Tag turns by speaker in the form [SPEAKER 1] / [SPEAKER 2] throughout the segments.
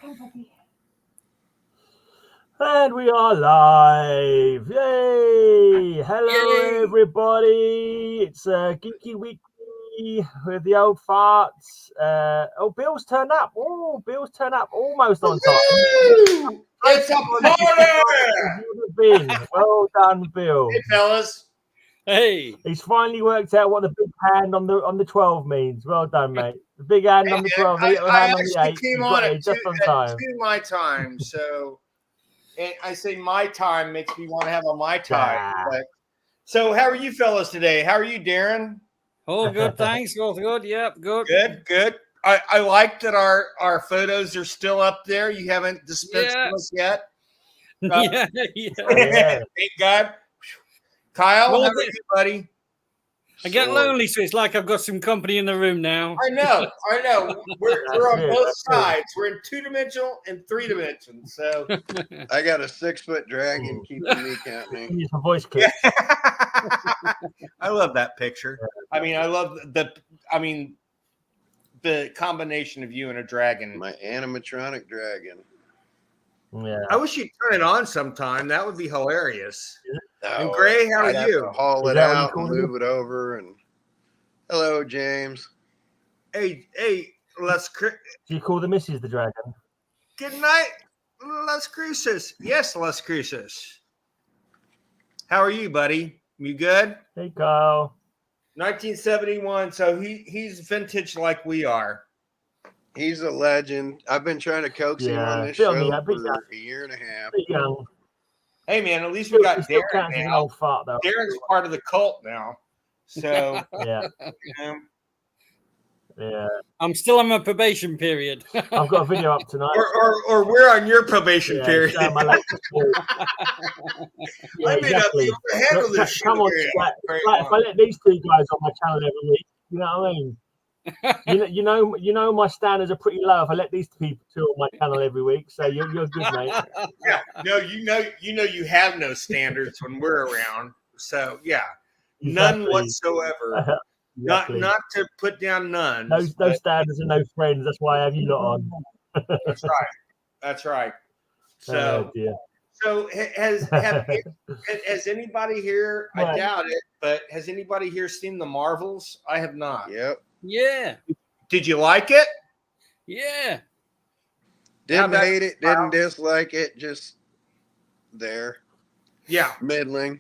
[SPEAKER 1] And we are live! Yay! Hello, everybody! It's Geeky Weekly with the old farts. Bill's turned up. Oh, Bill's turned up almost on time.
[SPEAKER 2] Woo! It's a party!
[SPEAKER 1] Well done, Bill.
[SPEAKER 2] Hey, fellas.
[SPEAKER 3] Hey,
[SPEAKER 1] He's finally worked out what the big hand on the 12 means. Well done, mate. The big hand on the 12, the little hand on the 8.
[SPEAKER 2] Came on at just on time. 2 my time, so and I say my time makes me want to have a my time. But, so how are you fellas today? How are you, Darren?
[SPEAKER 3] all good, thanks. All good, yep, good.
[SPEAKER 2] Good. I like that our photos are still up there. You haven't dispensed with us yet.
[SPEAKER 3] Yeah.
[SPEAKER 2] Thank God. Kyle, how are you, buddy?
[SPEAKER 3] I get lonely, so it's like I've got some company in the room now.
[SPEAKER 2] I know. We're on both sides. We're in 2-dimensional and 3 dimensions. So
[SPEAKER 4] I got a 6-foot dragon keeping me company.
[SPEAKER 1] Use my voice clip.
[SPEAKER 2] I love that picture. I mean, I love the combination of you and a dragon.
[SPEAKER 4] My animatronic dragon.
[SPEAKER 1] Yeah.
[SPEAKER 2] I wish you'd turn it on sometime. That would be hilarious. And
[SPEAKER 4] Oh,
[SPEAKER 2] Gray, how
[SPEAKER 4] I'd
[SPEAKER 2] are
[SPEAKER 4] have
[SPEAKER 2] you?
[SPEAKER 4] to haul it out and move it over. And hello, James.
[SPEAKER 2] Hey,
[SPEAKER 1] Do you call the missus the dragon?
[SPEAKER 2] good night, Las Cruces. Yes, Las Cruces. How are you, buddy? You good?
[SPEAKER 1] Hey, Kyle.
[SPEAKER 2] 1971. So he's vintage like we are.
[SPEAKER 4] He's a legend. I've been trying to coax him on this show for a year and a half.
[SPEAKER 2] Hey, man, at least we got Darren now.
[SPEAKER 1] Old fart, though.
[SPEAKER 2] Darren's part of the cult now. So,
[SPEAKER 1] yeah.
[SPEAKER 3] I'm still on my probation period.
[SPEAKER 1] I've got a video up tonight.
[SPEAKER 2] Or we're on your probation period.
[SPEAKER 1] I may not be able to handle this shit. Come on, Splat. If I let these two guys on my channel every week, you know what I mean? you know my standards are pretty low if I let these people two on my channel every week, so you're good, mate.
[SPEAKER 2] Yeah, no, you have no standards when we're around, so yeah, none whatsoever. Exactly. Not to put down none.
[SPEAKER 1] Those standards are no friends. That's why I have you lot on.
[SPEAKER 2] That's right. So, so has anybody here? I doubt it, but has anybody here seen the Marvels? I have not.
[SPEAKER 4] Yep.
[SPEAKER 3] Yeah.
[SPEAKER 2] Did you like it?
[SPEAKER 3] Yeah.
[SPEAKER 4] Didn't hate it, didn't dislike it, just there.
[SPEAKER 2] Yeah.
[SPEAKER 4] Middling.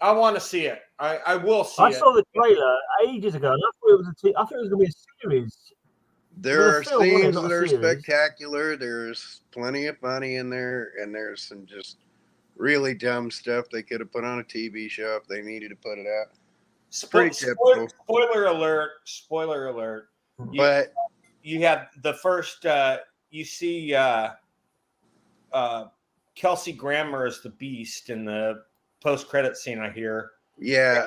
[SPEAKER 2] I want to see it. I will see it.
[SPEAKER 1] I saw the trailer ages ago, and I thought it was going to be a series.
[SPEAKER 4] There are scenes that are spectacular. There's plenty of funny in there, and there's some just really dumb stuff they could have put on a TV show if they needed to put it out. Pretty typical.
[SPEAKER 2] Spoiler alert.
[SPEAKER 4] But
[SPEAKER 2] you have the first. You see Kelsey Grammer as the Beast in the post-credit scene. I hear.
[SPEAKER 4] Yeah.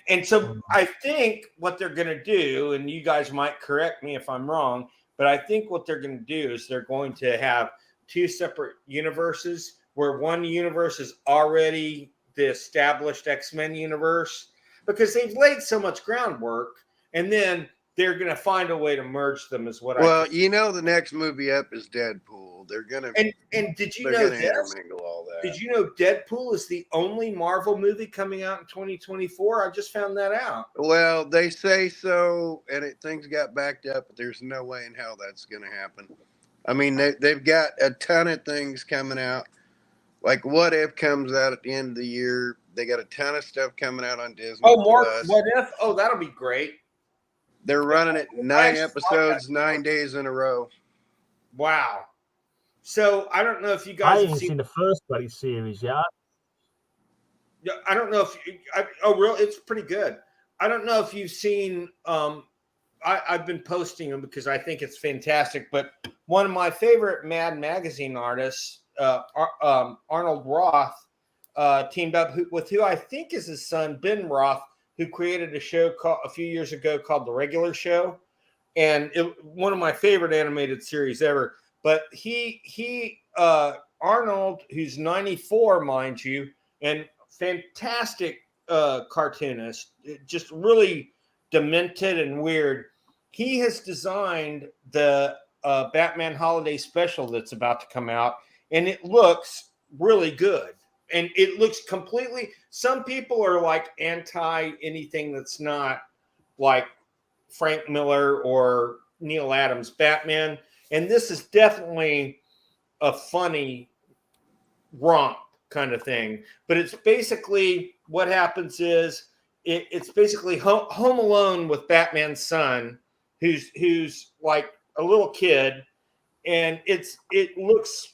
[SPEAKER 2] And so I think what they're going to do, and you guys might correct me if I'm wrong, but I think what they're going to do is they're going to have 2 separate universes, where one universe is already the established X-Men universe, because they've laid so much groundwork, and then they're going to find a way to merge them is what
[SPEAKER 4] Well, you know, the next movie up is Deadpool. They're going to
[SPEAKER 2] and did you know
[SPEAKER 4] intermingle all that.
[SPEAKER 2] Did you know Deadpool is the only Marvel movie coming out in 2024? I just found that out.
[SPEAKER 4] Well, they say so, and things got backed up, but there's no way in hell that's going to happen. I mean, they've got a ton of things coming out. Like What If comes out at the end of the year. They got a ton of stuff coming out on Disney.
[SPEAKER 2] Oh, more What If? Oh, that'll be great.
[SPEAKER 4] They're running it 9 episodes, 9 days in a row.
[SPEAKER 2] Wow. So I don't know if you guys
[SPEAKER 1] have seen the first bloody series yet.
[SPEAKER 2] Yeah, I don't know if really, it's pretty good. I don't know if you've seen. I've been posting them because I think it's fantastic. But one of my favorite Mad Magazine artists, Arnold Roth, teamed up with who I think is his son, Ben Roth, who created a show a few years ago called The Regular Show, and one of my favorite animated series ever. But Arnold, who's 94, mind you, and fantastic cartoonist, just really demented and weird. He has designed the Batman Holiday Special that's about to come out, and it looks really good. And it looks completely. Some people are like anti anything that's not like Frank Miller or Neil Adams Batman, and this is definitely a funny romp kind of thing. But it's basically what happens is it's basically Home Alone with Batman's son, who's like a little kid, and it looks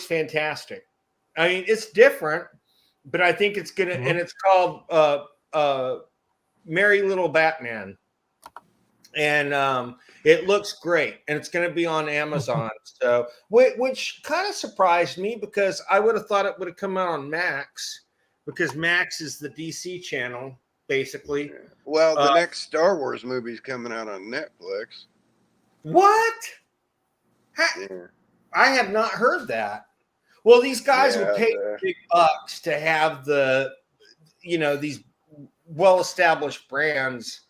[SPEAKER 2] fantastic. I mean, it's different, but I think it's gonna, and it's called Merry Little Batman, and it looks great, and it's gonna be on Amazon. So, which kind of surprised me because I would have thought it would have come out on Max, because Max is the DC channel, basically.
[SPEAKER 4] Well, the next Star Wars movie is coming out on Netflix.
[SPEAKER 2] What? I have not heard that. Well, these guys will pay big bucks to have these well-established brands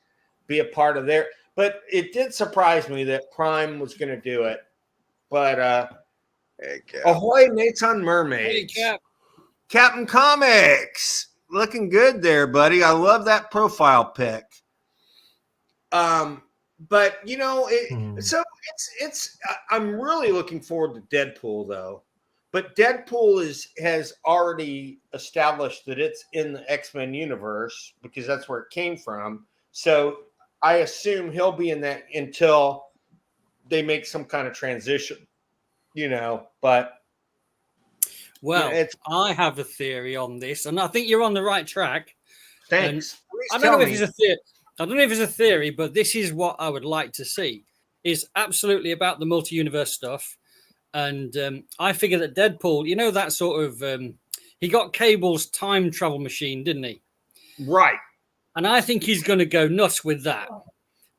[SPEAKER 2] be a part of their. But it did surprise me that Prime was going to do it. But
[SPEAKER 4] hey,
[SPEAKER 2] ahoy, mates on mermaids!
[SPEAKER 3] Hey, Cap.
[SPEAKER 2] Captain Comics, looking good there, buddy. I love that profile pic. But so it's. I'm really looking forward to Deadpool, though. But Deadpool has already established that it's in the X-Men universe because that's where it came from. So I assume he'll be in that until they make some kind of transition, but.
[SPEAKER 3] Well, I have a theory on this, and I think you're on the right track.
[SPEAKER 2] Thanks.
[SPEAKER 3] I don't know if it's a theory. I don't know if it's a theory, but this is what I would like to see. Is absolutely about the multi-universe stuff. And I figure that Deadpool, that sort of, he got Cable's time travel machine, didn't he?
[SPEAKER 2] Right.
[SPEAKER 3] And I think he's going to go nuts with that.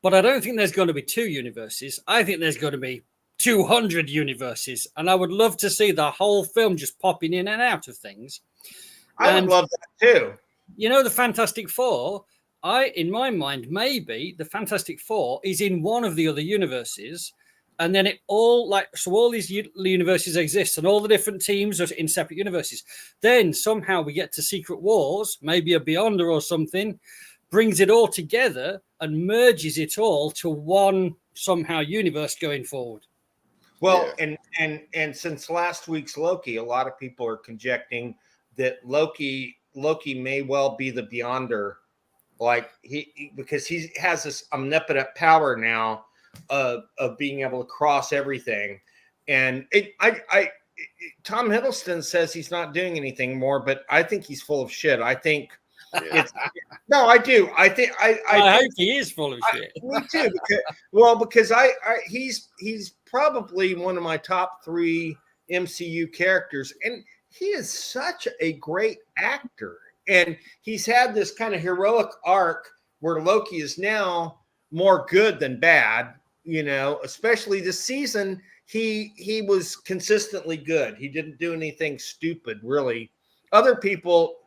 [SPEAKER 3] But I don't think there's going to be 2 universes. I think there's going to be 200 universes. And I would love to see the whole film just popping in and out of things.
[SPEAKER 2] I would love that too.
[SPEAKER 3] The Fantastic Four, in my mind, maybe the Fantastic Four is in one of the other universes. And then all these universes exist, and all the different teams are in separate universes. Then somehow we get to Secret Wars, maybe a Beyonder or something, brings it all together and merges it all to one somehow universe going forward.
[SPEAKER 2] Well, and since last week's Loki, a lot of people are conjecturing that Loki may well be the Beyonder, because he has this omnipotent power now. Of being able to cross everything, and Tom Hiddleston says he's not doing anything more, but I think he's full of shit. I think no, I do. I think I
[SPEAKER 3] hope he is full of shit.
[SPEAKER 2] Me too. Because he's probably one of my top 3 MCU characters, and he is such a great actor, and he's had this kind of heroic arc where Loki is now more good than bad. Especially this season, he was consistently good. He didn't do anything stupid, really. Other people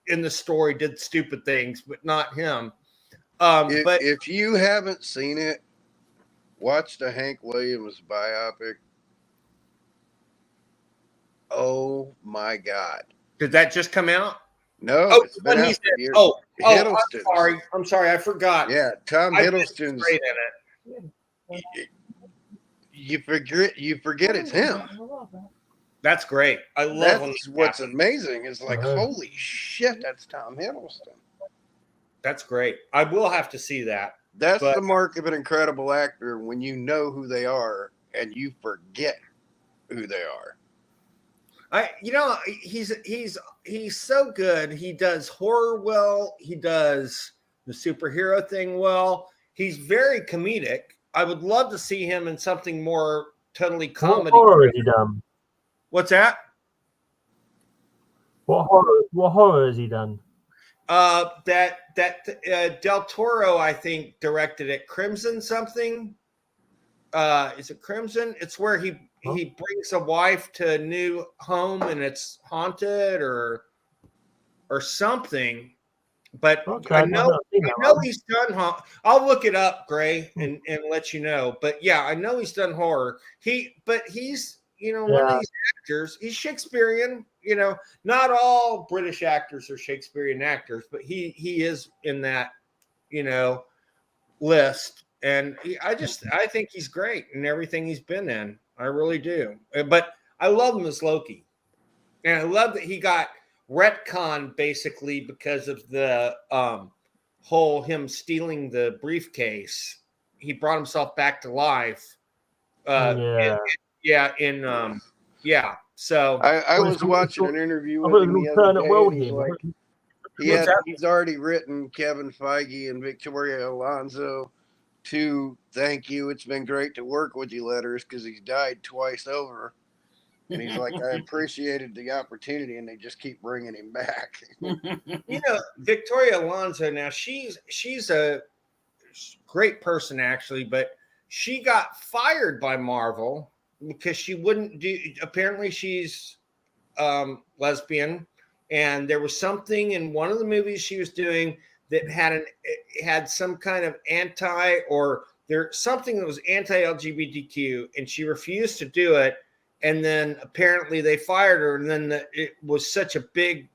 [SPEAKER 2] in the story did stupid things, but not him. But
[SPEAKER 4] if you haven't seen it, watch the Hank Williams biopic. Oh my God! Did
[SPEAKER 2] that just come out?
[SPEAKER 4] No.
[SPEAKER 2] It's been out for years. I'm sorry, I forgot.
[SPEAKER 4] Yeah, Tom Hiddleston's
[SPEAKER 2] great in it.
[SPEAKER 4] You forget it's him.
[SPEAKER 2] That's great. I love
[SPEAKER 4] what's amazing is holy shit, that's Tom Hiddleston.
[SPEAKER 2] That's great. I will have to see that.
[SPEAKER 4] That's the mark of an incredible actor, when you know who they are and you forget who they are.
[SPEAKER 2] He's so good. He does horror well. He does the superhero thing well. He's very comedic. I would love to see him in something more totally comedy.
[SPEAKER 1] What horror has he done?
[SPEAKER 2] What's that?
[SPEAKER 1] What horror has he done?
[SPEAKER 2] That Del Toro, I think, directed it. Crimson something. Is it Crimson? It's where he brings a wife to a new home and it's haunted or something. But
[SPEAKER 1] Okay,
[SPEAKER 2] I
[SPEAKER 1] I've
[SPEAKER 2] know
[SPEAKER 1] not seen that one.
[SPEAKER 2] he's done. I'll look it up, Gray, and let you know. But yeah, I know he's done horror. He's one of these actors. He's Shakespearean. Not all British actors are Shakespearean actors, but he is in that list. And I think he's great in everything he's been in. I really do. But I love him as Loki, and I love that he got retcon basically because of the whole him stealing the briefcase. He brought himself back to life. So
[SPEAKER 4] I was watching an interview with him the other day, and he's like, he's already written Kevin Feige and Victoria Alonso to thank you. It's been great to work with you letters, because he's died twice over. And he's like, I appreciated the opportunity, and they just keep bringing him back.
[SPEAKER 2] Victoria Alonso, now she's a great person, actually, but she got fired by Marvel because she wouldn't do, apparently she's lesbian, and there was something in one of the movies she was doing that had some kind of something that was anti-LGBTQ, and she refused to do it. And then apparently they fired her, and then it was such a big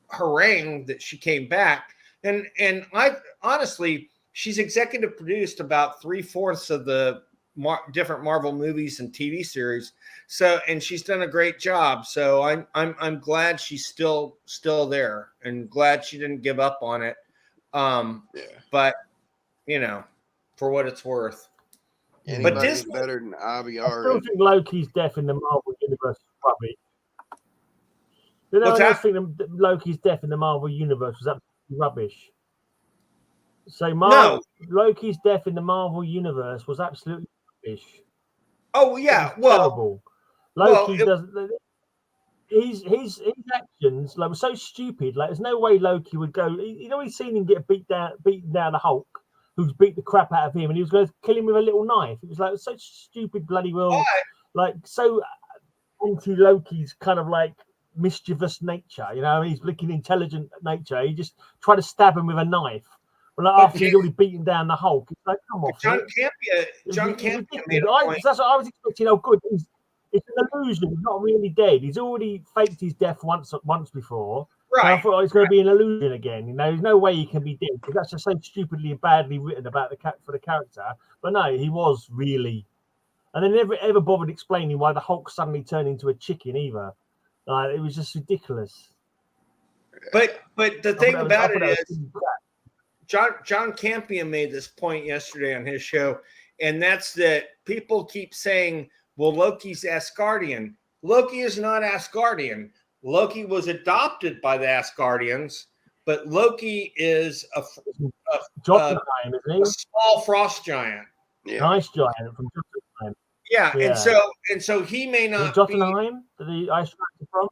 [SPEAKER 2] harangue that she came back. And I honestly, she's executive produced about 3/4 of the different Marvel movies and TV series. So, and she's done a great job. So I'm glad she's still there, and glad she didn't give up on it. But for what it's worth.
[SPEAKER 4] But Disney better than Avi.
[SPEAKER 1] I still think Loki's death in the Marvel universe is rubbish. I think Loki's death in the Marvel universe was absolutely rubbish. So Loki's death in the Marvel universe was absolutely rubbish.
[SPEAKER 2] Oh yeah,
[SPEAKER 1] terrible. Loki does. His actions were so stupid. Like, there's no way Loki would go. He's seen him get beaten down the Hulk, who's beat the crap out of him, and he was going to kill him with a little knife. It was like such stupid bloody like so anti-Loki's kind of like mischievous nature. He's looking intelligent nature. He just tried to stab him with a knife. Well, after he's already beaten down the Hulk, it's like, come off.
[SPEAKER 2] John Campia made a point.
[SPEAKER 1] That's what I was expecting. Oh, good. It's an illusion. He's not really dead. He's already faked his death once before. Right. So I thought it's going to be an illusion again. There's no way he can be dead, because that's just so stupidly and badly written about for the character. But no, he was really. And they never ever bothered explaining why the Hulk suddenly turned into a chicken either. It was just ridiculous.
[SPEAKER 2] But the thing about it is, John Campion made this point yesterday on his show, and that's that people keep saying, well, Loki's Asgardian. Loki is not Asgardian. Loki was adopted by the Asgardians, but Loki is a
[SPEAKER 1] small
[SPEAKER 2] frost giant.
[SPEAKER 1] Yeah. Nice giant from Jotunheim.
[SPEAKER 2] Yeah, and so he may not
[SPEAKER 1] Jotunheim? Did he ice from?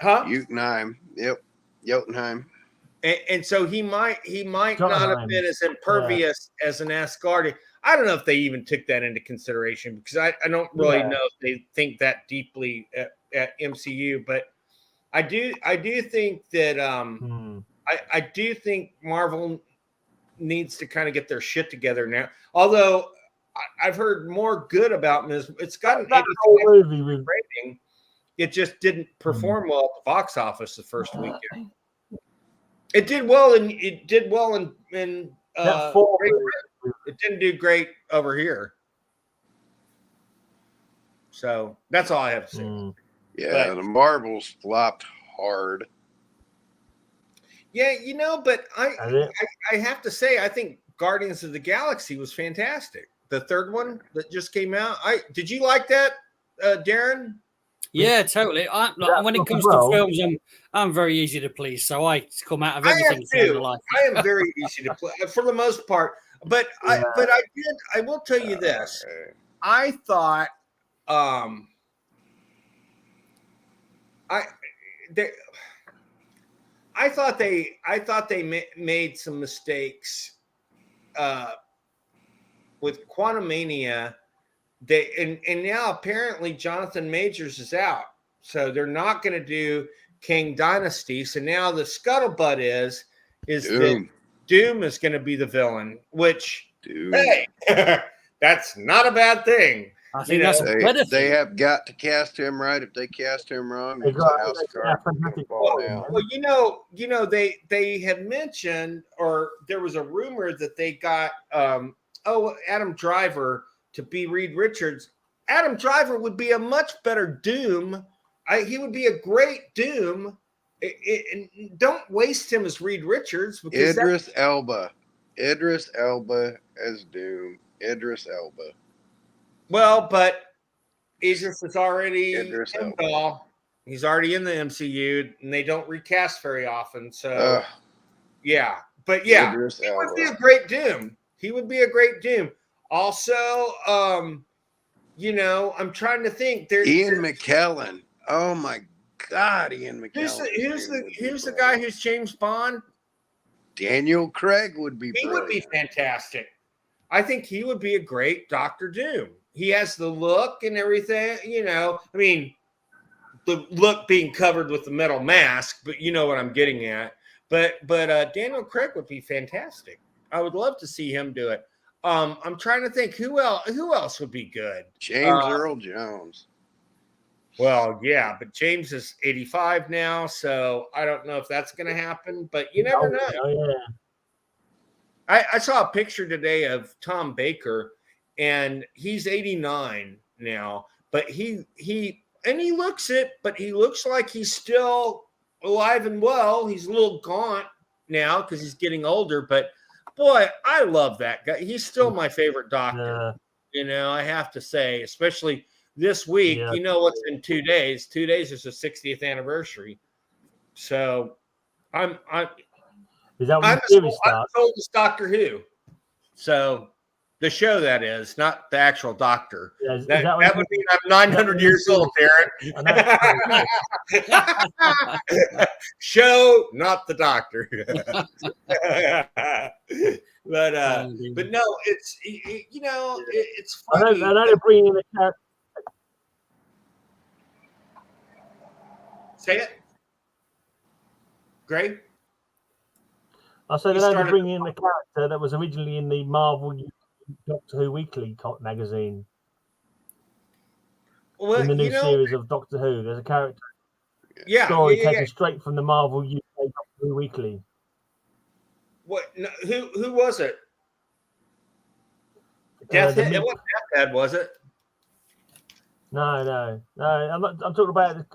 [SPEAKER 2] Huh?
[SPEAKER 4] Jotunheim. Yep. Jotunheim.
[SPEAKER 2] And so he might not have been as impervious as an Asgardian. I don't know if they even took that into consideration, because I don't really know if they think that deeply at MCU, but I do think that I do think Marvel needs to kind of get their shit together now. Although I've heard more good about him. It's got an 84 rating. It just didn't perform well at the box office the first weekend. It did well, and it didn't do great over here. So that's all I have to say.
[SPEAKER 4] Yeah, the Marvels flopped hard.
[SPEAKER 2] Yeah, but I have to say, I think Guardians of the Galaxy was fantastic. The third one that just came out. Did you like that, Darren?
[SPEAKER 3] Yeah, totally. When it comes to films, I'm very easy to please, so I come out of everything.
[SPEAKER 2] I am very easy to please for the most part. But I will tell you this. I thought they made some mistakes with Quantumania. And now apparently Jonathan Majors is out, so they're not going to do King Dynasty. So now the scuttlebutt is that Doom is going to be the villain, which, hey, that's not a bad thing.
[SPEAKER 3] I think that's a better thing.
[SPEAKER 4] They have got to cast him right. If they cast him wrong, it's a house card.
[SPEAKER 2] Well, they had mentioned, or there was a rumor that they got Adam Driver to be Reed Richards. Adam Driver would be a much better Doom. He would be a great Doom. Don't waste him as Reed Richards. Because
[SPEAKER 4] Idris Elba as Doom. Idris Elba.
[SPEAKER 2] Well, but Idris is already he's already in the MCU, and they don't recast very often. So, yeah. But yeah,
[SPEAKER 4] Idris
[SPEAKER 2] he would be a great Doom. He would be a great Doom. Also, I'm trying to think. There's
[SPEAKER 4] Ian McKellen. Oh my God, Ian McKellen.
[SPEAKER 2] Who's the guy who's James Bond?
[SPEAKER 4] Daniel Craig would be.
[SPEAKER 2] He would be fantastic. I think he would be a great Dr. Doom. He has the look and everything, I mean, the look being covered with the metal mask, but you know what I'm getting at. But Daniel Craig would be fantastic. I would love to see him do it. I'm trying to think who else would be good.
[SPEAKER 4] James Earl Jones.
[SPEAKER 2] Well, yeah, but James is 85 now, so I don't know if that's going to happen, but you never know.
[SPEAKER 1] Oh, yeah.
[SPEAKER 2] I saw a picture today of Tom Baker, and he's 89 now, but he looks it, but he looks like he's still alive and well. He's a little gaunt now because he's getting older, but boy, I love that guy. He's still my favorite doctor. I have to say, especially this week.
[SPEAKER 1] Yeah.
[SPEAKER 2] What's in 2 days? 2 days is the 60th anniversary. So
[SPEAKER 1] Is that when the series starts?
[SPEAKER 2] I'm told it's Doctor Who. So the show, that is, not the actual doctor.
[SPEAKER 1] Yeah,
[SPEAKER 2] that would mean I'm 900 years old, Darren. Show, not the doctor. But no, it's it's funny.
[SPEAKER 1] I know they're bringing in the character.
[SPEAKER 2] Say it, Gray.
[SPEAKER 1] I said they're bringing in the character that was originally in the Marvel Doctor Who Weekly magazine.
[SPEAKER 2] Well,
[SPEAKER 1] in the new series of Doctor Who, there's a character story taken straight from the Marvel UK Doctor Who Weekly.
[SPEAKER 2] What? No, who was it? Death Head? It wasn't Death Head, was it?
[SPEAKER 1] No. I'm talking about.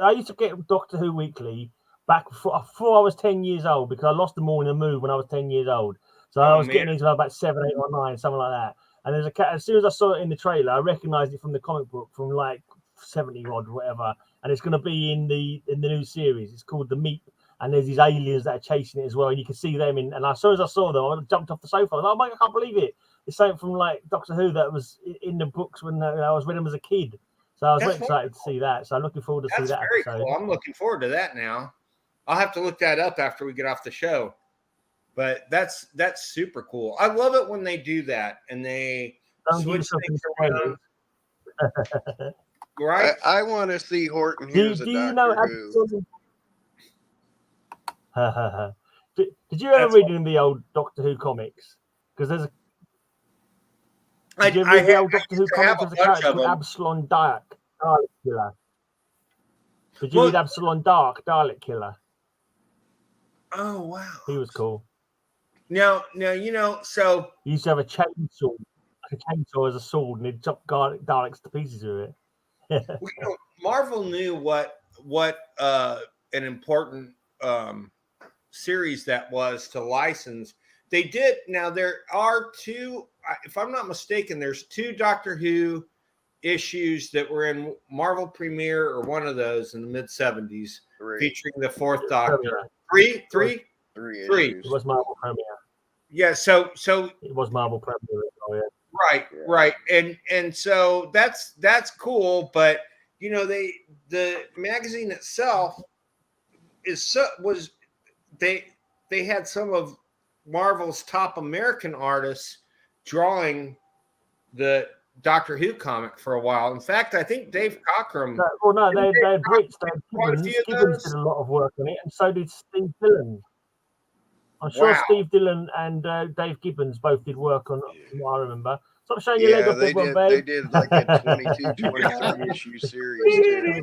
[SPEAKER 1] I used to get Doctor Who Weekly back before I was 10 years old, because I lost them all in a move when I was 10 years old. So I was getting into about 7, 8, or 9, something like that. And there's as soon as I saw it in the trailer, I recognized it from the comic book from like 70 odd or whatever. And it's going to be in the new series. It's called The Meep. And there's these aliens that are chasing it as well. And you can see them and as soon as I saw them, I jumped off the sofa. I was like, oh my God, I can't believe it. It's something from like Doctor Who that was in the books when I was reading them as a kid. So I was very excited to see that. So I'm looking forward to see that.
[SPEAKER 2] That's very cool. I'm looking forward to that now. I'll have to look that up after we get off the show. But that's super cool. I love it when they do that and they switch things around. Right?
[SPEAKER 4] I want to see Horton Hughes.
[SPEAKER 1] Do you know Did you ever read in the old Doctor Who comics? Because there's Did you ever read the old Doctor Who comics? There's a character called Absalom Dark, Dalek Killer. Did you read Absalom Dark, Dalek Killer?
[SPEAKER 2] Oh wow,
[SPEAKER 1] he was cool.
[SPEAKER 2] Now, so
[SPEAKER 1] he used to have a chainsaw, like a chainsaw as a sword, and he'd chop Daleks to pieces with it.
[SPEAKER 2] Marvel knew what an important series that was to license. They did. Now there are two, if I'm not mistaken, there's 2 Doctor Who issues that were in Marvel Premiere or one of those in the mid 70s, featuring the 4th Doctor. Three.
[SPEAKER 1] It was Marvel Premiere.
[SPEAKER 2] Yeah, so
[SPEAKER 1] it was Marvel Premiere. Oh,
[SPEAKER 2] yeah. Right, and so that's cool. But the magazine itself they had some of Marvel's top American artists drawing the Doctor Who comic for a while. In fact, I think Dave Cockrum.
[SPEAKER 1] They had Brits. Gibbons did a lot of work on it, and so did Steve Dillon. I'm sure
[SPEAKER 2] Wow.
[SPEAKER 1] Steve Dillon and Dave Gibbons both did work on what I remember. Stop showing your leg
[SPEAKER 4] Yeah,
[SPEAKER 1] off there,
[SPEAKER 4] they
[SPEAKER 1] babe.
[SPEAKER 4] did like a 22, 23 issue series too.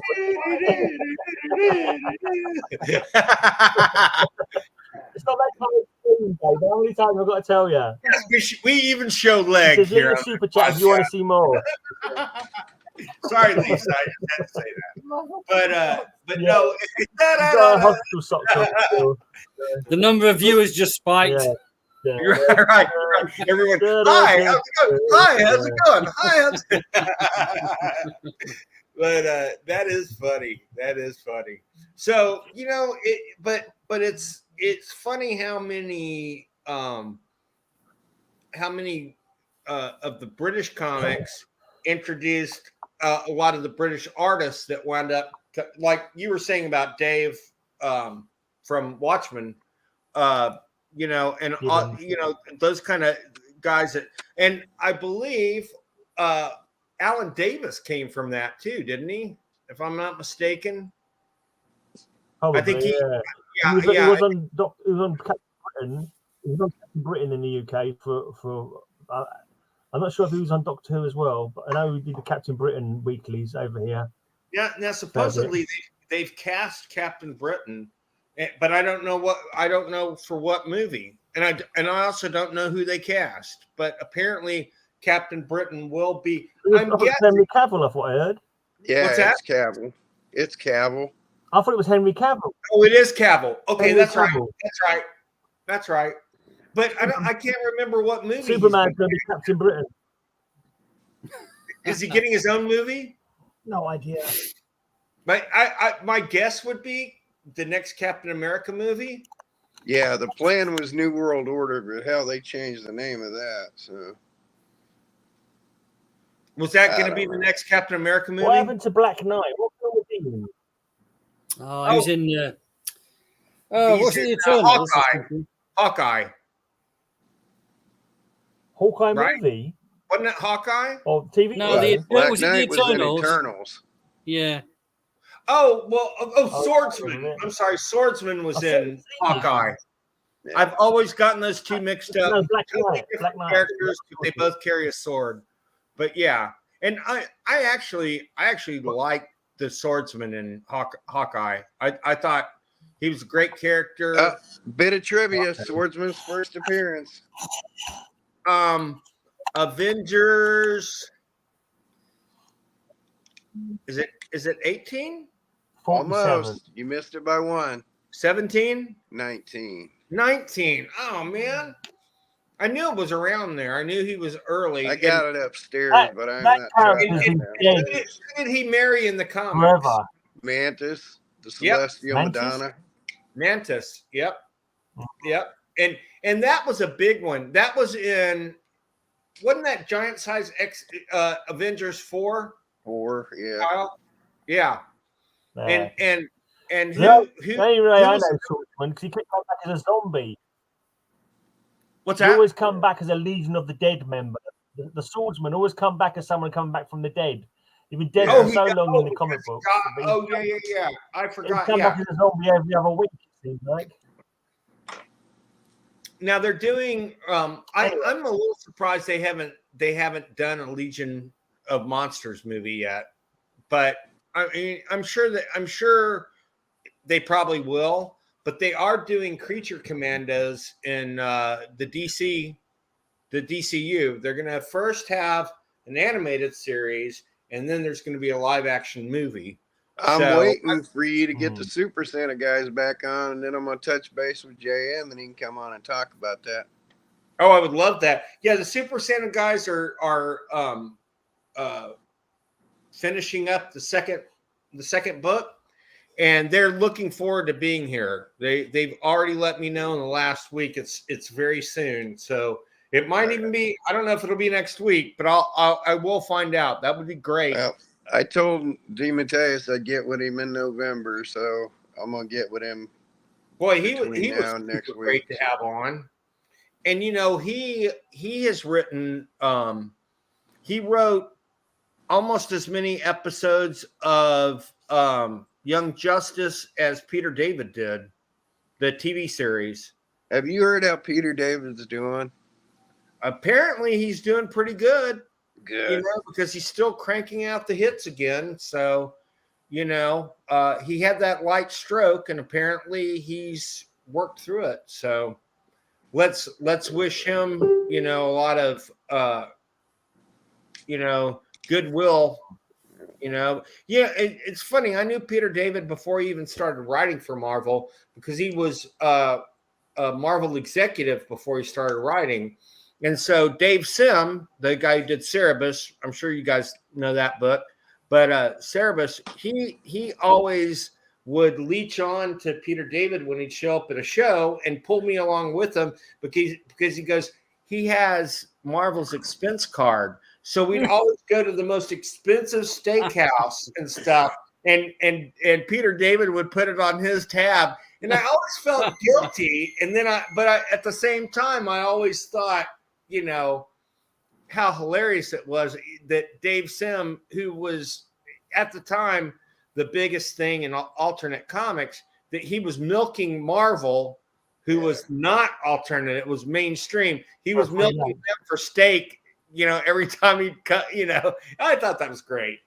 [SPEAKER 1] It's not that kind of thing, babe. How many times have I got to tell you?
[SPEAKER 2] Yes, we even show
[SPEAKER 1] He
[SPEAKER 2] leg
[SPEAKER 1] says, leave
[SPEAKER 2] here.
[SPEAKER 1] a super chat if you want to see more.
[SPEAKER 2] Sorry, Lisa, I just had to say that. But
[SPEAKER 1] Yeah.
[SPEAKER 2] no,
[SPEAKER 1] He's got a hospital socks on still.
[SPEAKER 3] The number of viewers just spiked.
[SPEAKER 1] Yeah. Yeah.
[SPEAKER 2] You're right. Everyone, hi, how's it going? Hi, how's it going? Hi, how's it going? But that is funny. That is funny. So but it's funny how many of the British comics introduced a lot of the British artists that wound up like you were saying about Dave from Watchmen. Those kind of guys and I believe Alan Davis came from that too, didn't he? If I'm not mistaken.
[SPEAKER 1] Probably,
[SPEAKER 2] I think he
[SPEAKER 1] was on Captain Britain. He was on Captain Britain in the UK for I'm not sure if he was on Doctor Who as well, but I know we did the Captain Britain weeklies over here.
[SPEAKER 2] Yeah, now supposedly they've cast Captain Britain, but I don't know for what movie, and I also don't know who they cast. But apparently, Captain Britain will be. I'm guessing
[SPEAKER 1] Henry Cavill, I thought I heard.
[SPEAKER 4] Yeah,
[SPEAKER 2] What's that?
[SPEAKER 4] it's Cavill. It's Cavill.
[SPEAKER 1] I thought it was Henry Cavill.
[SPEAKER 2] Oh, it is Cavill. Okay,
[SPEAKER 1] Henry
[SPEAKER 2] that's
[SPEAKER 1] Cavill.
[SPEAKER 2] right. That's right. But I can't remember what movie.
[SPEAKER 1] Superman's going to be Captain Britain.
[SPEAKER 2] Is he getting his own movie?
[SPEAKER 1] No idea.
[SPEAKER 2] My guess would be the next Captain America movie.
[SPEAKER 4] Yeah, the plan was New World Order, but hell, they changed the name of that. So
[SPEAKER 2] was that going to be the next Captain America movie?
[SPEAKER 1] What happened to Black Knight? What film was he in?
[SPEAKER 3] Oh, he was in. What's the Eternals?
[SPEAKER 2] Hawkeye.
[SPEAKER 1] Hawkeye
[SPEAKER 2] Right?
[SPEAKER 1] Movie?
[SPEAKER 2] Wasn't it Hawkeye?
[SPEAKER 1] Or TV?
[SPEAKER 3] No,
[SPEAKER 4] Black
[SPEAKER 3] was it
[SPEAKER 4] Knight
[SPEAKER 3] the
[SPEAKER 4] was in
[SPEAKER 3] Eternals?
[SPEAKER 4] Eternals.
[SPEAKER 3] Yeah.
[SPEAKER 2] Oh, well, Swordsman. I'm sorry, Swordsman was in Hawkeye.
[SPEAKER 4] Yeah.
[SPEAKER 2] I've always gotten those two mixed up.
[SPEAKER 1] No, Black
[SPEAKER 2] Totally
[SPEAKER 1] Knight.
[SPEAKER 2] different
[SPEAKER 1] Black Knight.
[SPEAKER 2] characters, but they both carry a sword. But yeah, and I actually like the Swordsman in Hawkeye. I thought he was a great character.
[SPEAKER 4] Bit of trivia: Swordsman's first appearance.
[SPEAKER 2] Avengers. Is it 18?
[SPEAKER 1] 47.
[SPEAKER 4] Almost. You missed it by one.
[SPEAKER 2] 17?
[SPEAKER 4] 19.
[SPEAKER 2] 19. Oh man. I knew it was around there. I knew he was early.
[SPEAKER 4] I got it upstairs, but I'm
[SPEAKER 1] that
[SPEAKER 4] not
[SPEAKER 1] character's
[SPEAKER 4] tracking
[SPEAKER 1] in
[SPEAKER 4] it.
[SPEAKER 2] Who did he marry in the comics?
[SPEAKER 1] Forever.
[SPEAKER 4] Mantis, the
[SPEAKER 2] Yep.
[SPEAKER 4] Celestial
[SPEAKER 1] Mantis?
[SPEAKER 4] Madonna.
[SPEAKER 2] Mantis. Yep. And that was a big one. That was in, wasn't that giant size Avengers 4?
[SPEAKER 4] 4, yeah.
[SPEAKER 2] Kyle? Yeah.
[SPEAKER 1] Yeah.
[SPEAKER 2] And who
[SPEAKER 1] Anyway, I
[SPEAKER 2] was-
[SPEAKER 1] know Swordsman because he kept coming back as a zombie.
[SPEAKER 2] what's
[SPEAKER 1] He
[SPEAKER 2] that?
[SPEAKER 1] always come back as a Legion of the Dead member. The Swordsman always come back as someone coming back from the dead. He's been dead for so long in the comic books.
[SPEAKER 2] Yeah. I
[SPEAKER 1] He
[SPEAKER 2] forgot.
[SPEAKER 1] come
[SPEAKER 2] Yeah.
[SPEAKER 1] back as a zombie every other week, it seems like.
[SPEAKER 2] Now they're doing. I'm a little surprised they haven't done a Legion of Monsters movie yet, but I mean, I'm sure they probably will. But they are doing Creature Commandos in the DCU. They're going to first have an animated series, and then there's going to be a live action movie.
[SPEAKER 4] I'm waiting for you to get the Super Santa guys back on, and then I'm going to touch base with JM, and he can come on and talk about that.
[SPEAKER 2] Oh, I would love that. Yeah, the Super Santa guys are finishing up the second book, and they're looking forward to being here. They've already let me know in the last week. It's very soon, so it might even be. I don't know if it'll be next week, but I will find out. That would be great.
[SPEAKER 4] Well, I told DeMatteis I'd get with him in November, so I'm gonna get with him.
[SPEAKER 2] Boy, he
[SPEAKER 4] between
[SPEAKER 2] was
[SPEAKER 4] now and next
[SPEAKER 2] great
[SPEAKER 4] week.
[SPEAKER 2] to have on. And he has written. He wrote almost as many episodes of Young Justice as Peter David did, the TV series.
[SPEAKER 4] Have you heard how Peter David's doing?
[SPEAKER 2] Apparently, he's doing pretty good.
[SPEAKER 4] Good.
[SPEAKER 2] Because he's still cranking out the hits again. So, he had that light stroke, and apparently he's worked through it. So, let's wish him, a lot of, goodwill. It's funny. I knew Peter David before he even started writing for Marvel because he was a Marvel executive before he started writing. And so Dave Sim, the guy who did Cerebus, I'm sure you guys know that book, but Cerebus, he always would leech on to Peter David when he'd show up at a show and pull me along with him because he goes, he has Marvel's expense card. So we'd always go to the most expensive steakhouse and stuff. And Peter David would put it on his tab. And I always felt guilty. And then at the same time, I always thought, how hilarious it was that Dave Sim, who was at the time the biggest thing in alternate comics, that he was milking Marvel, who was not alternate, it was mainstream. He was milking them for steak, every time he'd cut, I thought that was great.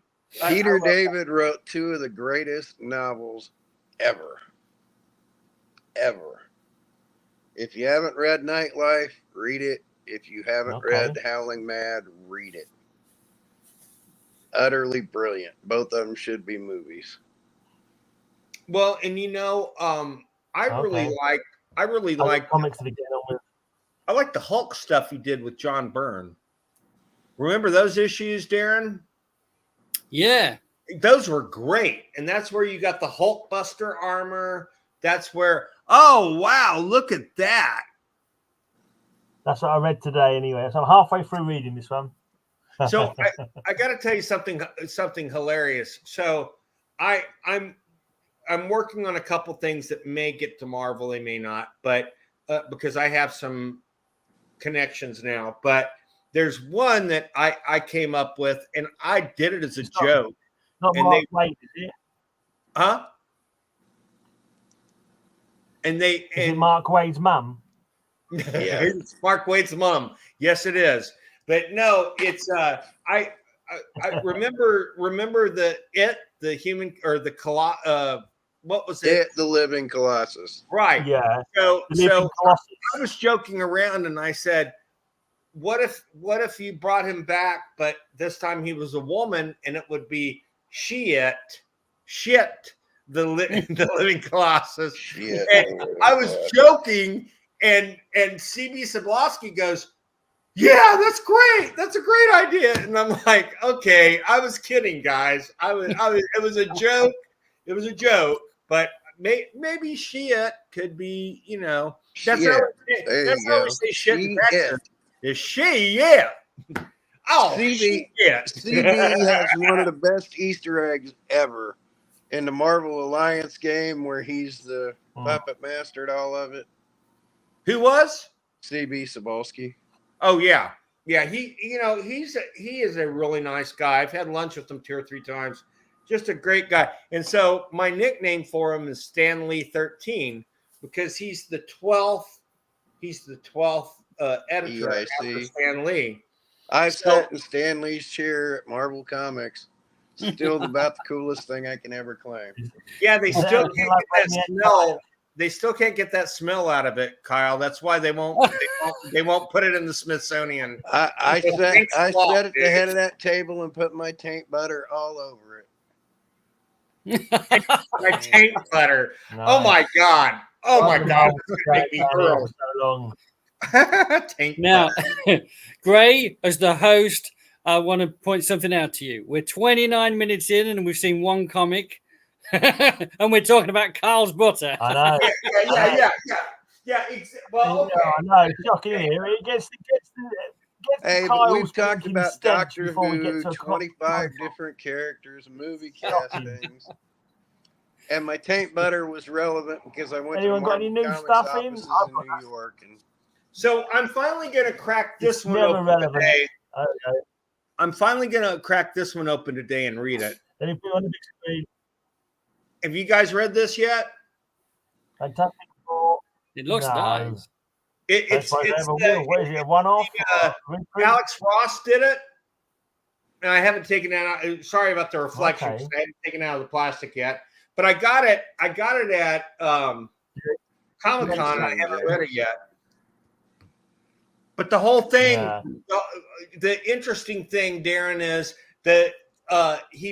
[SPEAKER 4] Peter David wrote two of the greatest novels ever. If you haven't read Nightlife, read it. If you haven't read Howling Mad, read it. Utterly brilliant. Both of them should be movies.
[SPEAKER 2] Well, and I really like
[SPEAKER 1] comics to get on with.
[SPEAKER 2] I like the Hulk stuff he did with John Byrne. Remember those issues, Darren?
[SPEAKER 3] Yeah.
[SPEAKER 2] Those were great. And that's where you got the Hulk Buster armor. That's where, oh, wow, look at that.
[SPEAKER 1] That's what I read today anyway. So I'm halfway through reading this one.
[SPEAKER 2] So I got to tell you something hilarious. So I'm working on a couple things that may get to Marvel, they may not, but because I have some connections now. But there's one that I came up with, and I did it as a joke.
[SPEAKER 1] Not Mark Waid, is it?
[SPEAKER 2] Huh? Is
[SPEAKER 1] it Mark Waid's mum?
[SPEAKER 2] Yeah, it's Mark Waid's mom. Yes, it is. But no, it's I remember the human or the what was it?
[SPEAKER 4] The living Colossus.
[SPEAKER 2] Right.
[SPEAKER 1] Yeah.
[SPEAKER 2] So I was joking around and I said, what if you brought him back, but this time he was a woman and it would be shit the living Colossus.
[SPEAKER 4] Shit.
[SPEAKER 2] And I was joking. And CB Cebulski goes, yeah, that's great. That's a great idea. And I'm like, okay, I was kidding, guys. It was a joke. It was a joke. But maybe shit could be, that's how we say shit in Texas. Is she? Yeah. Oh,
[SPEAKER 4] CB has one of the best Easter eggs ever in the Marvel Alliance game where he's the puppet master to all of it.
[SPEAKER 2] Who was?
[SPEAKER 4] CB Cebulski.
[SPEAKER 2] Oh yeah. Yeah, he is a really nice guy. I've had lunch with him 2 or 3 times. Just a great guy. And so my nickname for him is Stanley 13 because he's the 12th editor after Stan Lee.
[SPEAKER 4] I've sat in Stan Lee's chair at Marvel Comics. Still about the coolest thing I can ever claim.
[SPEAKER 2] Yeah, they still can't get that smell. They still can't get that smell out of it, Kyle. That's why they won't put it in the Smithsonian.
[SPEAKER 4] I sat at the head of that table and put my taint butter all over it.
[SPEAKER 2] My taint butter. Nice. Oh my god. Oh my god.
[SPEAKER 3] Now, Gray, as the host, I want to point something out to you. We're 29 minutes in and we've seen one comic. And we're talking about Carl's butter.
[SPEAKER 1] I know.
[SPEAKER 2] Yeah. Well, okay.
[SPEAKER 1] I know. Shocking here. It gets
[SPEAKER 4] hey, but we've talked about Doctor Who, 25 different characters, movie castings. And my taint butter was relevant because I went to
[SPEAKER 1] got any new stuff in
[SPEAKER 4] New York. And
[SPEAKER 2] so I'm finally going to crack this one open today.
[SPEAKER 1] Okay.
[SPEAKER 2] I'm finally going to crack this one open today and read it. Have you guys read this yet?
[SPEAKER 1] Fantastic Four.
[SPEAKER 3] It looks nice.
[SPEAKER 2] It's
[SPEAKER 1] What is it? A one-off?
[SPEAKER 2] Alex Ross did it, and I haven't taken it out. Sorry about the reflection.
[SPEAKER 1] Okay.
[SPEAKER 2] I haven't taken it out of the plastic yet, but I got it. I got it at Comic-Con. I haven't read it yet. But the whole thing, the interesting thing, Darren, is that he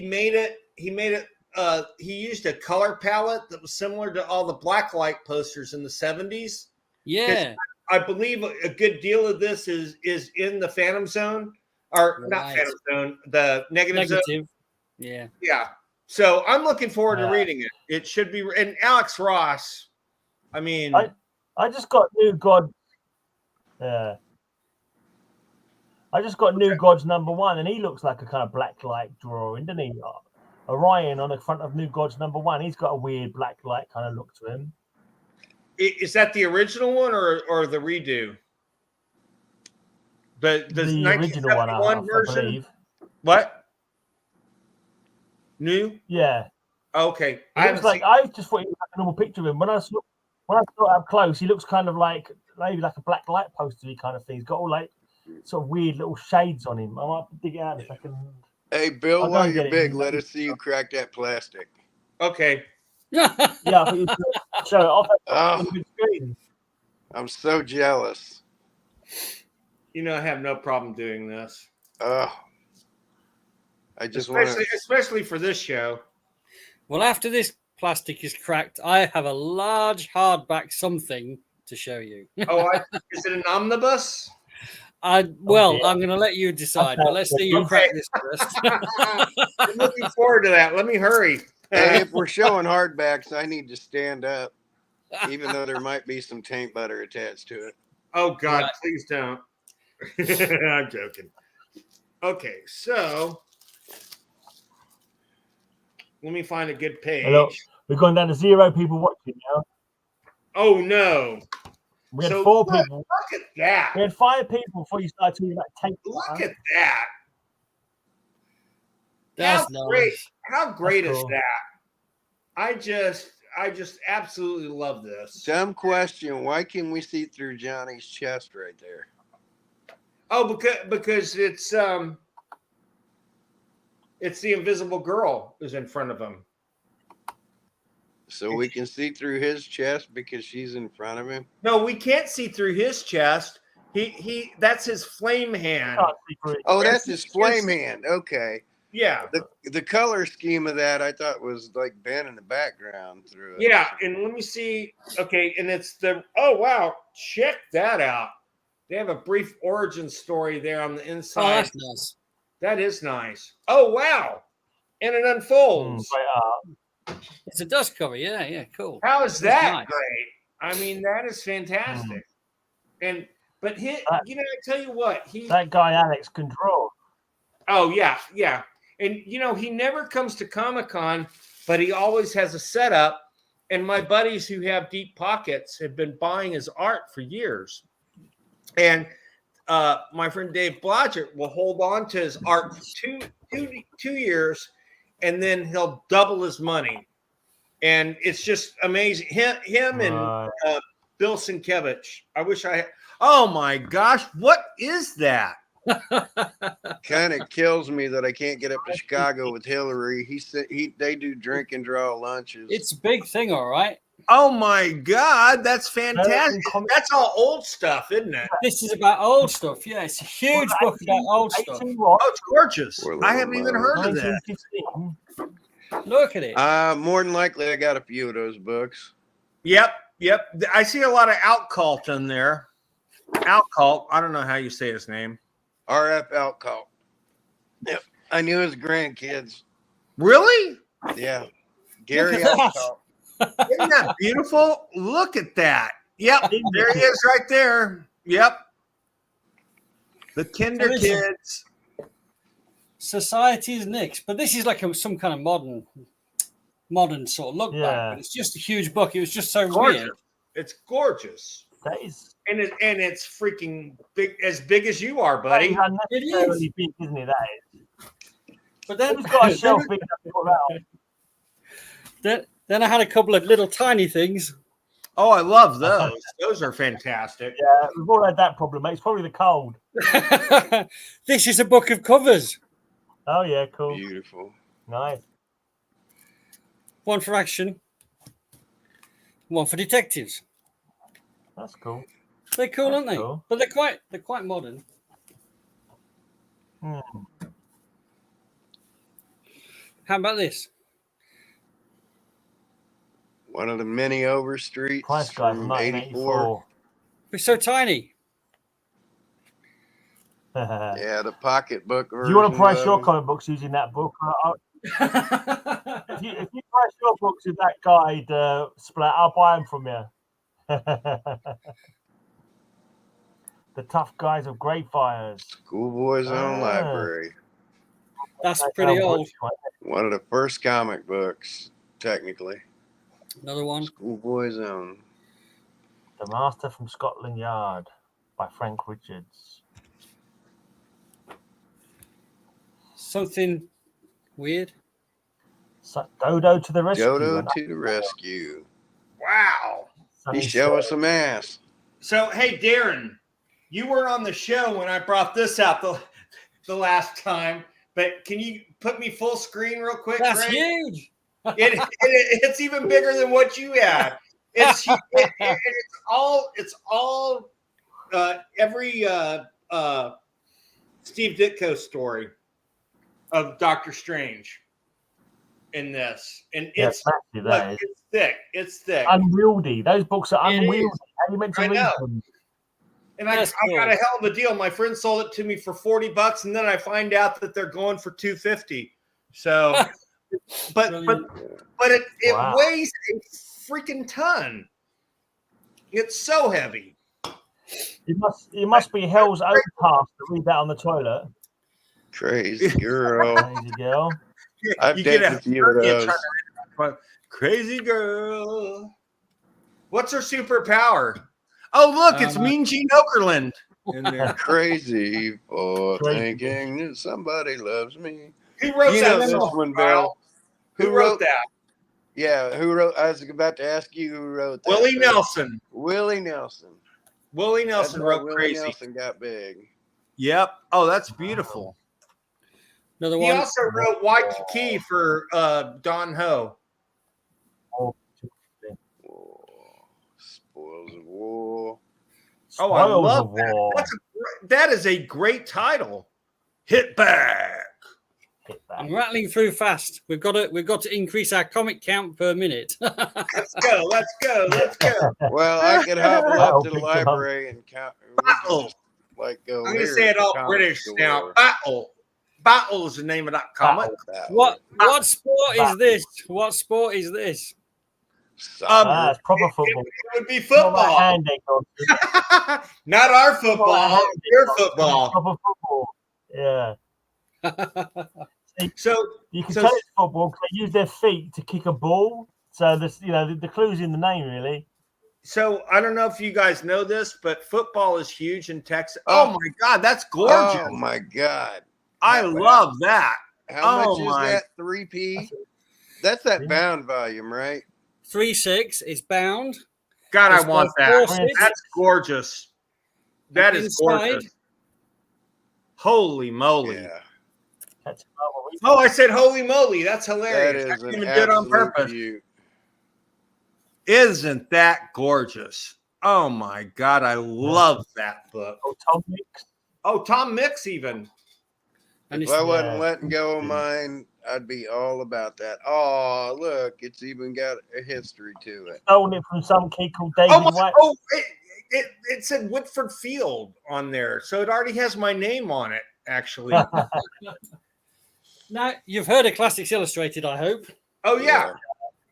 [SPEAKER 2] used a color palette that was similar to all the blacklight posters in the 70s.
[SPEAKER 3] Yeah.
[SPEAKER 2] I believe a good deal of this is in the Phantom Zone, or not Phantom Zone, the negative zone.
[SPEAKER 3] Yeah.
[SPEAKER 2] Yeah. So I'm looking forward to reading it. It should be. And Alex Ross, I mean,
[SPEAKER 1] I just got New God. I just got New Gods #1, and he looks like a kind of blacklight drawing, doesn't he? Orion on the front of New Gods #1. He's got a weird blacklight kind of look to him.
[SPEAKER 2] Is that the original one or the redo? The
[SPEAKER 1] original one, I believe.
[SPEAKER 2] What? New?
[SPEAKER 1] Yeah.
[SPEAKER 2] Okay.
[SPEAKER 1] I just thought he was like a normal picture of him. When I saw it up close, he looks kind of like maybe like a black light poster kind of thing. He's got all like sort of weird little shades on him. I might dig it out in a second.
[SPEAKER 4] Hey, Bill, while you're big, let us see you crack that plastic.
[SPEAKER 2] Okay.
[SPEAKER 1] Yeah, I thought you should show it off.
[SPEAKER 4] Oh, I'm so jealous.
[SPEAKER 2] You know, I have no problem doing this.
[SPEAKER 4] I just
[SPEAKER 2] especially for this show.
[SPEAKER 3] Well, after this plastic is cracked, I have a large hardback something to show you.
[SPEAKER 2] Is it an omnibus?
[SPEAKER 3] I'm going to let you decide, but let's see you crack this first.
[SPEAKER 2] I'm looking forward to that. Let me hurry.
[SPEAKER 4] Hey, if we're showing hardbacks, I need to stand up, even though there might be some taint butter attached to it.
[SPEAKER 2] Oh, God, please don't. I'm joking. Okay, so let me find a good page.
[SPEAKER 1] Hello. We've gone down to 0 people watching now.
[SPEAKER 2] Oh, no.
[SPEAKER 1] We had 4 people.
[SPEAKER 2] Look at that.
[SPEAKER 1] We had 5 people before you started talking about tape.
[SPEAKER 2] Look at that.
[SPEAKER 3] That's
[SPEAKER 2] great.
[SPEAKER 3] nice.
[SPEAKER 2] How great is that? I just absolutely love this.
[SPEAKER 4] Dumb question. Why can we see through Johnny's chest right there?
[SPEAKER 2] Oh, because it's the Invisible Girl is in front of him.
[SPEAKER 4] So we can see through his chest because she's in front of him?
[SPEAKER 2] No, we can't see through his chest. He that's his flame hand.
[SPEAKER 4] Oh, that's his flame hand. Okay.
[SPEAKER 2] Yeah.
[SPEAKER 4] The color scheme of that I thought was like Ben in the background through it.
[SPEAKER 2] Yeah, and let me see. Okay, and it's oh wow, check that out. They have a brief origin story there on the inside.
[SPEAKER 3] Oh, that's nice.
[SPEAKER 2] That is nice. Oh wow. And it unfolds.
[SPEAKER 3] It's a dust cover, yeah, cool.
[SPEAKER 2] How is that nice. Great? I mean, that is fantastic. But I tell you what,
[SPEAKER 1] that guy Alex can draw.
[SPEAKER 2] Oh yeah. And he never comes to Comic-Con, but he always has a setup. And my buddies who have deep pockets have been buying his art for years. And my friend Dave Blodgett will hold on to his art for two years, and then he'll double his money. And it's just amazing. Him and Bill Sienkiewicz. I wish I had. Oh my gosh, what is that?
[SPEAKER 4] Kind of kills me that I can't get up to Chicago with Hillary. They do drink and draw lunches.
[SPEAKER 3] It's a big thing, all right.
[SPEAKER 2] Oh my God, that's fantastic. That's all old stuff, isn't it?
[SPEAKER 3] This is about old stuff. Yeah, it's a huge book about old stuff.
[SPEAKER 2] Oh, it's gorgeous. I haven't even heard of that.
[SPEAKER 3] Look at it.
[SPEAKER 4] More than likely, I got a few of those books.
[SPEAKER 2] Yep. I see a lot of Outcult in there. Outcult. I don't know how you say his name.
[SPEAKER 4] RF Outcult. Yep. I knew his grandkids.
[SPEAKER 2] Really?
[SPEAKER 4] Yeah. Gary Outcult.
[SPEAKER 2] Isn't that beautiful? Look at that. Yep. There he is right there. Yep. The Kinder Kids.
[SPEAKER 3] Society's Nicks. But this is like some kind of modern sort of look back. But it's just a huge book. It was just so weird.
[SPEAKER 2] It's gorgeous.
[SPEAKER 1] That is.
[SPEAKER 2] And it's freaking big, as big as you are, buddy.
[SPEAKER 1] It is big, isn't it? That is. But then it's got a shelf big enough to put out.
[SPEAKER 3] Then I had a couple of little tiny things.
[SPEAKER 2] Oh, I love those. Those are fantastic.
[SPEAKER 1] Yeah, we've all had that problem, mate. It's probably the cold.
[SPEAKER 3] This is a book of covers.
[SPEAKER 1] Oh, yeah, cool.
[SPEAKER 4] Beautiful.
[SPEAKER 1] Nice.
[SPEAKER 3] One for action, one for detectives.
[SPEAKER 1] That's cool.
[SPEAKER 3] They're cool, aren't they?
[SPEAKER 1] Cool.
[SPEAKER 3] But they're quite modern.
[SPEAKER 1] Hmm.
[SPEAKER 3] How about this?
[SPEAKER 4] One of the many Overstreets
[SPEAKER 1] Price Guide
[SPEAKER 4] from
[SPEAKER 1] from
[SPEAKER 4] 84.
[SPEAKER 1] 1984.
[SPEAKER 3] We're so tiny.
[SPEAKER 4] Yeah, the pocketbook version.
[SPEAKER 1] Do you want to price
[SPEAKER 4] of
[SPEAKER 1] your
[SPEAKER 4] them.
[SPEAKER 1] comic books using that book? If you price your books with that guide, Splat, I'll buy them from you. The Tough Guys of Greyfires.
[SPEAKER 4] Schoolboy's Own Library.
[SPEAKER 3] That's pretty old.
[SPEAKER 4] One of the first comic books, technically.
[SPEAKER 3] Another one.
[SPEAKER 4] Schoolboy's Own.
[SPEAKER 1] The Master from Scotland Yard by Frank Richards.
[SPEAKER 3] Something weird.
[SPEAKER 1] Dodo to the rescue.
[SPEAKER 4] Dodo to the rescue.
[SPEAKER 2] Wow.
[SPEAKER 4] He show us some ass.
[SPEAKER 2] So, hey, Darren, you weren't on the show when I brought this out the last time, but can you put me full screen real quick?
[SPEAKER 3] That's
[SPEAKER 2] Greg?
[SPEAKER 3] huge.
[SPEAKER 2] It's even bigger than what you had. It's all every Steve Ditko story of Doctor Strange in this, and it's thick. It's thick.
[SPEAKER 1] Unwieldy. Those books are unwieldy. How are you meant to read them?
[SPEAKER 2] And I got a hell of a deal. My friend sold it to me for $40, and then I find out that they're going for $250. So, but it
[SPEAKER 1] Wow.
[SPEAKER 2] weighs a freaking ton. It's so heavy.
[SPEAKER 1] It must be hell's own path to read that on the toilet.
[SPEAKER 4] Crazy girl.
[SPEAKER 1] Crazy girl.
[SPEAKER 4] I've
[SPEAKER 2] You
[SPEAKER 4] dated
[SPEAKER 2] get
[SPEAKER 4] a few of those.
[SPEAKER 2] Crazy girl. What's her superpower? Oh, look, it's Mean Gene Okerlund in there.
[SPEAKER 4] Crazy for
[SPEAKER 1] Crazy.
[SPEAKER 4] thinking that somebody loves me.
[SPEAKER 2] Who wrote
[SPEAKER 4] You
[SPEAKER 2] that
[SPEAKER 4] know this
[SPEAKER 2] song,
[SPEAKER 4] one,
[SPEAKER 2] Kyle?
[SPEAKER 4] Bill.
[SPEAKER 2] Who wrote that?
[SPEAKER 4] Yeah, who wrote? I was about to ask you who wrote that.
[SPEAKER 2] Willie Nelson.
[SPEAKER 4] Willie Nelson.
[SPEAKER 2] Willie
[SPEAKER 4] That's
[SPEAKER 2] Nelson
[SPEAKER 4] why
[SPEAKER 2] wrote
[SPEAKER 4] Willie
[SPEAKER 2] Crazy.
[SPEAKER 4] Nelson got big.
[SPEAKER 2] Yep. Oh, that's beautiful.
[SPEAKER 3] Another
[SPEAKER 2] He
[SPEAKER 3] one.
[SPEAKER 2] also wrote Waikiki for Don Ho.
[SPEAKER 4] Oh, Spoils of War.
[SPEAKER 2] Oh, I
[SPEAKER 1] Spoils
[SPEAKER 2] love
[SPEAKER 1] of
[SPEAKER 2] that.
[SPEAKER 1] War.
[SPEAKER 2] That is a great title. Hit back.
[SPEAKER 1] Hit that.
[SPEAKER 3] I'm rattling through fast. We've got to increase our comic count per minute.
[SPEAKER 2] Let's go. Let's go. Let's go.
[SPEAKER 4] Well, I could hobble up to the
[SPEAKER 1] Big
[SPEAKER 4] library and count.
[SPEAKER 2] Battle.
[SPEAKER 4] Like go.
[SPEAKER 2] I'm going to
[SPEAKER 4] here
[SPEAKER 2] say it
[SPEAKER 4] at the
[SPEAKER 2] all
[SPEAKER 4] comic
[SPEAKER 2] British
[SPEAKER 4] store.
[SPEAKER 2] now. Battle. Battle is the name of that comic.
[SPEAKER 4] Battle.
[SPEAKER 3] What sport is this? What sport is this?
[SPEAKER 1] It's proper football.
[SPEAKER 2] It would be
[SPEAKER 1] Not
[SPEAKER 2] football.
[SPEAKER 1] that hand egg,
[SPEAKER 2] Not our football.
[SPEAKER 1] hand
[SPEAKER 2] Your
[SPEAKER 1] egg,
[SPEAKER 2] football.
[SPEAKER 1] Proper football. Yeah.
[SPEAKER 2] So
[SPEAKER 1] You can tell it's football because they use their feet to kick a ball. So this, the clue's in the name, really.
[SPEAKER 2] So I don't know if you guys know this, but football is huge in Texas. Oh my God, that's gorgeous.
[SPEAKER 4] Oh my God.
[SPEAKER 2] I love that.
[SPEAKER 4] How much is that? 3P? That's that bound volume, right?
[SPEAKER 3] 3.6 is bound.
[SPEAKER 2] God, I
[SPEAKER 3] It's
[SPEAKER 2] want
[SPEAKER 3] got
[SPEAKER 2] that.
[SPEAKER 3] 4.6.
[SPEAKER 2] That's gorgeous. That is
[SPEAKER 3] Inside.
[SPEAKER 2] gorgeous. Holy moly.
[SPEAKER 4] Yeah.
[SPEAKER 1] That's
[SPEAKER 2] Oh, I said holy moly. That's
[SPEAKER 4] That
[SPEAKER 2] hilarious. I
[SPEAKER 4] is
[SPEAKER 2] didn't
[SPEAKER 4] an
[SPEAKER 2] even do it on
[SPEAKER 4] absolute
[SPEAKER 2] purpose.
[SPEAKER 4] beaut.
[SPEAKER 2] Isn't that gorgeous? Oh my God, I love that book.
[SPEAKER 1] Tom Mix.
[SPEAKER 2] Oh, Tom Mix even.
[SPEAKER 3] And
[SPEAKER 4] If
[SPEAKER 3] it's
[SPEAKER 4] I wasn't letting go of mine, I'd be all about that. Oh, look, it's even got a history to it.
[SPEAKER 1] Stolen it from some kid called David White.
[SPEAKER 2] It said Woodford Field on there, so it already has my name on it. Actually.
[SPEAKER 3] now you've heard of Classics Illustrated, I hope.
[SPEAKER 2] Oh yeah.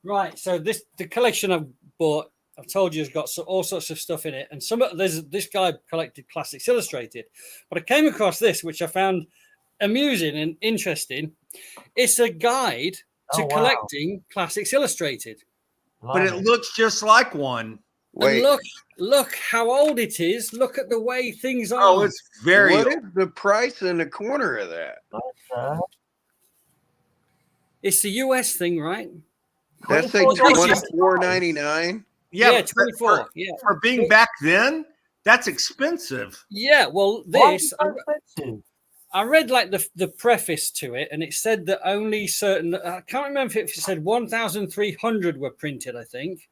[SPEAKER 3] Right. So the collection I've bought, I've told you, has got all sorts of stuff in it, and this guy collected Classics Illustrated, but I came across this which I found amusing and interesting. It's a guide to collecting Classics Illustrated,
[SPEAKER 2] but it looks just like one.
[SPEAKER 4] Wait,
[SPEAKER 3] and look how old it is. Look at the way things are.
[SPEAKER 2] Oh, it's very.
[SPEAKER 4] what is the price in the corner of that?
[SPEAKER 3] It's the US thing, right?
[SPEAKER 4] That's like $24.99.
[SPEAKER 3] Yeah,
[SPEAKER 2] but
[SPEAKER 3] 24. Yeah.
[SPEAKER 2] For being back then, that's expensive.
[SPEAKER 3] Yeah, well,
[SPEAKER 1] Why is
[SPEAKER 3] this
[SPEAKER 1] it so expensive?
[SPEAKER 3] I read like the preface to it, and it said that only certain. I can't remember if it said 1,300 were printed, I think,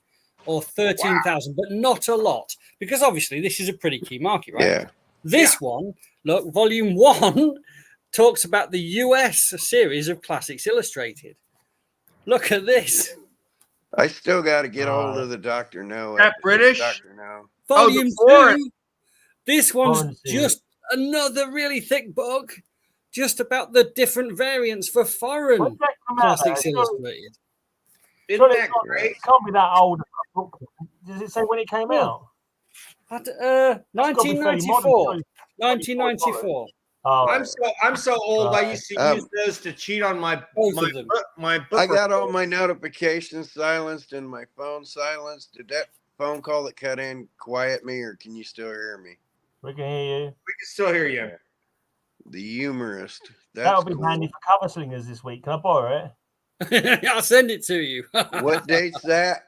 [SPEAKER 3] or 13,000, but not a lot, because obviously this is a pretty key market, right?
[SPEAKER 4] Yeah.
[SPEAKER 3] This one, look, Volume 1 talks about the US series of Classics Illustrated. Look at this.
[SPEAKER 4] I still got to get hold of the Dr. No.
[SPEAKER 2] That British?
[SPEAKER 4] Dr. No.
[SPEAKER 3] Volume
[SPEAKER 2] foreign.
[SPEAKER 3] 2. This one's
[SPEAKER 1] Foreign series.
[SPEAKER 3] just another really thick book, just about the different variants for
[SPEAKER 1] When
[SPEAKER 3] foreign
[SPEAKER 1] did that come out?
[SPEAKER 3] Classics
[SPEAKER 1] Surely-
[SPEAKER 3] Illustrated.
[SPEAKER 2] Isn't
[SPEAKER 1] surely
[SPEAKER 2] that great?
[SPEAKER 1] It can't be that old. Does it say when it came
[SPEAKER 3] Well,
[SPEAKER 1] out?
[SPEAKER 3] That's,
[SPEAKER 1] That's gotta be fairly
[SPEAKER 3] 1994.
[SPEAKER 1] modern,
[SPEAKER 3] 1994.
[SPEAKER 1] Oh,
[SPEAKER 2] I'm so old. I
[SPEAKER 1] Right.
[SPEAKER 2] used to use those to cheat on my
[SPEAKER 3] Both of them.
[SPEAKER 2] my book.
[SPEAKER 4] I got all
[SPEAKER 2] report.
[SPEAKER 4] my notifications silenced and my phone silenced. Did that phone call that cut in quiet me, or can you still hear me?
[SPEAKER 1] we can hear you.
[SPEAKER 2] We can still hear you.
[SPEAKER 4] The humorist. That's
[SPEAKER 1] That'll be
[SPEAKER 4] cool.
[SPEAKER 1] handy for cover slingers this week. Can I borrow it?
[SPEAKER 3] I'll send it to you.
[SPEAKER 4] What date's that?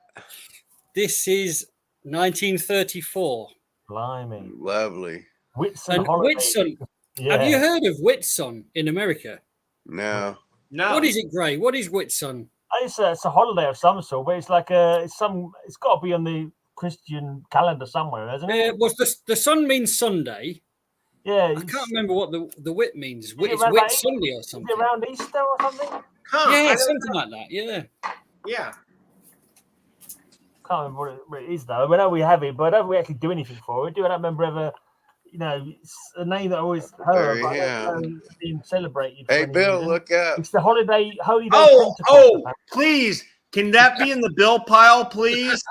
[SPEAKER 3] This is 1934.
[SPEAKER 1] Blimey.
[SPEAKER 4] Lovely.
[SPEAKER 1] Whitsun
[SPEAKER 3] And
[SPEAKER 1] holiday.
[SPEAKER 3] Whitsun.
[SPEAKER 1] Yeah.
[SPEAKER 3] Have you heard of Whitsun in America?
[SPEAKER 4] No.
[SPEAKER 2] No.
[SPEAKER 3] What is it, Gray? What is Whitsun?
[SPEAKER 1] It's a holiday of some sort, but it's like it's got to be on the Christian calendar somewhere, hasn't it?
[SPEAKER 3] Was the sun means Sunday?
[SPEAKER 1] Yeah.
[SPEAKER 3] I can't remember what the Whit means.
[SPEAKER 1] it
[SPEAKER 3] It's
[SPEAKER 1] around
[SPEAKER 3] Whit
[SPEAKER 1] that-
[SPEAKER 3] Sunday or
[SPEAKER 1] Is
[SPEAKER 3] something.
[SPEAKER 1] it around Easter or something?
[SPEAKER 2] Huh,
[SPEAKER 3] Yeah,
[SPEAKER 2] I don't
[SPEAKER 3] something
[SPEAKER 2] know.
[SPEAKER 3] like that. Yeah.
[SPEAKER 2] Yeah.
[SPEAKER 1] Can't remember what it is though. We know we have it, but I don't think we actually do anything for it. I don't remember ever. It's a name that I always heard, but I don't know it's being celebrated. for
[SPEAKER 4] Hey,
[SPEAKER 1] any
[SPEAKER 4] Bill,
[SPEAKER 1] reason.
[SPEAKER 4] look up.
[SPEAKER 1] It's the holy day.
[SPEAKER 2] Oh,
[SPEAKER 1] Pentecost,
[SPEAKER 2] please. Can that be in the bill pile, please?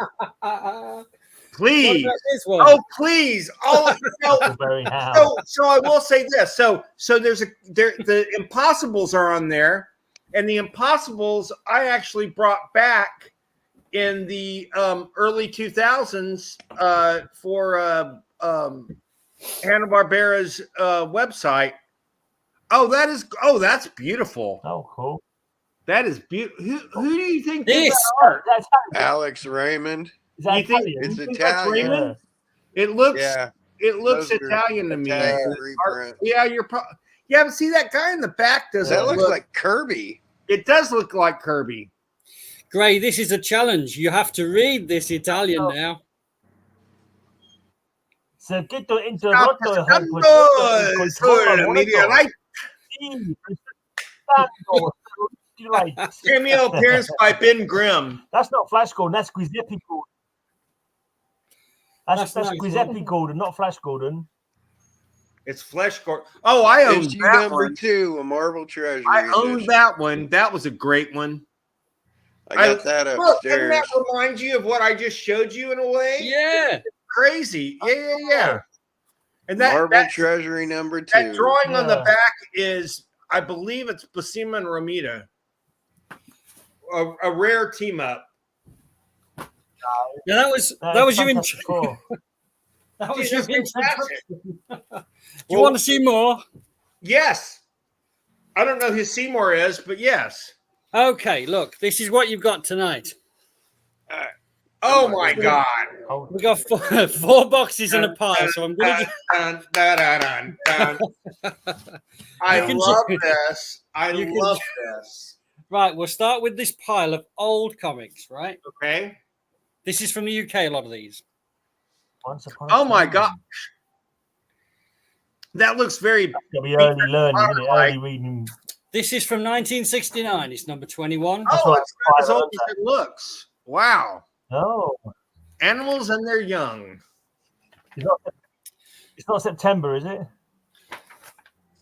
[SPEAKER 3] What
[SPEAKER 2] Please.
[SPEAKER 3] about this one?
[SPEAKER 2] Oh, please. Oh, no.
[SPEAKER 1] Huckleberry Hound.
[SPEAKER 2] So I will say this. So the Impossibles are on there, and the Impossibles I actually brought back in the early 2000s for Hanna-Barbera's website. That's beautiful.
[SPEAKER 1] Oh, cool.
[SPEAKER 2] That is beautiful. Who do you think
[SPEAKER 3] This.
[SPEAKER 2] did that art?
[SPEAKER 1] That's
[SPEAKER 4] Alex Raymond.
[SPEAKER 1] Is that
[SPEAKER 2] You think
[SPEAKER 1] Italian?
[SPEAKER 4] It's
[SPEAKER 2] You think that's
[SPEAKER 4] Italian.
[SPEAKER 2] Raymond? It looks
[SPEAKER 4] Yeah.
[SPEAKER 2] looks
[SPEAKER 4] Those are
[SPEAKER 2] Italian to me.
[SPEAKER 4] Italian
[SPEAKER 2] The art-
[SPEAKER 4] reprint.
[SPEAKER 2] Yeah, yeah, but see that guy in the back doesn't
[SPEAKER 4] That looks
[SPEAKER 2] look
[SPEAKER 4] like Kirby.
[SPEAKER 2] it does look like Kirby.
[SPEAKER 3] Gray, this is a challenge. You have to read this Italian
[SPEAKER 1] Oh.
[SPEAKER 3] now.
[SPEAKER 1] Seguito
[SPEAKER 2] Sta
[SPEAKER 1] interrotto il
[SPEAKER 2] passando sulla media right. Cameo appearance by Ben Grimm.
[SPEAKER 1] That's not Flash Gordon. That's Giuseppe Gordon. That's
[SPEAKER 3] nice,
[SPEAKER 1] Giuseppe Gordon, not Flash Gordon.
[SPEAKER 2] It's Flesh Gordon. Oh, I own
[SPEAKER 4] Issue
[SPEAKER 2] that
[SPEAKER 4] number
[SPEAKER 2] one.
[SPEAKER 4] 2, a Marvel Treasure.
[SPEAKER 2] I own
[SPEAKER 4] edition.
[SPEAKER 2] that one. That was a great one.
[SPEAKER 4] I got that
[SPEAKER 2] Look, doesn't
[SPEAKER 4] upstairs.
[SPEAKER 2] that remind you of what I just showed you in a way?
[SPEAKER 3] Yeah.
[SPEAKER 2] Crazy. Yeah. And
[SPEAKER 4] Marvel Treasury number 2.
[SPEAKER 2] that drawing on the
[SPEAKER 1] Yeah.
[SPEAKER 2] back is, I believe it's Basima and Ramita. A rare team up.
[SPEAKER 3] Yeah, that was you in.
[SPEAKER 1] Fantastic Four.
[SPEAKER 3] That was
[SPEAKER 2] Jesus,
[SPEAKER 3] you in.
[SPEAKER 2] fantastic.
[SPEAKER 3] You want to see more?
[SPEAKER 2] Yes. I don't know who Seymour is, but yes.
[SPEAKER 3] Okay, look, this is what you've got tonight.
[SPEAKER 2] Oh my God.
[SPEAKER 1] Oh,
[SPEAKER 3] We got four boxes in a pile, so I'm going to.
[SPEAKER 2] Dun, dun, dun, dun, dun, dun. I
[SPEAKER 3] You can
[SPEAKER 2] love
[SPEAKER 3] ju-
[SPEAKER 2] this. I
[SPEAKER 3] you can
[SPEAKER 2] love
[SPEAKER 3] ju-
[SPEAKER 2] this.
[SPEAKER 3] Right, we'll start with this pile of old comics, right?
[SPEAKER 2] Okay.
[SPEAKER 3] This is from the UK, a lot of these.
[SPEAKER 1] Once Upon a
[SPEAKER 2] Oh my
[SPEAKER 1] Time.
[SPEAKER 2] gosh. That looks very.
[SPEAKER 1] It'll be early learning, isn't it?
[SPEAKER 2] Like-
[SPEAKER 1] Early reading.
[SPEAKER 3] This is from 1969. It's number 21.
[SPEAKER 1] That's
[SPEAKER 2] Oh,
[SPEAKER 1] what
[SPEAKER 2] it's not as
[SPEAKER 1] I
[SPEAKER 2] old
[SPEAKER 1] love
[SPEAKER 2] as it looks. Wow.
[SPEAKER 1] No,
[SPEAKER 2] Animals and their young.
[SPEAKER 1] it's not September, is it?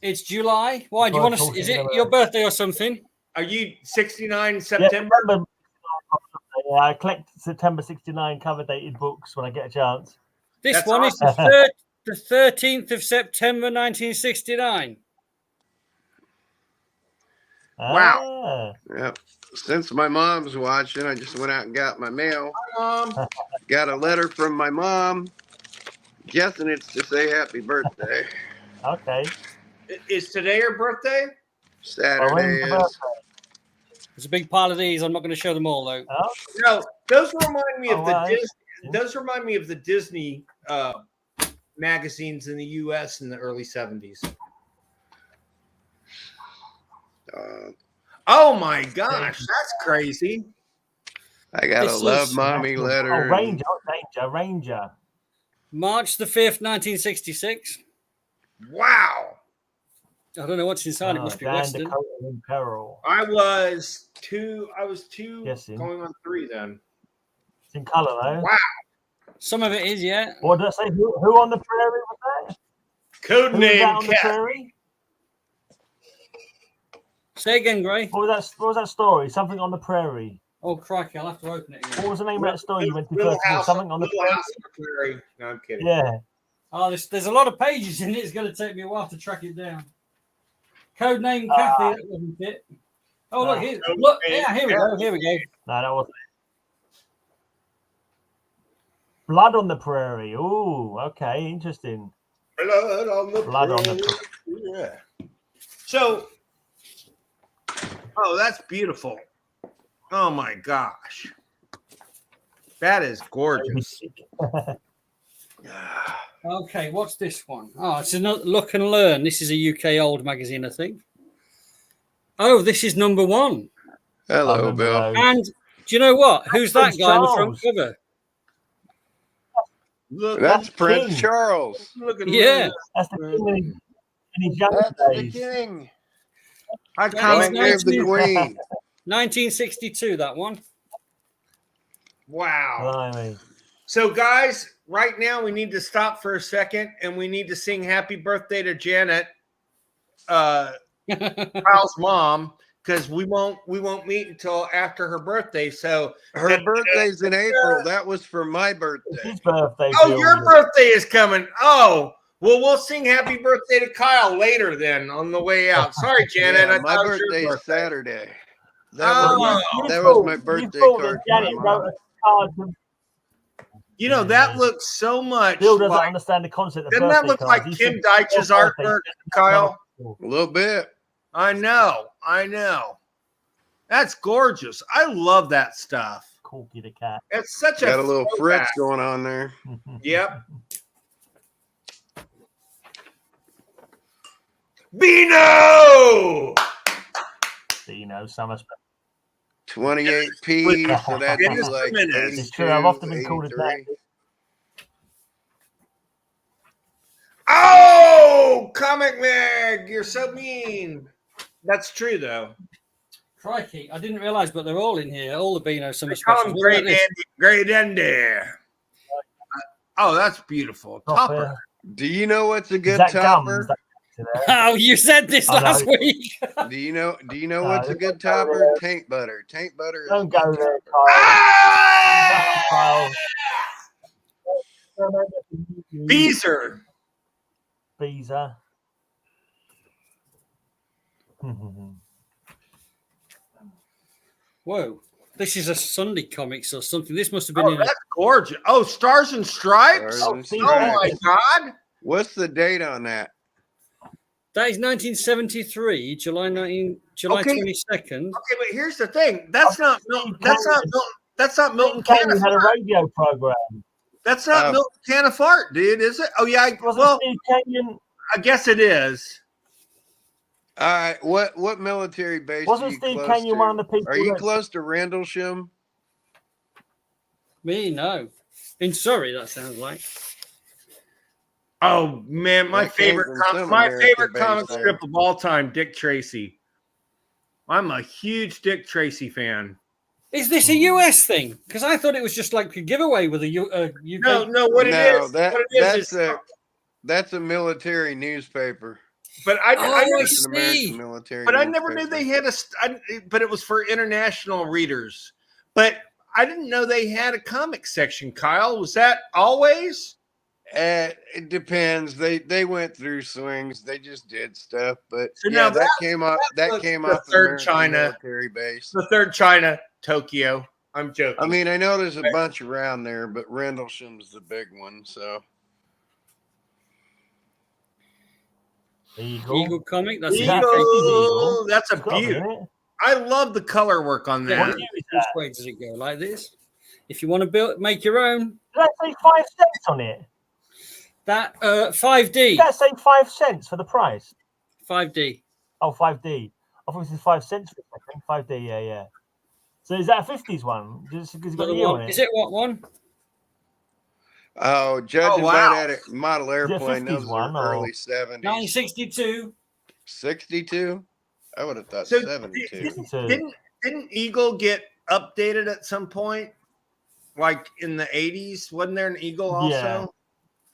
[SPEAKER 3] It's July. Why? Do you
[SPEAKER 1] Well,
[SPEAKER 3] want to?
[SPEAKER 1] talking
[SPEAKER 3] Is it
[SPEAKER 1] about-
[SPEAKER 3] your birthday or something?
[SPEAKER 2] Are you 69
[SPEAKER 1] Yeah,
[SPEAKER 2] September?
[SPEAKER 1] September. Yeah, I collect September '69 cover dated books when I get a chance.
[SPEAKER 3] This
[SPEAKER 2] That's
[SPEAKER 3] one
[SPEAKER 2] awesome.
[SPEAKER 3] is the 13th of September, 1969.
[SPEAKER 2] Wow.
[SPEAKER 4] Yep. Since my mom's watching, I just went out and got my mail.
[SPEAKER 2] Um,
[SPEAKER 4] Got a letter from my mom. Guessing it's to say happy birthday.
[SPEAKER 1] Okay.
[SPEAKER 2] is today her birthday?
[SPEAKER 1] Well, when's
[SPEAKER 4] Saturday
[SPEAKER 1] the
[SPEAKER 4] is.
[SPEAKER 1] birthday?
[SPEAKER 3] There's a big pile of these. I'm not going to show them all, though.
[SPEAKER 1] Oh,
[SPEAKER 2] No, those remind me of
[SPEAKER 1] Oh,
[SPEAKER 2] the
[SPEAKER 1] wow.
[SPEAKER 2] Disney. those remind me of the Disney magazines in the U.S. in the early 70s. Oh my gosh, that's crazy!
[SPEAKER 4] I got a love mommy letter.
[SPEAKER 1] Oh, Ranger.
[SPEAKER 3] March the 5th, 1966.
[SPEAKER 2] Wow.
[SPEAKER 3] I don't know what's inside. It must be Western.
[SPEAKER 1] In peril.
[SPEAKER 2] I was two
[SPEAKER 1] Guessing.
[SPEAKER 2] going on 3 then.
[SPEAKER 1] It's in colour though.
[SPEAKER 2] Wow.
[SPEAKER 3] Some of it is, yeah.
[SPEAKER 1] What did I say? Who on the prairie was that?
[SPEAKER 2] Code
[SPEAKER 1] Who
[SPEAKER 2] name
[SPEAKER 1] was that on the prairie?
[SPEAKER 3] Say again, Gray.
[SPEAKER 1] What was that story? Something on the prairie.
[SPEAKER 3] Oh, crikey, I'll have to open it again.
[SPEAKER 1] What was the name of that story you went to
[SPEAKER 2] Little
[SPEAKER 1] first?
[SPEAKER 2] House
[SPEAKER 1] Something on the
[SPEAKER 2] prairie. No, I'm kidding.
[SPEAKER 1] Yeah.
[SPEAKER 3] Oh, there's a lot of pages in it. It's going to take me a while to track it down. Code name Kathy. That wasn't it. Oh, look, here we go. Here we go.
[SPEAKER 1] No, that wasn't it. Blood on the prairie. Ooh, okay, interesting.
[SPEAKER 2] Blood on the
[SPEAKER 1] prairie.
[SPEAKER 2] Yeah. So, that's beautiful. Oh my gosh. That is gorgeous.
[SPEAKER 3] Okay, what's this one? Oh, it's another Look and Learn. This is a UK old magazine, I think. Oh, this is number 1.
[SPEAKER 4] Hello, Bill.
[SPEAKER 3] And do you know what? Who's that guy on the front cover?
[SPEAKER 4] That's Prince King. Charles.
[SPEAKER 3] Yeah.
[SPEAKER 1] That's the king in his young days.
[SPEAKER 4] The king.
[SPEAKER 2] I comment
[SPEAKER 4] gave the queen.
[SPEAKER 3] 1962, that one.
[SPEAKER 2] Wow.
[SPEAKER 1] Blimey.
[SPEAKER 2] So, guys, right now we need to stop for a second and we need to sing happy birthday to Janet, Kyle's mom, because we won't meet until after her birthday. So
[SPEAKER 4] her birthday's in April. That was for my birthday.
[SPEAKER 1] His birthday.
[SPEAKER 2] Oh, your birthday is coming. Oh, well, we'll sing happy birthday to Kyle later then on the way out. Sorry, Janet.
[SPEAKER 4] Yeah, my birthday's Saturday. That was my birthday card.
[SPEAKER 2] You know, that looks so much.
[SPEAKER 1] Bill doesn't understand the concept of
[SPEAKER 2] doesn't that look like Kim Deitch's artwork, Kyle?
[SPEAKER 4] A little bit.
[SPEAKER 2] I know. That's gorgeous. I love that stuff.
[SPEAKER 1] Corky the cat.
[SPEAKER 2] It's such
[SPEAKER 4] got a little Fritz going on there.
[SPEAKER 2] Yep. Beano!
[SPEAKER 1] Summer.
[SPEAKER 4] 28p, so that'd be like
[SPEAKER 1] it's true. I've often been called that.
[SPEAKER 2] Oh, Comic Mag, you're so mean. That's true, though.
[SPEAKER 3] Crikey, I didn't realize, but they're all in here. All the Beano Summer
[SPEAKER 2] Specials. Great Andy. Oh, that's beautiful. Topper.
[SPEAKER 4] Do you know what's a good topper?
[SPEAKER 3] Oh, you said this last week.
[SPEAKER 4] Do you know what's a good topper? Taint butter. Taint butter.
[SPEAKER 1] Don't go there, Kyle.
[SPEAKER 2] Beezer.
[SPEAKER 3] Whoa. This is a Sunday Comics or something. This must have been in
[SPEAKER 2] that's gorgeous. Oh, Stars and Stripes?
[SPEAKER 4] Oh
[SPEAKER 2] my God.
[SPEAKER 4] What's the date on that?
[SPEAKER 3] That is 1973, July 22nd.
[SPEAKER 2] Okay, but here's the thing. That's not Milton Caniff.
[SPEAKER 1] Had a radio program.
[SPEAKER 2] That's not Milton Caniff art, dude, is it? Oh yeah, well, I guess it is.
[SPEAKER 4] All right, what military base?
[SPEAKER 1] Wasn't Steve Canyon one of the people?
[SPEAKER 4] Are you close to Rendlesham?
[SPEAKER 3] Me, no. In Surrey, that sounds like.
[SPEAKER 2] Oh man, my favorite comic strip of all time, Dick Tracy. I'm a huge Dick Tracy fan.
[SPEAKER 3] Is this a US thing? Because I thought it was just like a giveaway with a UK.
[SPEAKER 2] No, what it is?
[SPEAKER 4] That's a military newspaper.
[SPEAKER 2] But I
[SPEAKER 3] see.
[SPEAKER 2] But I never knew they had but it was for international readers. But I didn't know they had a comic section. Kyle, was that always?
[SPEAKER 4] It depends. They went through swings. They just did stuff, but that came off the third China military base.
[SPEAKER 2] The third China, Tokyo. I'm joking.
[SPEAKER 4] I mean, I know there's a bunch around there, but Rendlesham's the big one. So
[SPEAKER 3] Eagle comic. That's
[SPEAKER 2] Eagle. That's a beauty. I love the color work on that.
[SPEAKER 3] Which way does it go? Like this? If you want to make your own,
[SPEAKER 1] that say 5 cents on it?
[SPEAKER 3] That 5D.
[SPEAKER 1] Did that say 5 cents for the price?
[SPEAKER 3] 5D.
[SPEAKER 1] Oh, 5D. I thought it was 5 cents for a second. 5D, yeah. So is that a 50s one? Just because it's got the year on it?
[SPEAKER 3] Is it what one?
[SPEAKER 4] Oh, judging by that model
[SPEAKER 1] Is it a
[SPEAKER 4] airplane,
[SPEAKER 1] 50s
[SPEAKER 4] those
[SPEAKER 1] one,
[SPEAKER 4] are
[SPEAKER 1] or-
[SPEAKER 4] early 70s.
[SPEAKER 3] 1962.
[SPEAKER 4] 62? I would have thought
[SPEAKER 2] So
[SPEAKER 4] 72.
[SPEAKER 2] Didn't Eagle get updated at some point? Like in the 80s? Wasn't there an Eagle also?
[SPEAKER 1] Yeah.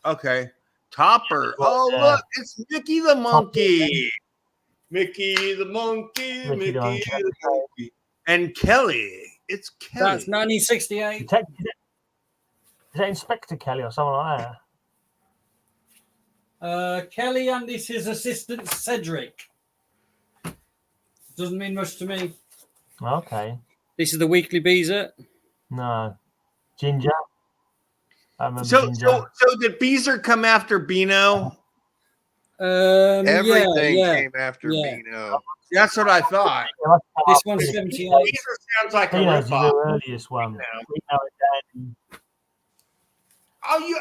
[SPEAKER 2] Okay. Topper. Oh, look, it's Mickey the Monkey. Mickey the Monkey. Mickey the Monkey. And Kelly. It's Kelly.
[SPEAKER 3] That's 1968.
[SPEAKER 1] Is that Inspector Kelly or something like that?
[SPEAKER 3] Kelly and this his assistant Cedric. Doesn't mean much to me.
[SPEAKER 1] Okay.
[SPEAKER 3] This is the Weekly Beezer.
[SPEAKER 1] No. Ginger. I remember
[SPEAKER 2] So
[SPEAKER 1] Ginger.
[SPEAKER 2] did Beezer come after Beano?
[SPEAKER 4] Everything
[SPEAKER 3] yeah.
[SPEAKER 4] came after Beano.
[SPEAKER 2] That's what I thought.
[SPEAKER 3] This one's 78.
[SPEAKER 2] Beezer sounds like a
[SPEAKER 1] Beano's the
[SPEAKER 2] ripoff.
[SPEAKER 1] earliest one.
[SPEAKER 2] You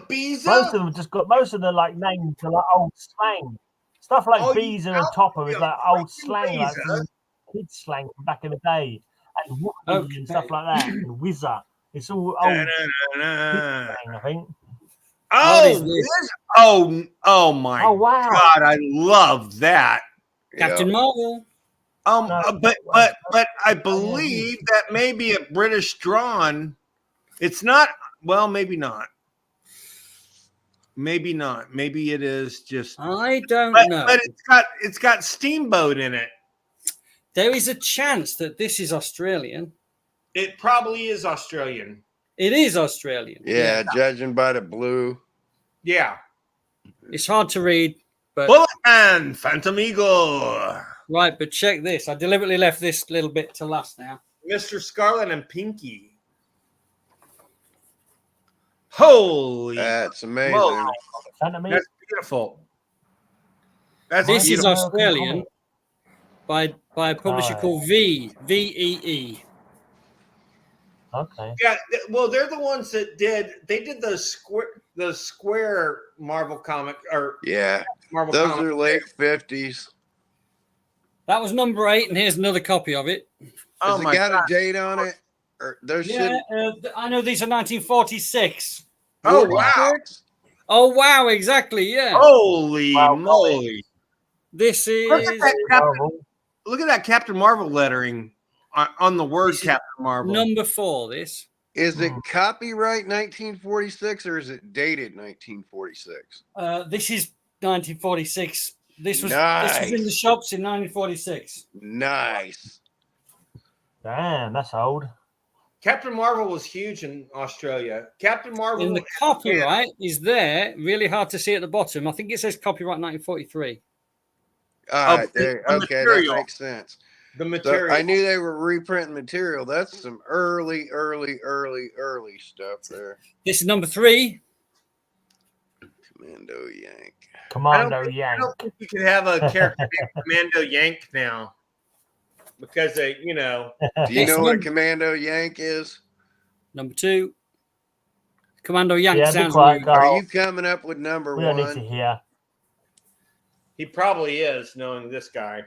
[SPEAKER 2] Beezer?
[SPEAKER 1] Most of them just got like names are like old slang. Stuff like Beezer and Topper is like old slang, like some kids slang from back in the day. And Whoopie and stuff like that. And Whizzer. It's all old kid slang, I think.
[SPEAKER 2] Oh my
[SPEAKER 1] wow.
[SPEAKER 2] God, I love that.
[SPEAKER 3] Captain Marvel.
[SPEAKER 2] But I believe that may be a British drawn. It's not. Well, maybe not. Maybe not. Maybe it is just.
[SPEAKER 3] I don't know.
[SPEAKER 2] But it's got Steamboat in it.
[SPEAKER 3] There is a chance that this is Australian.
[SPEAKER 2] It probably is Australian.
[SPEAKER 3] It is Australian.
[SPEAKER 4] Yeah, judging by the blue.
[SPEAKER 2] Yeah.
[SPEAKER 3] It's hard to read, but
[SPEAKER 2] Bulletman, Phantom Eagle.
[SPEAKER 3] Right, but check this. I deliberately left this little bit to last now.
[SPEAKER 2] Mr. Scarlet and Pinky. Holy.
[SPEAKER 4] That's amazing.
[SPEAKER 2] Whoa. That's beautiful.
[SPEAKER 3] This is Australian by a publisher called VEE.
[SPEAKER 1] Okay.
[SPEAKER 2] Yeah, well, they're the ones that did the square Marvel comic Marvel
[SPEAKER 4] those
[SPEAKER 2] comic.
[SPEAKER 4] are late 50s.
[SPEAKER 3] That was number 8, and here's another copy of it.
[SPEAKER 4] Has it got a date on it? Or
[SPEAKER 3] I know these are 1946.
[SPEAKER 2] Oh wow!
[SPEAKER 3] Oh wow! Exactly. Yeah.
[SPEAKER 2] Holy moly!
[SPEAKER 3] This is
[SPEAKER 2] look at that Captain Marvel lettering on the word Captain Marvel.
[SPEAKER 3] Number 4. This
[SPEAKER 4] is it copyright 1946 or is it dated 1946?
[SPEAKER 3] This is 1946. This was in the shops in 1946.
[SPEAKER 4] Nice.
[SPEAKER 1] Damn, that's old.
[SPEAKER 2] Captain Marvel was huge in Australia. Captain Marvel.
[SPEAKER 3] And the copyright is there. Really hard to see at the bottom. I think it says copyright 1943.
[SPEAKER 4] All right, there. Okay, that makes sense.
[SPEAKER 2] The material.
[SPEAKER 4] So I knew they were reprinting material. That's some early stuff there.
[SPEAKER 3] This is number 3.
[SPEAKER 4] Commando Yank.
[SPEAKER 1] Commando Yank.
[SPEAKER 2] I don't think you could have a character named Commando Yank now. Because do you know
[SPEAKER 4] what a Commando Yank is?
[SPEAKER 3] Number 2. Commando Yank sounds
[SPEAKER 4] weird. Are you coming up with number 1?
[SPEAKER 1] We don't need to hear.
[SPEAKER 2] He probably is, knowing this guy.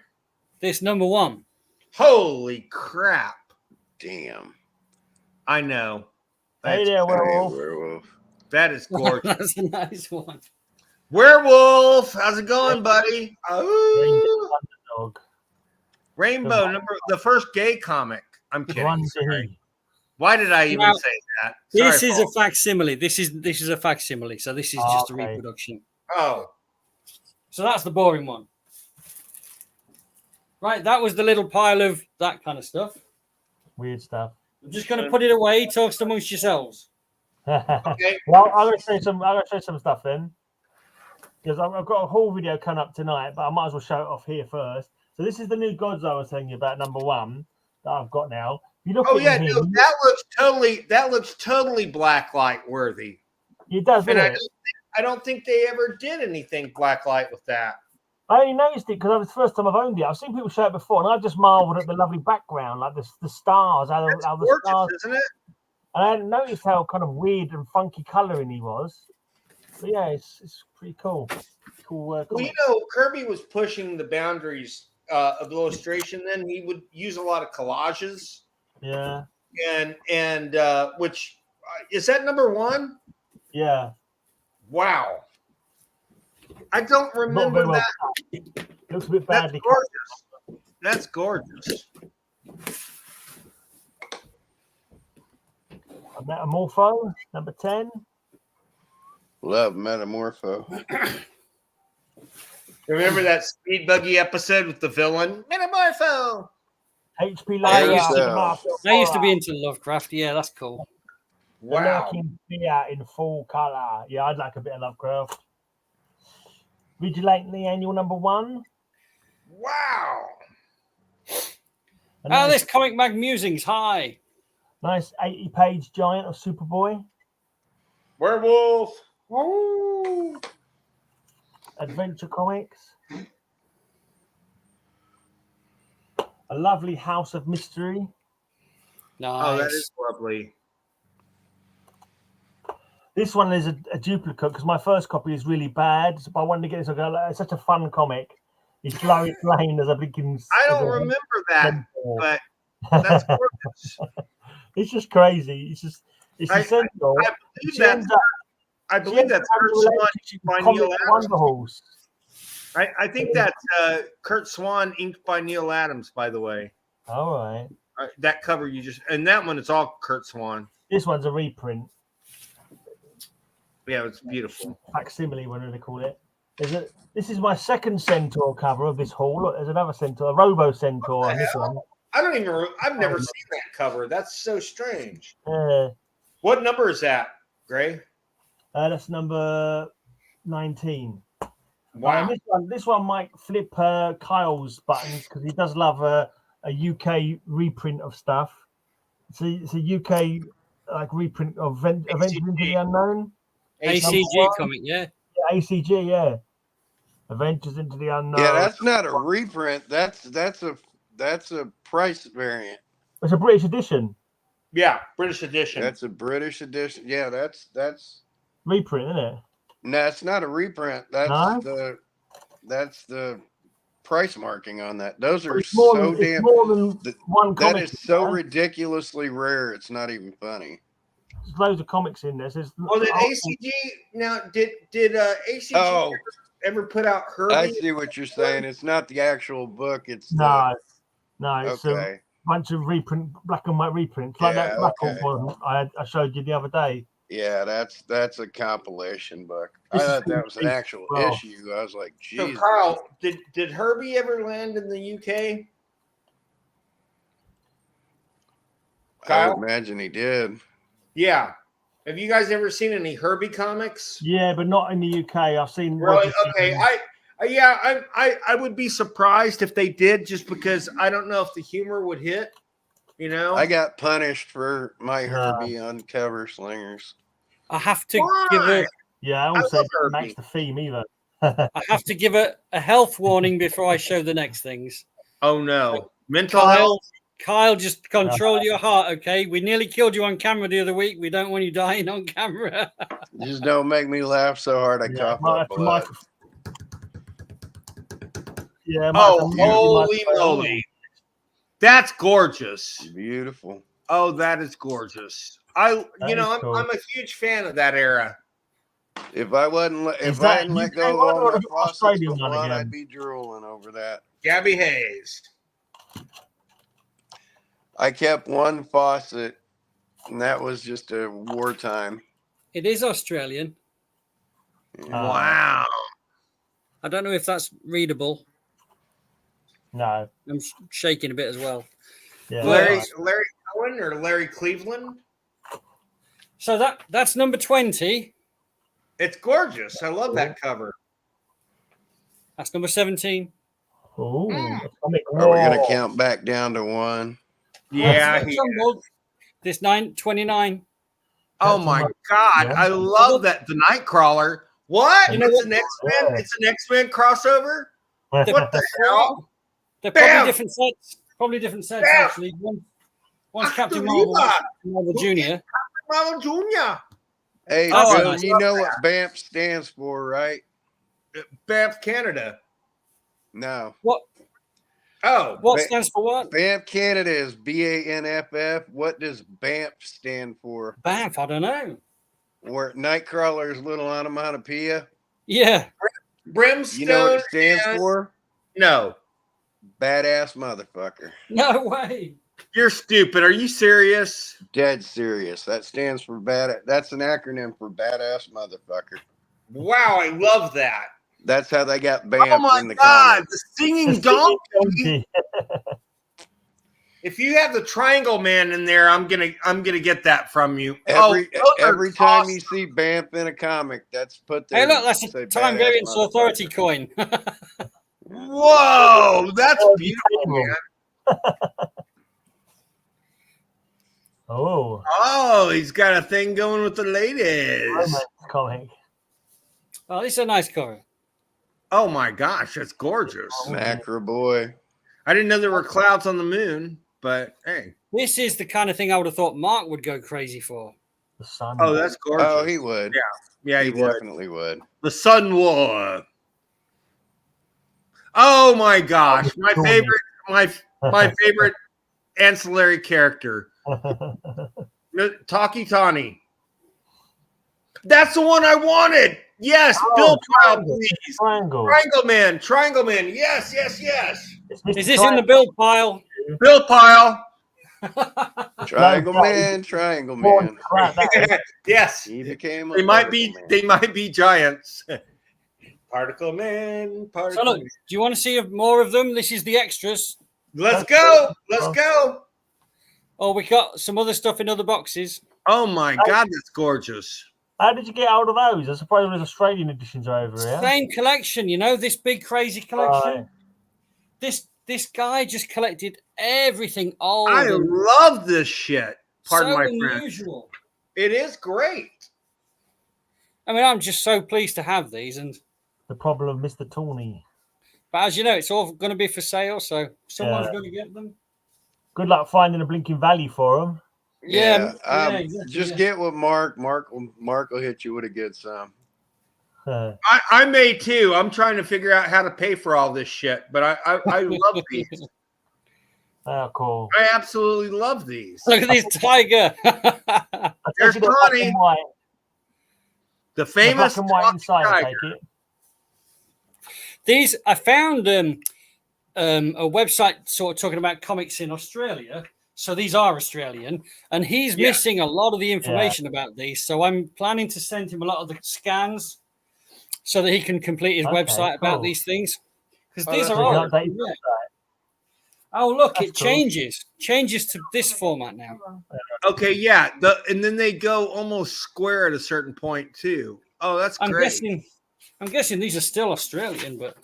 [SPEAKER 3] This number 1.
[SPEAKER 2] Holy crap.
[SPEAKER 4] Damn.
[SPEAKER 2] I know.
[SPEAKER 1] Hey there, Werewolf.
[SPEAKER 2] That is gorgeous.
[SPEAKER 3] That's a nice one.
[SPEAKER 2] Werewolf, how's it going, buddy? Oh. Rainbow, the first gay comic. I'm kidding. Why did I even say that?
[SPEAKER 3] This is a facsimile. This is a facsimile. So this is just a reproduction.
[SPEAKER 2] Oh.
[SPEAKER 3] So that's the boring one. Right, that was the little pile of that kind of stuff.
[SPEAKER 1] Weird stuff.
[SPEAKER 3] I'm just going to put it away. Talks amongst yourselves.
[SPEAKER 2] Okay.
[SPEAKER 1] Well, I'm going to show some stuff then, because I've got a whole video coming up tonight, but I might as well show it off here first. So this is the new gods I was telling you about, number 1 that I've got now. You look at him,
[SPEAKER 2] dude, that looks totally blacklight worthy.
[SPEAKER 1] It does, doesn't it?
[SPEAKER 2] I don't think they ever did anything blacklight with that.
[SPEAKER 1] I only noticed it because it was the first time I've owned it. I've seen people show it before, and I've just marveled at the lovely background, like the stars. How
[SPEAKER 2] That's
[SPEAKER 1] the
[SPEAKER 2] gorgeous,
[SPEAKER 1] stars,
[SPEAKER 2] isn't it?
[SPEAKER 1] And I hadn't noticed how kind of weird and funky colouring he was. But yeah, it's pretty cool. Cool.
[SPEAKER 2] Well,
[SPEAKER 1] Comic.
[SPEAKER 2] you know, Kirby was pushing the boundaries of illustration. Then he would use a lot of collages.
[SPEAKER 1] Yeah.
[SPEAKER 2] And which is that number 1?
[SPEAKER 1] Yeah.
[SPEAKER 2] Wow. I don't remember
[SPEAKER 1] well
[SPEAKER 2] that.
[SPEAKER 1] It looks a bit
[SPEAKER 2] That's
[SPEAKER 1] badly.
[SPEAKER 2] gorgeous. That's gorgeous.
[SPEAKER 1] Metamorpho, number 10.
[SPEAKER 4] Love Metamorpho.
[SPEAKER 2] Remember that Speed Buggy episode with the villain? Metamorpho.
[SPEAKER 1] HP
[SPEAKER 3] I
[SPEAKER 1] Layer.
[SPEAKER 3] used to be into Lovecraft. Yeah, that's cool.
[SPEAKER 2] Wow.
[SPEAKER 1] Lurking fear in full colour. Yeah, I'd like a bit of Lovecraft. Vigilante Annual number 1.
[SPEAKER 2] Wow.
[SPEAKER 3] This Comic Mag Musings. Hi.
[SPEAKER 1] Nice 80-page giant of Superboy.
[SPEAKER 2] Werewolf. Woo.
[SPEAKER 1] Adventure Comics. A lovely House of Mystery.
[SPEAKER 3] Nice.
[SPEAKER 2] Oh, that is lovely.
[SPEAKER 1] This one is a duplicate because my first copy is really bad. So I wanted to get this. I go, it's such a fun comic. It's Lois Lane as a blinking.
[SPEAKER 2] I don't remember that, but that's gorgeous.
[SPEAKER 1] It's just crazy. It's essential.
[SPEAKER 2] I believe that's Kurt Swan inked by Neil Adams. I think that's Kurt Swan inked by Neil Adams, by the way.
[SPEAKER 1] All right.
[SPEAKER 2] That cover and that one, it's all Kurt Swan.
[SPEAKER 1] This one's a reprint.
[SPEAKER 2] Yeah, it's beautiful.
[SPEAKER 1] Facsimile, whatever they call it. This is my second Centaur cover of this haul. Look, there's another Centaur, a Robo Centaur on this one.
[SPEAKER 2] I've never seen that cover. That's so strange.
[SPEAKER 1] Yeah.
[SPEAKER 2] What number is that, Gray?
[SPEAKER 1] That's number 19.
[SPEAKER 2] Wow.
[SPEAKER 1] This one might flip Kyle's buttons because he does love a UK reprint of stuff. It's a UK reprint of Avengers into the Unknown.
[SPEAKER 3] ACG comic, yeah.
[SPEAKER 1] ACG, yeah. Adventures into the Unknown.
[SPEAKER 4] Yeah, that's not a reprint. That's a price variant.
[SPEAKER 1] It's a British edition.
[SPEAKER 2] Yeah, British edition.
[SPEAKER 4] That's a British edition. Yeah, that's
[SPEAKER 1] reprint, isn't it?
[SPEAKER 4] No, it's not a reprint. That's the price marking on that. Those are so damn.
[SPEAKER 1] More than one
[SPEAKER 4] that
[SPEAKER 1] comic
[SPEAKER 4] is so ridiculously rare. It's not even funny.
[SPEAKER 1] There's loads of comics in there.
[SPEAKER 2] ACG now did ACG ever put out Herbie?
[SPEAKER 4] I see what you're saying. It's not the actual book. It's
[SPEAKER 1] no. It's
[SPEAKER 4] okay.
[SPEAKER 1] A bunch of black and white reprints, like that black one I showed you the other day.
[SPEAKER 4] Yeah, that's a compilation book. I thought that was an actual issue. I was like, Jesus.
[SPEAKER 2] So Carl, did Herbie ever land in the UK?
[SPEAKER 4] I would imagine he did.
[SPEAKER 2] Yeah. Have you guys ever seen any Herbie comics?
[SPEAKER 1] Yeah, but not in the UK. I've seen.
[SPEAKER 2] Really? Okay. I would be surprised if they did, just because I don't know if the humor would hit. You know,
[SPEAKER 4] I got punished for my Herbie on Cover Slingers.
[SPEAKER 3] I have to give it.
[SPEAKER 1] Yeah, I also match the theme either.
[SPEAKER 3] I have to give it a health warning before I show the next things.
[SPEAKER 2] Oh no, mental health.
[SPEAKER 3] Kyle, just control your heart, okay? We nearly killed you on camera the other week. We don't want you dying on camera.
[SPEAKER 4] Just don't make me laugh so hard I cough up blood.
[SPEAKER 2] Yeah. Oh, holy moly! That's gorgeous.
[SPEAKER 4] Beautiful.
[SPEAKER 2] Oh, that is gorgeous. I'm a huge fan of that era.
[SPEAKER 4] If I hadn't let go of all my faucets for blood, I'd be drooling over that.
[SPEAKER 2] Gabby Hayes.
[SPEAKER 4] I kept one faucet, and that was just a wartime.
[SPEAKER 3] It is Australian.
[SPEAKER 2] Wow.
[SPEAKER 3] I don't know if that's readable.
[SPEAKER 1] No.
[SPEAKER 3] I'm shaking a bit as well.
[SPEAKER 2] Yeah. Larry Cohen or Larry Cleveland?
[SPEAKER 3] So that's number 20.
[SPEAKER 2] It's gorgeous. I love that cover.
[SPEAKER 3] That's number 17.
[SPEAKER 1] Oh,
[SPEAKER 4] Are we going to count back down to one?
[SPEAKER 2] Yeah.
[SPEAKER 3] This 29.
[SPEAKER 2] Oh my God. Yeah. I love that. The Nightcrawler. What? You know, it's an X-Men. It's an X-Men crossover. What the hell?
[SPEAKER 3] They're probably different sets. Actually. One's Captain Marvel Jr.
[SPEAKER 2] Marvel Jr.
[SPEAKER 4] Hey,
[SPEAKER 3] Oh,
[SPEAKER 4] Bill,
[SPEAKER 3] nice.
[SPEAKER 4] you know what BAMP stands for, right?
[SPEAKER 2] Banff, Canada.
[SPEAKER 4] No.
[SPEAKER 3] What
[SPEAKER 2] Oh,
[SPEAKER 3] stands for what?
[SPEAKER 4] BAMP Canada is BANFF. What does BAMP stand for?
[SPEAKER 3] Banff, I don't know.
[SPEAKER 4] Or Nightcrawler's little onomatopoeia?
[SPEAKER 3] Yeah.
[SPEAKER 2] brimstone.
[SPEAKER 4] You know what it stands
[SPEAKER 2] and-
[SPEAKER 4] for?
[SPEAKER 2] No,
[SPEAKER 4] Badass motherfucker.
[SPEAKER 3] No way.
[SPEAKER 2] you're stupid. Are you serious?
[SPEAKER 4] Dead serious. That stands for bad. That's an acronym for badass motherfucker.
[SPEAKER 2] Wow, I love that.
[SPEAKER 4] That's how they got BAMP
[SPEAKER 2] Oh my
[SPEAKER 4] in the
[SPEAKER 2] God,
[SPEAKER 4] comics.
[SPEAKER 2] the singing
[SPEAKER 1] The
[SPEAKER 2] donkey.
[SPEAKER 1] donkey.
[SPEAKER 2] If you have the Triangle Man in there, I'm gonna get that from you.
[SPEAKER 4] Every
[SPEAKER 2] those are
[SPEAKER 4] every time you
[SPEAKER 2] awesome.
[SPEAKER 4] see BAMP in a comic, that's put there.
[SPEAKER 3] Hey, look, that's
[SPEAKER 4] to say
[SPEAKER 3] a Time
[SPEAKER 4] badass
[SPEAKER 3] Variance
[SPEAKER 4] motherfucker.
[SPEAKER 3] Authority coin.
[SPEAKER 2] Whoa, that's
[SPEAKER 1] Oh,
[SPEAKER 2] beautiful,
[SPEAKER 1] incredible.
[SPEAKER 2] man.
[SPEAKER 1] Oh,
[SPEAKER 2] Oh, he's got a thing going with the ladies.
[SPEAKER 1] romance comic.
[SPEAKER 3] Oh, this is a nice cover.
[SPEAKER 2] Oh my gosh, that's gorgeous.
[SPEAKER 4] Macro boy.
[SPEAKER 2] I didn't know there were clouds on the moon, but hey.
[SPEAKER 3] This is the kind of thing I would have thought Mark would go crazy for.
[SPEAKER 1] The sun.
[SPEAKER 2] Oh, that's gorgeous.
[SPEAKER 4] Oh, he would.
[SPEAKER 2] Yeah,
[SPEAKER 4] he
[SPEAKER 2] he would.
[SPEAKER 4] definitely would.
[SPEAKER 2] The Sun War. Oh my gosh, my favorite ancillary character, Talky Tawny. That's the one I wanted. Yes,
[SPEAKER 1] Oh,
[SPEAKER 2] Bill Pile,
[SPEAKER 1] triangle.
[SPEAKER 2] please.
[SPEAKER 1] Triangle.
[SPEAKER 2] Triangle Man. Yes, yes, yes.
[SPEAKER 1] It's Mr.
[SPEAKER 3] Is this in the build pile?
[SPEAKER 2] Bill Pile.
[SPEAKER 4] Triangle
[SPEAKER 1] that
[SPEAKER 4] Man,
[SPEAKER 1] is-
[SPEAKER 4] Triangle
[SPEAKER 1] Holy
[SPEAKER 4] Man.
[SPEAKER 1] crap, that is-
[SPEAKER 2] Yes.
[SPEAKER 4] He became a
[SPEAKER 2] They might
[SPEAKER 4] Particle
[SPEAKER 2] be giants. Particle Man. Particle
[SPEAKER 3] So look,
[SPEAKER 2] Man.
[SPEAKER 3] do you want to see more of them? This is the extras.
[SPEAKER 2] Let's go. Let's go.
[SPEAKER 3] Oh, we got some other stuff in other boxes.
[SPEAKER 2] Oh my God, that's gorgeous.
[SPEAKER 1] How did you get hold of those? I'm surprised those Australian editions are over here.
[SPEAKER 3] Same collection, you know, this big crazy collection.
[SPEAKER 1] Right.
[SPEAKER 3] This guy just collected everything old.
[SPEAKER 2] I
[SPEAKER 3] and
[SPEAKER 2] love this shit. Pardon
[SPEAKER 3] so
[SPEAKER 2] my French.
[SPEAKER 3] unusual.
[SPEAKER 2] It is great.
[SPEAKER 3] I mean, I'm just so pleased to have these, and
[SPEAKER 1] The problem of Mr. Tawny.
[SPEAKER 3] but as you know, it's all going to be for sale, so someone's
[SPEAKER 1] Yeah.
[SPEAKER 3] going to get them.
[SPEAKER 1] Good luck finding a blinking value for them.
[SPEAKER 3] Yeah, exactly,
[SPEAKER 4] Just
[SPEAKER 3] yeah.
[SPEAKER 4] get with Mark. Mark will hit you with a good sum.
[SPEAKER 2] I may too. I'm trying to figure out how to pay for all this shit, but I love these.
[SPEAKER 1] Oh, cool.
[SPEAKER 2] I absolutely love these.
[SPEAKER 3] Look at this tiger.
[SPEAKER 1] I
[SPEAKER 2] There's
[SPEAKER 1] take it they're black
[SPEAKER 2] Tawny.
[SPEAKER 1] and white.
[SPEAKER 2] The
[SPEAKER 1] They're
[SPEAKER 2] famous
[SPEAKER 1] black and white
[SPEAKER 2] Talky
[SPEAKER 1] inside, I
[SPEAKER 2] Tiger.
[SPEAKER 1] take it.
[SPEAKER 3] These I found a website sort of talking about comics in Australia. So these are Australian, and he's
[SPEAKER 2] Yeah.
[SPEAKER 3] missing a lot of the information about these. So I'm planning to send him a lot of the scans so that he can complete his
[SPEAKER 1] Okay,
[SPEAKER 3] website about
[SPEAKER 1] cool.
[SPEAKER 3] these things. Because
[SPEAKER 2] Oh,
[SPEAKER 3] these
[SPEAKER 2] that's
[SPEAKER 3] are
[SPEAKER 1] So
[SPEAKER 3] all.
[SPEAKER 1] you update the website.
[SPEAKER 3] Oh, look,
[SPEAKER 1] That's
[SPEAKER 3] it
[SPEAKER 1] cool.
[SPEAKER 3] changes to this format now.
[SPEAKER 2] Okay, yeah. And then they go almost square at a certain point too. Oh, that's
[SPEAKER 3] I'm
[SPEAKER 2] great.
[SPEAKER 3] guessing these are still Australian, but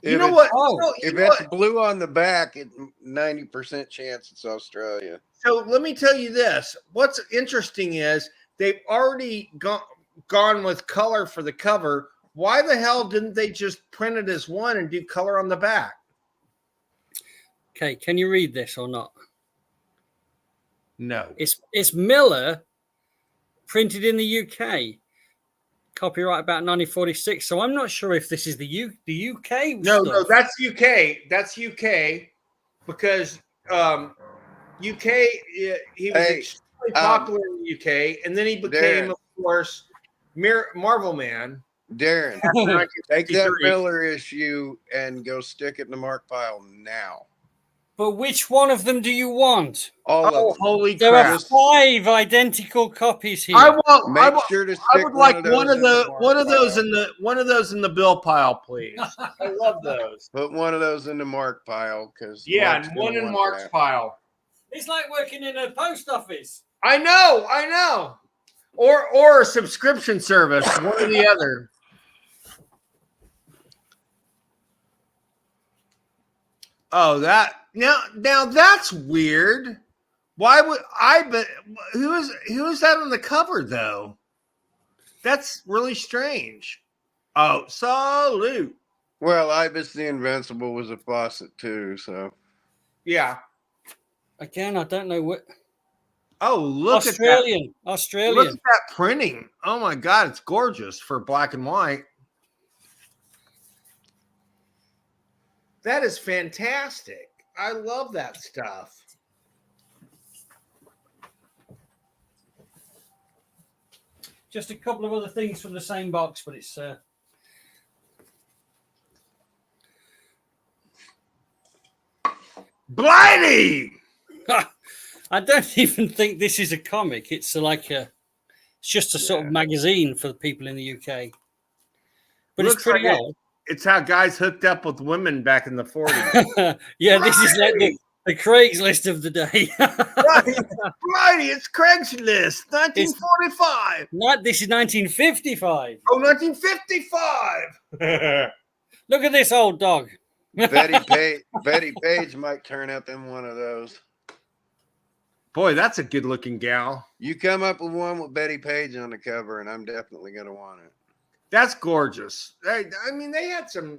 [SPEAKER 2] You
[SPEAKER 4] If
[SPEAKER 2] know
[SPEAKER 4] it's-
[SPEAKER 2] what?
[SPEAKER 3] Oh,
[SPEAKER 2] You
[SPEAKER 4] If
[SPEAKER 2] know
[SPEAKER 4] it's
[SPEAKER 2] what?
[SPEAKER 4] blue on the back, 90% chance it's Australia.
[SPEAKER 2] So let me tell you this. What's interesting is they've already gone with color for the cover. Why the hell didn't they just print it as one and do color on the back?
[SPEAKER 3] okay. Can you read this or not?
[SPEAKER 2] No.
[SPEAKER 3] It's Miller, printed in the UK. Copyright about 1946. So I'm not sure if this is the UK.
[SPEAKER 2] No,
[SPEAKER 3] stuff.
[SPEAKER 2] that's UK. That's UK because UK. He was
[SPEAKER 4] Hey,
[SPEAKER 2] extremely popular in the UK, and then he became,
[SPEAKER 4] Darren.
[SPEAKER 2] of course, Marvel Man.
[SPEAKER 4] Darren,
[SPEAKER 2] after
[SPEAKER 4] take that
[SPEAKER 2] 1953.
[SPEAKER 4] Miller issue and go stick it in the Mark pile now.
[SPEAKER 3] But which one of them do you want?
[SPEAKER 4] All
[SPEAKER 2] Oh,
[SPEAKER 4] of them.
[SPEAKER 2] holy
[SPEAKER 3] There
[SPEAKER 2] crap!
[SPEAKER 3] are 5 identical copies here.
[SPEAKER 2] I want.
[SPEAKER 4] Make
[SPEAKER 2] I,
[SPEAKER 4] sure to stick
[SPEAKER 2] I would like one of
[SPEAKER 4] in the
[SPEAKER 2] the
[SPEAKER 4] Mark
[SPEAKER 2] one of those
[SPEAKER 4] pile.
[SPEAKER 2] in the bill pile, please. I love those.
[SPEAKER 4] Put one of those in the Mark pile because
[SPEAKER 2] Yeah, and one in Mark's pile.
[SPEAKER 3] It's like working in a post office.
[SPEAKER 2] I know. Or a subscription service, one or the other. Oh, that now that's weird. Why would I? But who is that on the cover though? That's really strange. Oh, salute.
[SPEAKER 4] Well, Ibis the Invincible was a faucet too, so
[SPEAKER 2] Yeah.
[SPEAKER 3] Again, I don't know what.
[SPEAKER 2] Oh, look
[SPEAKER 3] Australian.
[SPEAKER 2] at that.
[SPEAKER 3] Australian.
[SPEAKER 2] Look at that printing. Oh my God, it's gorgeous for black and white. That is fantastic. I love that stuff.
[SPEAKER 3] Just a couple of other things from the same box, but it's
[SPEAKER 2] Blighty!
[SPEAKER 3] I don't even think this is a comic. It's it's just a sort of magazine for the people in the UK. But
[SPEAKER 2] Looks
[SPEAKER 3] it's pretty
[SPEAKER 2] like
[SPEAKER 3] old.
[SPEAKER 2] It's how guys hooked up with women back in the 40s.
[SPEAKER 3] Yeah, this is like the Craigslist of the day.
[SPEAKER 2] Blighty, it's Craigslist, 1945.
[SPEAKER 3] This is 1955.
[SPEAKER 2] Oh, 1955.
[SPEAKER 3] Look at this old dog.
[SPEAKER 4] Betty Page might turn up in one of those.
[SPEAKER 2] Boy, that's a good-looking gal.
[SPEAKER 4] You come up with one with Betty Page on the cover, and I'm definitely going to want it.
[SPEAKER 2] That's gorgeous. I mean, they had some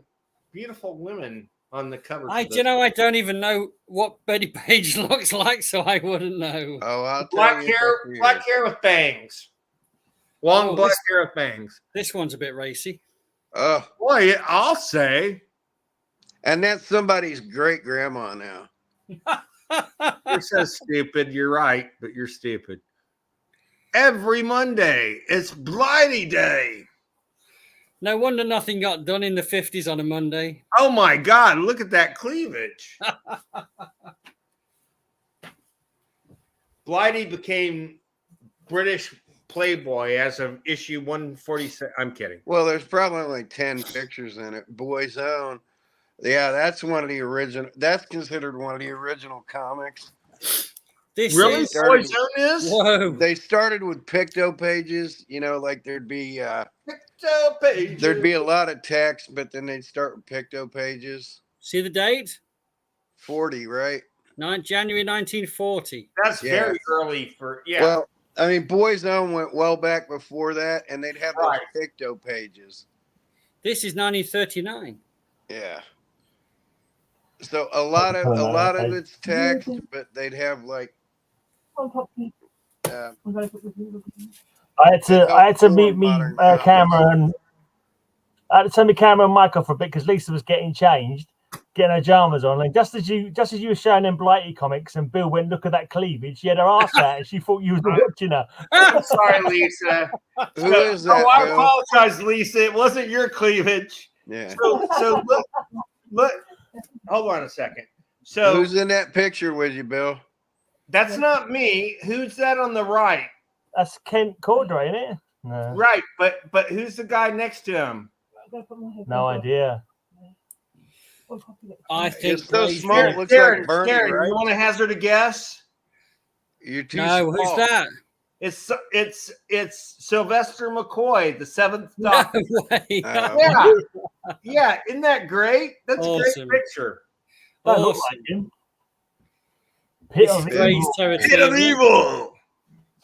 [SPEAKER 2] beautiful women on the cover.
[SPEAKER 3] I don't even know what Betty Page looks like, so I wouldn't know.
[SPEAKER 4] Oh, I'll tell
[SPEAKER 2] black
[SPEAKER 4] you
[SPEAKER 2] hair with bangs. Long black hair with bangs.
[SPEAKER 3] This one's a bit racy.
[SPEAKER 4] Oh,
[SPEAKER 2] boy, I'll say.
[SPEAKER 4] And that's somebody's great grandma now.
[SPEAKER 2] You're so stupid. You're right, but you're stupid. Every Monday, it's Blighty Day.
[SPEAKER 3] No wonder nothing got done in the 50s on a Monday.
[SPEAKER 2] Oh my God, look at that cleavage. Blighty became British Playboy as of issue 147. I'm kidding.
[SPEAKER 4] Well, there's probably only 10 pictures in it. Boy's Own. Yeah, that's one of the original. That's considered one of the original comics.
[SPEAKER 2] Really? Boy's Own is?
[SPEAKER 3] Whoa.
[SPEAKER 4] They started with picto pages. You know, like there'd be
[SPEAKER 2] picto pages.
[SPEAKER 4] There'd be a lot of text, but then they'd start with picto pages.
[SPEAKER 3] See the date?
[SPEAKER 4] 40, right?
[SPEAKER 3] January 1940.
[SPEAKER 2] That's very early for
[SPEAKER 4] Well, I mean, Boy's Own went well back before that, and they'd have those picto pages.
[SPEAKER 3] This is 1939.
[SPEAKER 4] Yeah. So a lot of it's text, but they'd have like.
[SPEAKER 1] I had to mute me camera and I had to turn the camera and mic off for a bit because Lisa was getting changed, getting her pajamas on, and just as you were showing them Blighty comics, and Bill went, "Look at that cleavage." She had her ass out, and she thought you was watching her.
[SPEAKER 2] Sorry, Lisa.
[SPEAKER 4] Who is that?
[SPEAKER 2] Oh, I apologize, Lisa. It wasn't your cleavage.
[SPEAKER 4] Yeah.
[SPEAKER 2] So look. Hold on a second. So
[SPEAKER 4] who's in that picture with you, Bill?
[SPEAKER 2] That's not me. Who's that on the right?
[SPEAKER 1] That's Kent Cordray, isn't it? No.
[SPEAKER 2] Right, but who's the guy next to him?
[SPEAKER 1] No idea.
[SPEAKER 3] I think
[SPEAKER 4] it's so small. It looks
[SPEAKER 2] Darren,
[SPEAKER 4] like Bernie,
[SPEAKER 2] Darren,
[SPEAKER 4] right?
[SPEAKER 2] you want to hazard a guess?
[SPEAKER 4] You're too
[SPEAKER 3] No,
[SPEAKER 4] small.
[SPEAKER 3] who's that?
[SPEAKER 2] It's Sylvester McCoy, the seventh
[SPEAKER 3] No
[SPEAKER 2] Doctor.
[SPEAKER 3] way.
[SPEAKER 2] Yeah, isn't that great? That's a
[SPEAKER 3] Awesome.
[SPEAKER 2] great picture.
[SPEAKER 1] That looks like him. Pit of
[SPEAKER 2] Evil.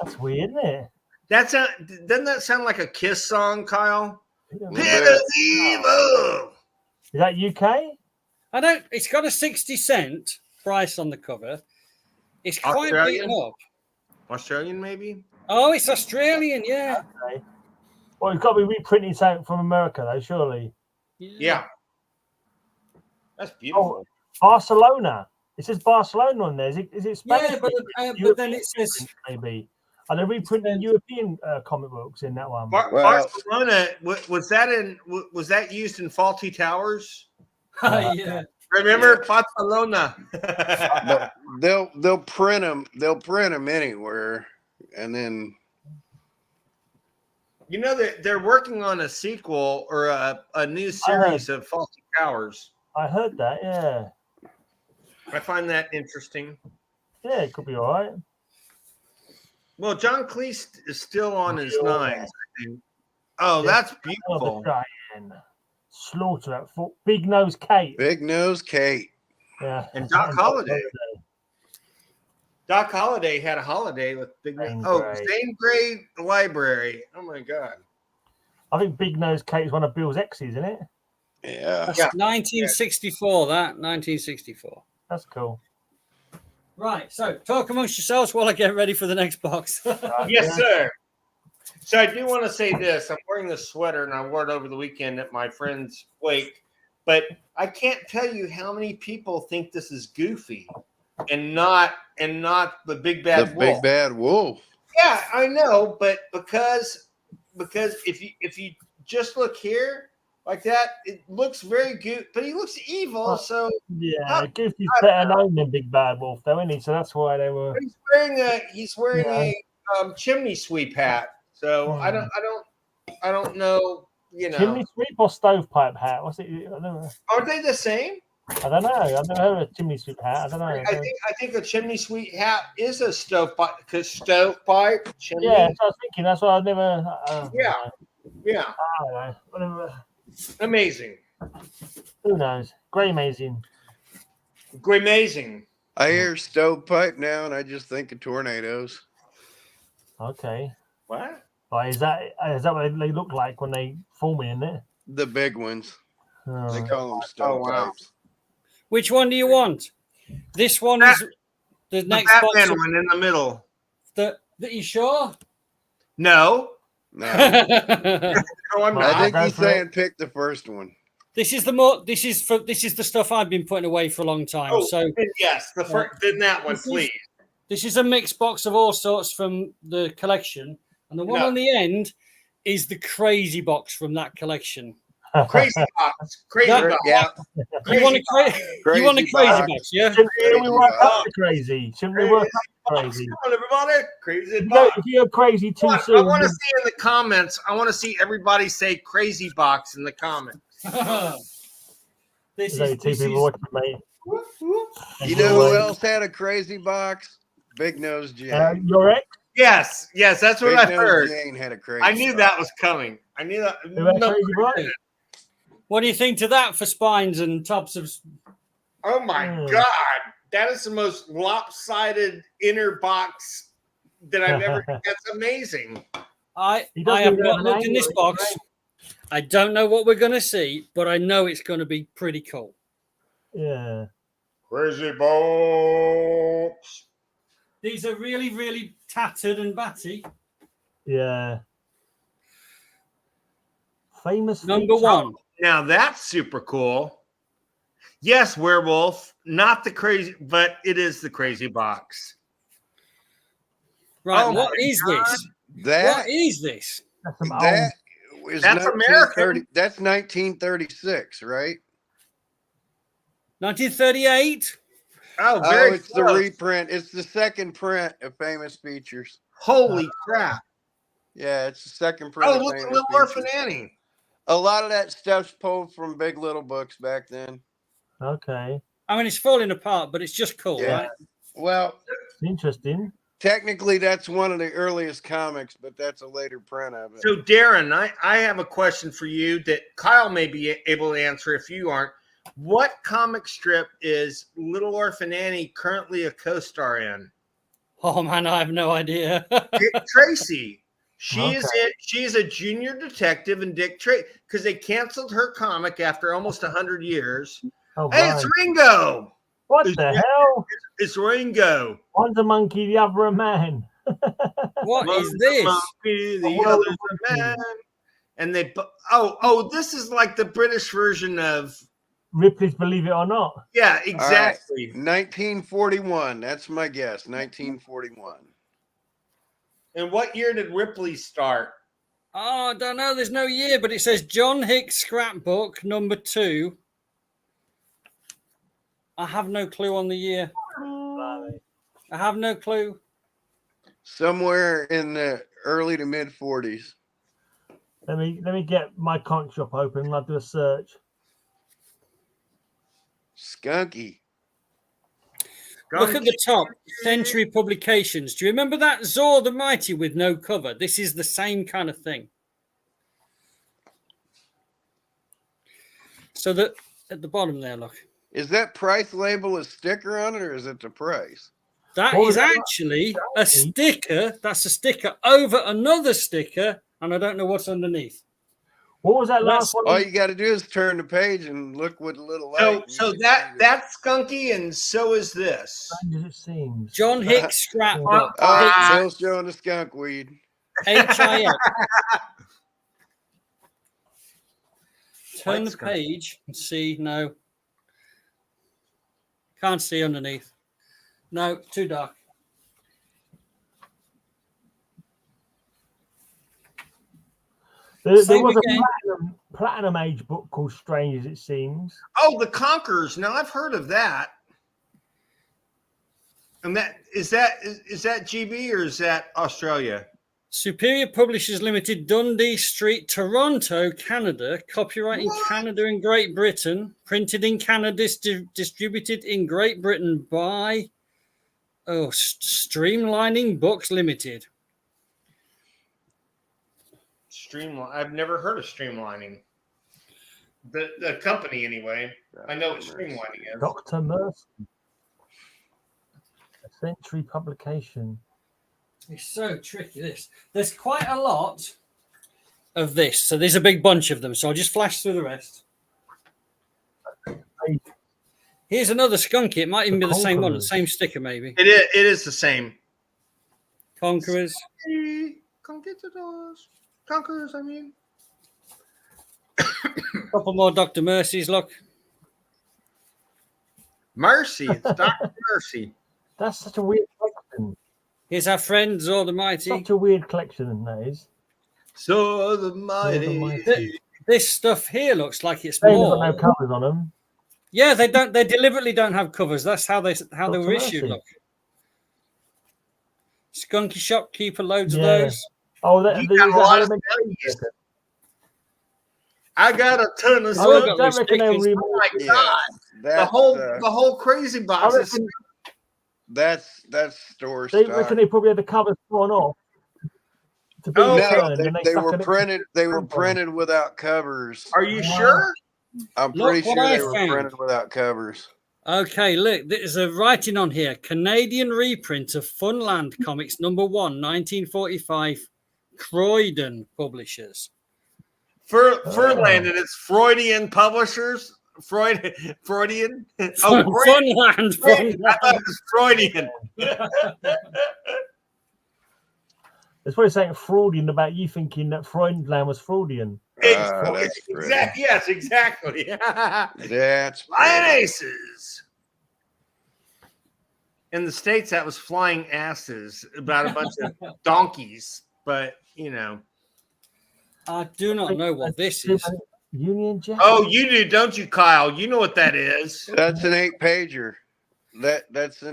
[SPEAKER 1] That's weird, isn't it?
[SPEAKER 2] Doesn't that sound like a Kiss song, Kyle? Pit
[SPEAKER 4] Yeah.
[SPEAKER 2] of Evil.
[SPEAKER 1] Is that UK?
[SPEAKER 3] It's got a 60-cent price on the cover. It's quite
[SPEAKER 2] Australian?
[SPEAKER 3] beaten up.
[SPEAKER 2] Australian, maybe?
[SPEAKER 3] Oh, it's Australian, yeah.
[SPEAKER 1] Okay. Well, it's got to be reprinting something from America, though, surely.
[SPEAKER 2] Yeah. That's beautiful.
[SPEAKER 1] Oh, Barcelona. It says Barcelona on there. Is it Spanish?
[SPEAKER 3] Yeah, but then it says
[SPEAKER 1] maybe. Are they reprinting European comic books in that one?
[SPEAKER 2] Barcelona, was that used in Faulty Towers?
[SPEAKER 3] yeah.
[SPEAKER 2] Remember Barcelona?
[SPEAKER 4] But they'll print them. They'll print them anywhere, and then
[SPEAKER 2] You know that they're working on a sequel or a new series of Faulty Towers.
[SPEAKER 1] I heard that. Yeah.
[SPEAKER 2] I find that interesting.
[SPEAKER 1] Yeah, it could be all right.
[SPEAKER 2] Well, John Cleese is still on his nines, I think. Oh, that's beautiful.
[SPEAKER 1] Giant. Slaughter at foot. Big Nose Kate.
[SPEAKER 4] Big Nose Kate.
[SPEAKER 1] Yeah.
[SPEAKER 2] And Doc Holliday. Doc Holliday had a holiday with Big Nose. Zane Grey Library. Oh my God.
[SPEAKER 1] I think Big Nose Kate is one of Bill's exes, isn't it?
[SPEAKER 4] Yeah.
[SPEAKER 3] That's 1964, that 1964.
[SPEAKER 1] That's cool.
[SPEAKER 3] Right, so talk amongst yourselves while I get ready for the next box.
[SPEAKER 2] Yes, sir. So I do want to say this. I'm wearing this sweater, and I wore it over the weekend at my friend's wake. But I can't tell you how many people think this is Goofy, and not the big bad wolf.
[SPEAKER 4] Big bad wolf.
[SPEAKER 2] Yeah, I know, but because if you just look here like that, it looks very good, but he looks evil. So
[SPEAKER 1] yeah, Goofy's better known than Big Bad Wolf, though, isn't he? So that's why they were.
[SPEAKER 2] He's wearing a chimney sweep hat. So I don't know. You know,
[SPEAKER 1] Chimney sweep or stovepipe hat? What's it? I don't know.
[SPEAKER 2] Are they the same?
[SPEAKER 1] I don't know. I've never heard of a chimney sweep hat. I don't know.
[SPEAKER 2] I think a chimney sweep hat is a stovepipe because stovepipe chimney.
[SPEAKER 1] Yeah, that's what I was thinking. That's why I've never.
[SPEAKER 2] Yeah.
[SPEAKER 1] I don't know. Whatever.
[SPEAKER 2] Amazing.
[SPEAKER 1] Who knows? Amazing.
[SPEAKER 4] I hear stovepipe now, and I just think of tornadoes.
[SPEAKER 1] Okay.
[SPEAKER 2] What?
[SPEAKER 1] But is that what they look like when they form in there?
[SPEAKER 4] The big ones.
[SPEAKER 1] Oh.
[SPEAKER 4] They call them stovepipes.
[SPEAKER 2] wow.
[SPEAKER 3] Which one do you want? This one is the next
[SPEAKER 2] Batman
[SPEAKER 3] box.
[SPEAKER 2] one in the middle.
[SPEAKER 3] That you sure?
[SPEAKER 2] No.
[SPEAKER 4] No,
[SPEAKER 2] No, I'm not.
[SPEAKER 4] I think he's saying pick the first one.
[SPEAKER 3] This is the stuff I've been putting away for a long time.
[SPEAKER 2] Oh,
[SPEAKER 3] so
[SPEAKER 2] yes, the first. Then that one, please.
[SPEAKER 3] This is a mixed box of all sorts from the collection, and the one on the end is the crazy box from that collection.
[SPEAKER 2] Crazy box. Crazy box.
[SPEAKER 4] Yeah.
[SPEAKER 3] You want a crazy box, yeah?
[SPEAKER 1] Shouldn't we work up to crazy? Shouldn't we work up to crazy?
[SPEAKER 2] Come on, everybody. Crazy
[SPEAKER 1] If
[SPEAKER 2] box.
[SPEAKER 1] you're crazy too
[SPEAKER 2] I
[SPEAKER 1] soon.
[SPEAKER 2] want to see in the comments. I want to see everybody say crazy box in the comments.
[SPEAKER 3] This
[SPEAKER 1] There's only two people watching, mate.
[SPEAKER 4] You know who else had a crazy box? Big Nose Jane.
[SPEAKER 1] Your ex?
[SPEAKER 2] Yes, that's what
[SPEAKER 4] Big
[SPEAKER 2] I
[SPEAKER 4] Nose
[SPEAKER 2] heard.
[SPEAKER 4] Jane had a crazy
[SPEAKER 2] I knew
[SPEAKER 4] box.
[SPEAKER 2] that was coming. I knew that.
[SPEAKER 1] Who had crazy box?
[SPEAKER 3] What do you think to that for spines and tops of?
[SPEAKER 2] Oh my God, that is the most lopsided inner box that I've ever. That's amazing.
[SPEAKER 3] I have not looked in this box. I don't know what we're going to see, but I know it's going to be pretty cool.
[SPEAKER 1] Yeah.
[SPEAKER 2] Crazy box.
[SPEAKER 3] These are really, really tattered and batty.
[SPEAKER 1] Yeah. Famous
[SPEAKER 3] Number
[SPEAKER 1] feature.
[SPEAKER 3] one.
[SPEAKER 2] Now that's super cool. Yes, Werewolf, not the crazy, but it is the crazy box.
[SPEAKER 3] Right,
[SPEAKER 2] Oh
[SPEAKER 3] what
[SPEAKER 2] my
[SPEAKER 3] is
[SPEAKER 2] God.
[SPEAKER 3] this?
[SPEAKER 4] That
[SPEAKER 3] What is this?
[SPEAKER 1] That's some
[SPEAKER 4] that is
[SPEAKER 2] That's
[SPEAKER 4] 1930. That's 1936, right?
[SPEAKER 3] 1938?
[SPEAKER 2] Oh,
[SPEAKER 4] Oh,
[SPEAKER 2] very
[SPEAKER 4] it's the
[SPEAKER 2] close.
[SPEAKER 4] reprint. It's the second print of Famous Features.
[SPEAKER 2] Holy crap.
[SPEAKER 4] Yeah, it's the second print.
[SPEAKER 2] Oh,
[SPEAKER 4] of
[SPEAKER 2] look at
[SPEAKER 4] Famous
[SPEAKER 2] Little
[SPEAKER 4] Features.
[SPEAKER 2] Orphan Annie.
[SPEAKER 4] A lot of that stuff's pulled from Big Little books back then.
[SPEAKER 1] Okay.
[SPEAKER 3] I mean, it's falling apart, but it's just cool,
[SPEAKER 4] Yeah.
[SPEAKER 3] right?
[SPEAKER 4] Well,
[SPEAKER 1] Interesting.
[SPEAKER 4] technically, that's one of the earliest comics, but that's a later print of it.
[SPEAKER 2] So, Darren, I have a question for you that Kyle may be able to answer if you aren't. What comic strip is Little Orphan Annie currently a co-star in?
[SPEAKER 3] Oh, man, I have no idea.
[SPEAKER 2] Dick Tracy. She's
[SPEAKER 1] Okay.
[SPEAKER 2] she's a junior detective in Dick Tracy because they canceled her comic after almost 100 years.
[SPEAKER 1] Oh,
[SPEAKER 2] Hey,
[SPEAKER 1] right.
[SPEAKER 2] it's Ringo.
[SPEAKER 1] What the hell?
[SPEAKER 2] It's Ringo.
[SPEAKER 1] One's a monkey, the other a man.
[SPEAKER 3] What is
[SPEAKER 2] One's a
[SPEAKER 3] this?
[SPEAKER 2] monkey, the
[SPEAKER 1] Oh,
[SPEAKER 2] other's a man. And they this is like the British version of
[SPEAKER 1] Ripley's Believe It or Not.
[SPEAKER 2] yeah, exactly.
[SPEAKER 4] 1941. That's my guess. 1941.
[SPEAKER 2] And what year did Ripley start?
[SPEAKER 3] Oh, I don't know. There's no year, but it says John Hicks Scrapbook number 2. I have no clue on the year. I have no clue.
[SPEAKER 4] Somewhere in the early to mid 40s.
[SPEAKER 1] Let me get my comic shop open and I'll do a search.
[SPEAKER 4] Skunky.
[SPEAKER 3] Look at the top. Century Publications. Do you remember that Zor the Mighty with no cover? This is the same kind of thing. So that at the bottom there, look.
[SPEAKER 4] Is that price label a sticker on it, or is it the price?
[SPEAKER 3] That
[SPEAKER 1] What
[SPEAKER 3] is
[SPEAKER 1] was that?
[SPEAKER 3] actually a sticker. That's a sticker over another sticker, and I don't know what's underneath.
[SPEAKER 1] What was that last one?
[SPEAKER 4] All you got to do is turn the page and look with a little light.
[SPEAKER 2] So that's skunky, and so is this.
[SPEAKER 1] As it seems.
[SPEAKER 3] John Hicks scrapbook.
[SPEAKER 4] Still showing the skunk weed.
[SPEAKER 3] HIX. Turn
[SPEAKER 2] White
[SPEAKER 3] the
[SPEAKER 2] skunk.
[SPEAKER 3] page and see. No. Can't see underneath. No, too dark.
[SPEAKER 1] There
[SPEAKER 3] Same
[SPEAKER 1] was
[SPEAKER 3] again.
[SPEAKER 1] a platinum age book called Strange as It Seems.
[SPEAKER 2] Oh, the Conquerors. Now I've heard of that. And that is that GB or is that Australia?
[SPEAKER 3] Superior Publishers Limited, Dundee Street, Toronto, Canada. Copyright in Canada and Great Britain. Printed in Canada, distributed in Great Britain by Streamlining Books Limited.
[SPEAKER 2] I've never heard of Streamlining. The company anyway. I know what Streamlining is.
[SPEAKER 1] Dr. Mercy. A Century publication.
[SPEAKER 3] It's so tricky, There's quite a lot of this. So there's a big bunch of them. So I'll just flash through the rest. Here's another skunky. It might even be the same one, the same sticker maybe.
[SPEAKER 2] It is the same.
[SPEAKER 3] Conquerors.
[SPEAKER 2] Conquerors, I mean.
[SPEAKER 3] Couple more Dr. Mercy's, look.
[SPEAKER 2] Mercy. It's Dr. Mercy.
[SPEAKER 1] That's such a weird collection.
[SPEAKER 3] Here's our friend Zord the Mighty.
[SPEAKER 1] Such a weird collection, that is.
[SPEAKER 2] So the mighty.
[SPEAKER 3] This stuff here looks like it's
[SPEAKER 1] They've
[SPEAKER 3] more.
[SPEAKER 1] got no covers on them.
[SPEAKER 3] Yeah, they don't. They deliberately don't have covers. That's how they were issued.
[SPEAKER 1] Mercy.
[SPEAKER 3] Look, Skunky Shopkeeper, loads of
[SPEAKER 1] Yeah.
[SPEAKER 3] those.
[SPEAKER 1] Oh,
[SPEAKER 2] You got a lot of I got a ton of
[SPEAKER 3] Oh,
[SPEAKER 2] stuff.
[SPEAKER 3] got
[SPEAKER 1] don't reckon they'll
[SPEAKER 3] restrictions.
[SPEAKER 1] remove
[SPEAKER 2] Oh my
[SPEAKER 4] Yeah,
[SPEAKER 2] God. The whole crazy
[SPEAKER 1] I
[SPEAKER 2] box is
[SPEAKER 1] reckon,
[SPEAKER 4] that's store
[SPEAKER 1] they
[SPEAKER 4] stock.
[SPEAKER 1] reckon they probably had the covers torn off to be
[SPEAKER 2] Oh,
[SPEAKER 1] returned,
[SPEAKER 4] No,
[SPEAKER 1] and
[SPEAKER 4] they
[SPEAKER 1] stuck
[SPEAKER 4] were
[SPEAKER 1] an
[SPEAKER 4] printed. They were
[SPEAKER 1] extra
[SPEAKER 4] printed without covers.
[SPEAKER 2] Are you sure?
[SPEAKER 4] I'm
[SPEAKER 3] Look
[SPEAKER 4] pretty
[SPEAKER 3] what
[SPEAKER 4] sure
[SPEAKER 3] I
[SPEAKER 4] they were
[SPEAKER 3] found.
[SPEAKER 4] printed without covers.
[SPEAKER 3] Okay, look, there's a writing on here. Canadian reprint of Funland Comics #1, 1945, Croydon Publishers.
[SPEAKER 2] Furland, and it's Freudian publishers. Freudian. Oh,
[SPEAKER 3] Funland.
[SPEAKER 2] I thought it was Freudian.
[SPEAKER 1] There's probably something Freudian about you thinking that Freundland was Freudian.
[SPEAKER 4] That's
[SPEAKER 2] Yes, exactly.
[SPEAKER 4] That's
[SPEAKER 2] Lionesses. In the States, that was flying asses about a bunch of donkeys. But, you know.
[SPEAKER 3] I do not know what this is.
[SPEAKER 1] Union Jack.
[SPEAKER 2] Oh, you do, don't you, Kyle? You know what that is.
[SPEAKER 4] That's an 8-pager. That's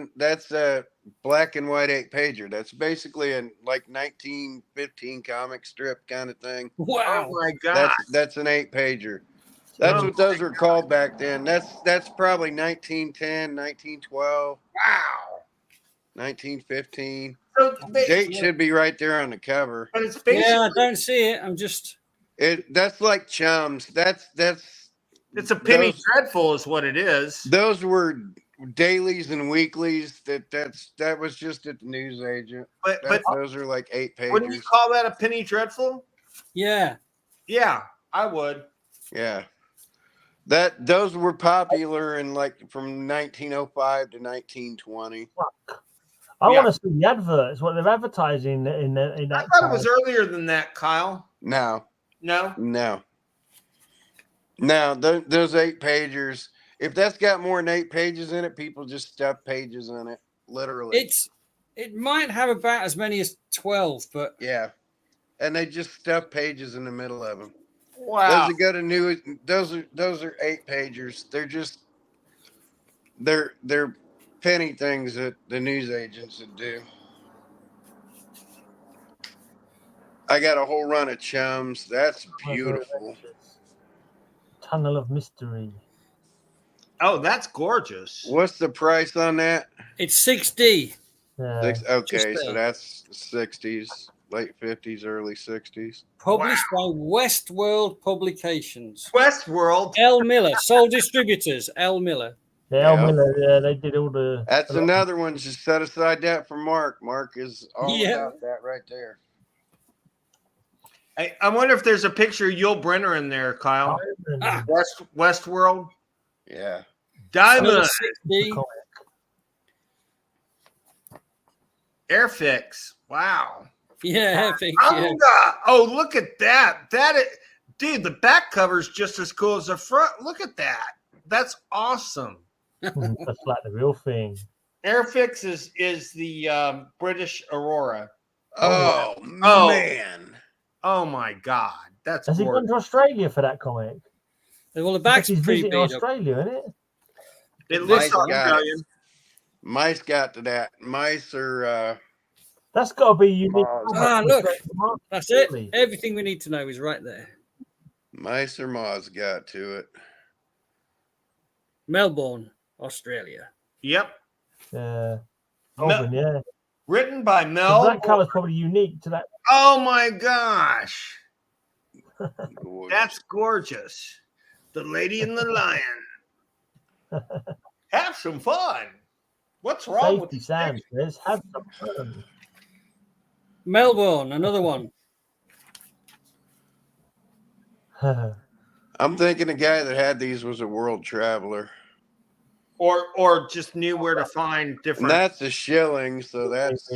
[SPEAKER 4] a black and white 8-pager. That's basically a like 1915 comic strip kind of thing.
[SPEAKER 3] Wow.
[SPEAKER 2] Oh, my God.
[SPEAKER 4] That's an 8-pager. That's what those were called back then. That's probably 1910, 1912.
[SPEAKER 2] Wow.
[SPEAKER 4] 1915.
[SPEAKER 2] So
[SPEAKER 4] Date should be right there on the cover.
[SPEAKER 2] But it's basically,
[SPEAKER 3] Yeah, I don't see it. I'm just.
[SPEAKER 4] That's like Chums. That's
[SPEAKER 2] it's a penny
[SPEAKER 4] those-
[SPEAKER 2] dreadful is what it is.
[SPEAKER 4] Those were dailies and weeklies. That was just at the newsagent.
[SPEAKER 2] But
[SPEAKER 4] Those are like 8
[SPEAKER 2] wouldn't you
[SPEAKER 4] pagers.
[SPEAKER 2] call that a penny dreadful?
[SPEAKER 3] Yeah.
[SPEAKER 2] Yeah, I would.
[SPEAKER 4] Yeah. Those were popular in like from 1905 to 1920.
[SPEAKER 1] I
[SPEAKER 2] Yeah.
[SPEAKER 1] want to see the adverts, what they're advertising in that.
[SPEAKER 2] I thought it was earlier than that, Kyle.
[SPEAKER 4] No.
[SPEAKER 2] No?
[SPEAKER 4] Those 8-pagers. If that's got more than 8 pages in it, people just stuff pages in it. Literally.
[SPEAKER 3] It might have about as many as 12, but
[SPEAKER 4] Yeah. And they just stuff pages in the middle of them.
[SPEAKER 2] Wow.
[SPEAKER 4] Those that go to new, those are 8-pagers. They're penny things that the news agents would do. I got a whole run of Chums. That's beautiful.
[SPEAKER 1] Tunnel of Mystery.
[SPEAKER 2] Oh, that's gorgeous.
[SPEAKER 4] What's the price on that?
[SPEAKER 3] it's 6D.
[SPEAKER 1] Yeah.
[SPEAKER 4] Okay,
[SPEAKER 3] Just
[SPEAKER 4] so that's 60s, late 50s, early 60s.
[SPEAKER 3] Published by Westworld Publications.
[SPEAKER 2] Westworld.
[SPEAKER 3] L. Miller, sole distributors. L. Miller.
[SPEAKER 1] Yeah,
[SPEAKER 4] Yeah.
[SPEAKER 1] Miller, they did all the.
[SPEAKER 4] That's another one. Just set aside that for Mark. Mark is all
[SPEAKER 3] Yeah.
[SPEAKER 4] about that right there.
[SPEAKER 2] I wonder if there's a picture of Yul Brynner in there, Kyle.
[SPEAKER 3] Ah.
[SPEAKER 2] Westworld.
[SPEAKER 4] Yeah.
[SPEAKER 2] Diamond.
[SPEAKER 3] 60.
[SPEAKER 2] Airfix. Wow.
[SPEAKER 3] Yeah, yeah.
[SPEAKER 2] Anga. Oh, look at that. Dude, the back cover is just as cool as the front. Look at that. That's awesome.
[SPEAKER 1] That's like the real thing.
[SPEAKER 2] Airfix is the British Aurora.
[SPEAKER 4] Oh,
[SPEAKER 2] Oh.
[SPEAKER 4] man.
[SPEAKER 2] Oh my God. That's
[SPEAKER 1] Has he gone
[SPEAKER 2] gorgeous.
[SPEAKER 1] to Australia for that comic?
[SPEAKER 3] Well, the back's
[SPEAKER 1] He's
[SPEAKER 3] pretty
[SPEAKER 1] visiting
[SPEAKER 3] beat up.
[SPEAKER 1] Australia, isn't it?
[SPEAKER 2] It looks
[SPEAKER 4] Mice got
[SPEAKER 2] Australian.
[SPEAKER 4] it. Mice got to that. Mice are
[SPEAKER 1] That's got to be unique.
[SPEAKER 3] Ah, look. That's it.
[SPEAKER 1] Really?
[SPEAKER 3] Everything we need to know is right there.
[SPEAKER 4] Mice or Moz got to it.
[SPEAKER 3] Melbourne, Australia.
[SPEAKER 2] Yep.
[SPEAKER 1] Yeah. Melbourne, yeah.
[SPEAKER 2] Written by
[SPEAKER 1] So
[SPEAKER 2] Mel.
[SPEAKER 1] that colour's probably unique to that.
[SPEAKER 2] Oh my gosh.
[SPEAKER 4] Gorgeous.
[SPEAKER 2] That's gorgeous. The Lady and the Lion. Have some fun. What's wrong with
[SPEAKER 1] Safety
[SPEAKER 2] this
[SPEAKER 1] Sam
[SPEAKER 2] picture?
[SPEAKER 1] says, have some fun.
[SPEAKER 3] Melbourne, another one.
[SPEAKER 4] I'm thinking the guy that had these was a world traveler.
[SPEAKER 2] Or just knew where to find
[SPEAKER 4] And
[SPEAKER 2] different.
[SPEAKER 4] that's a shilling, so that's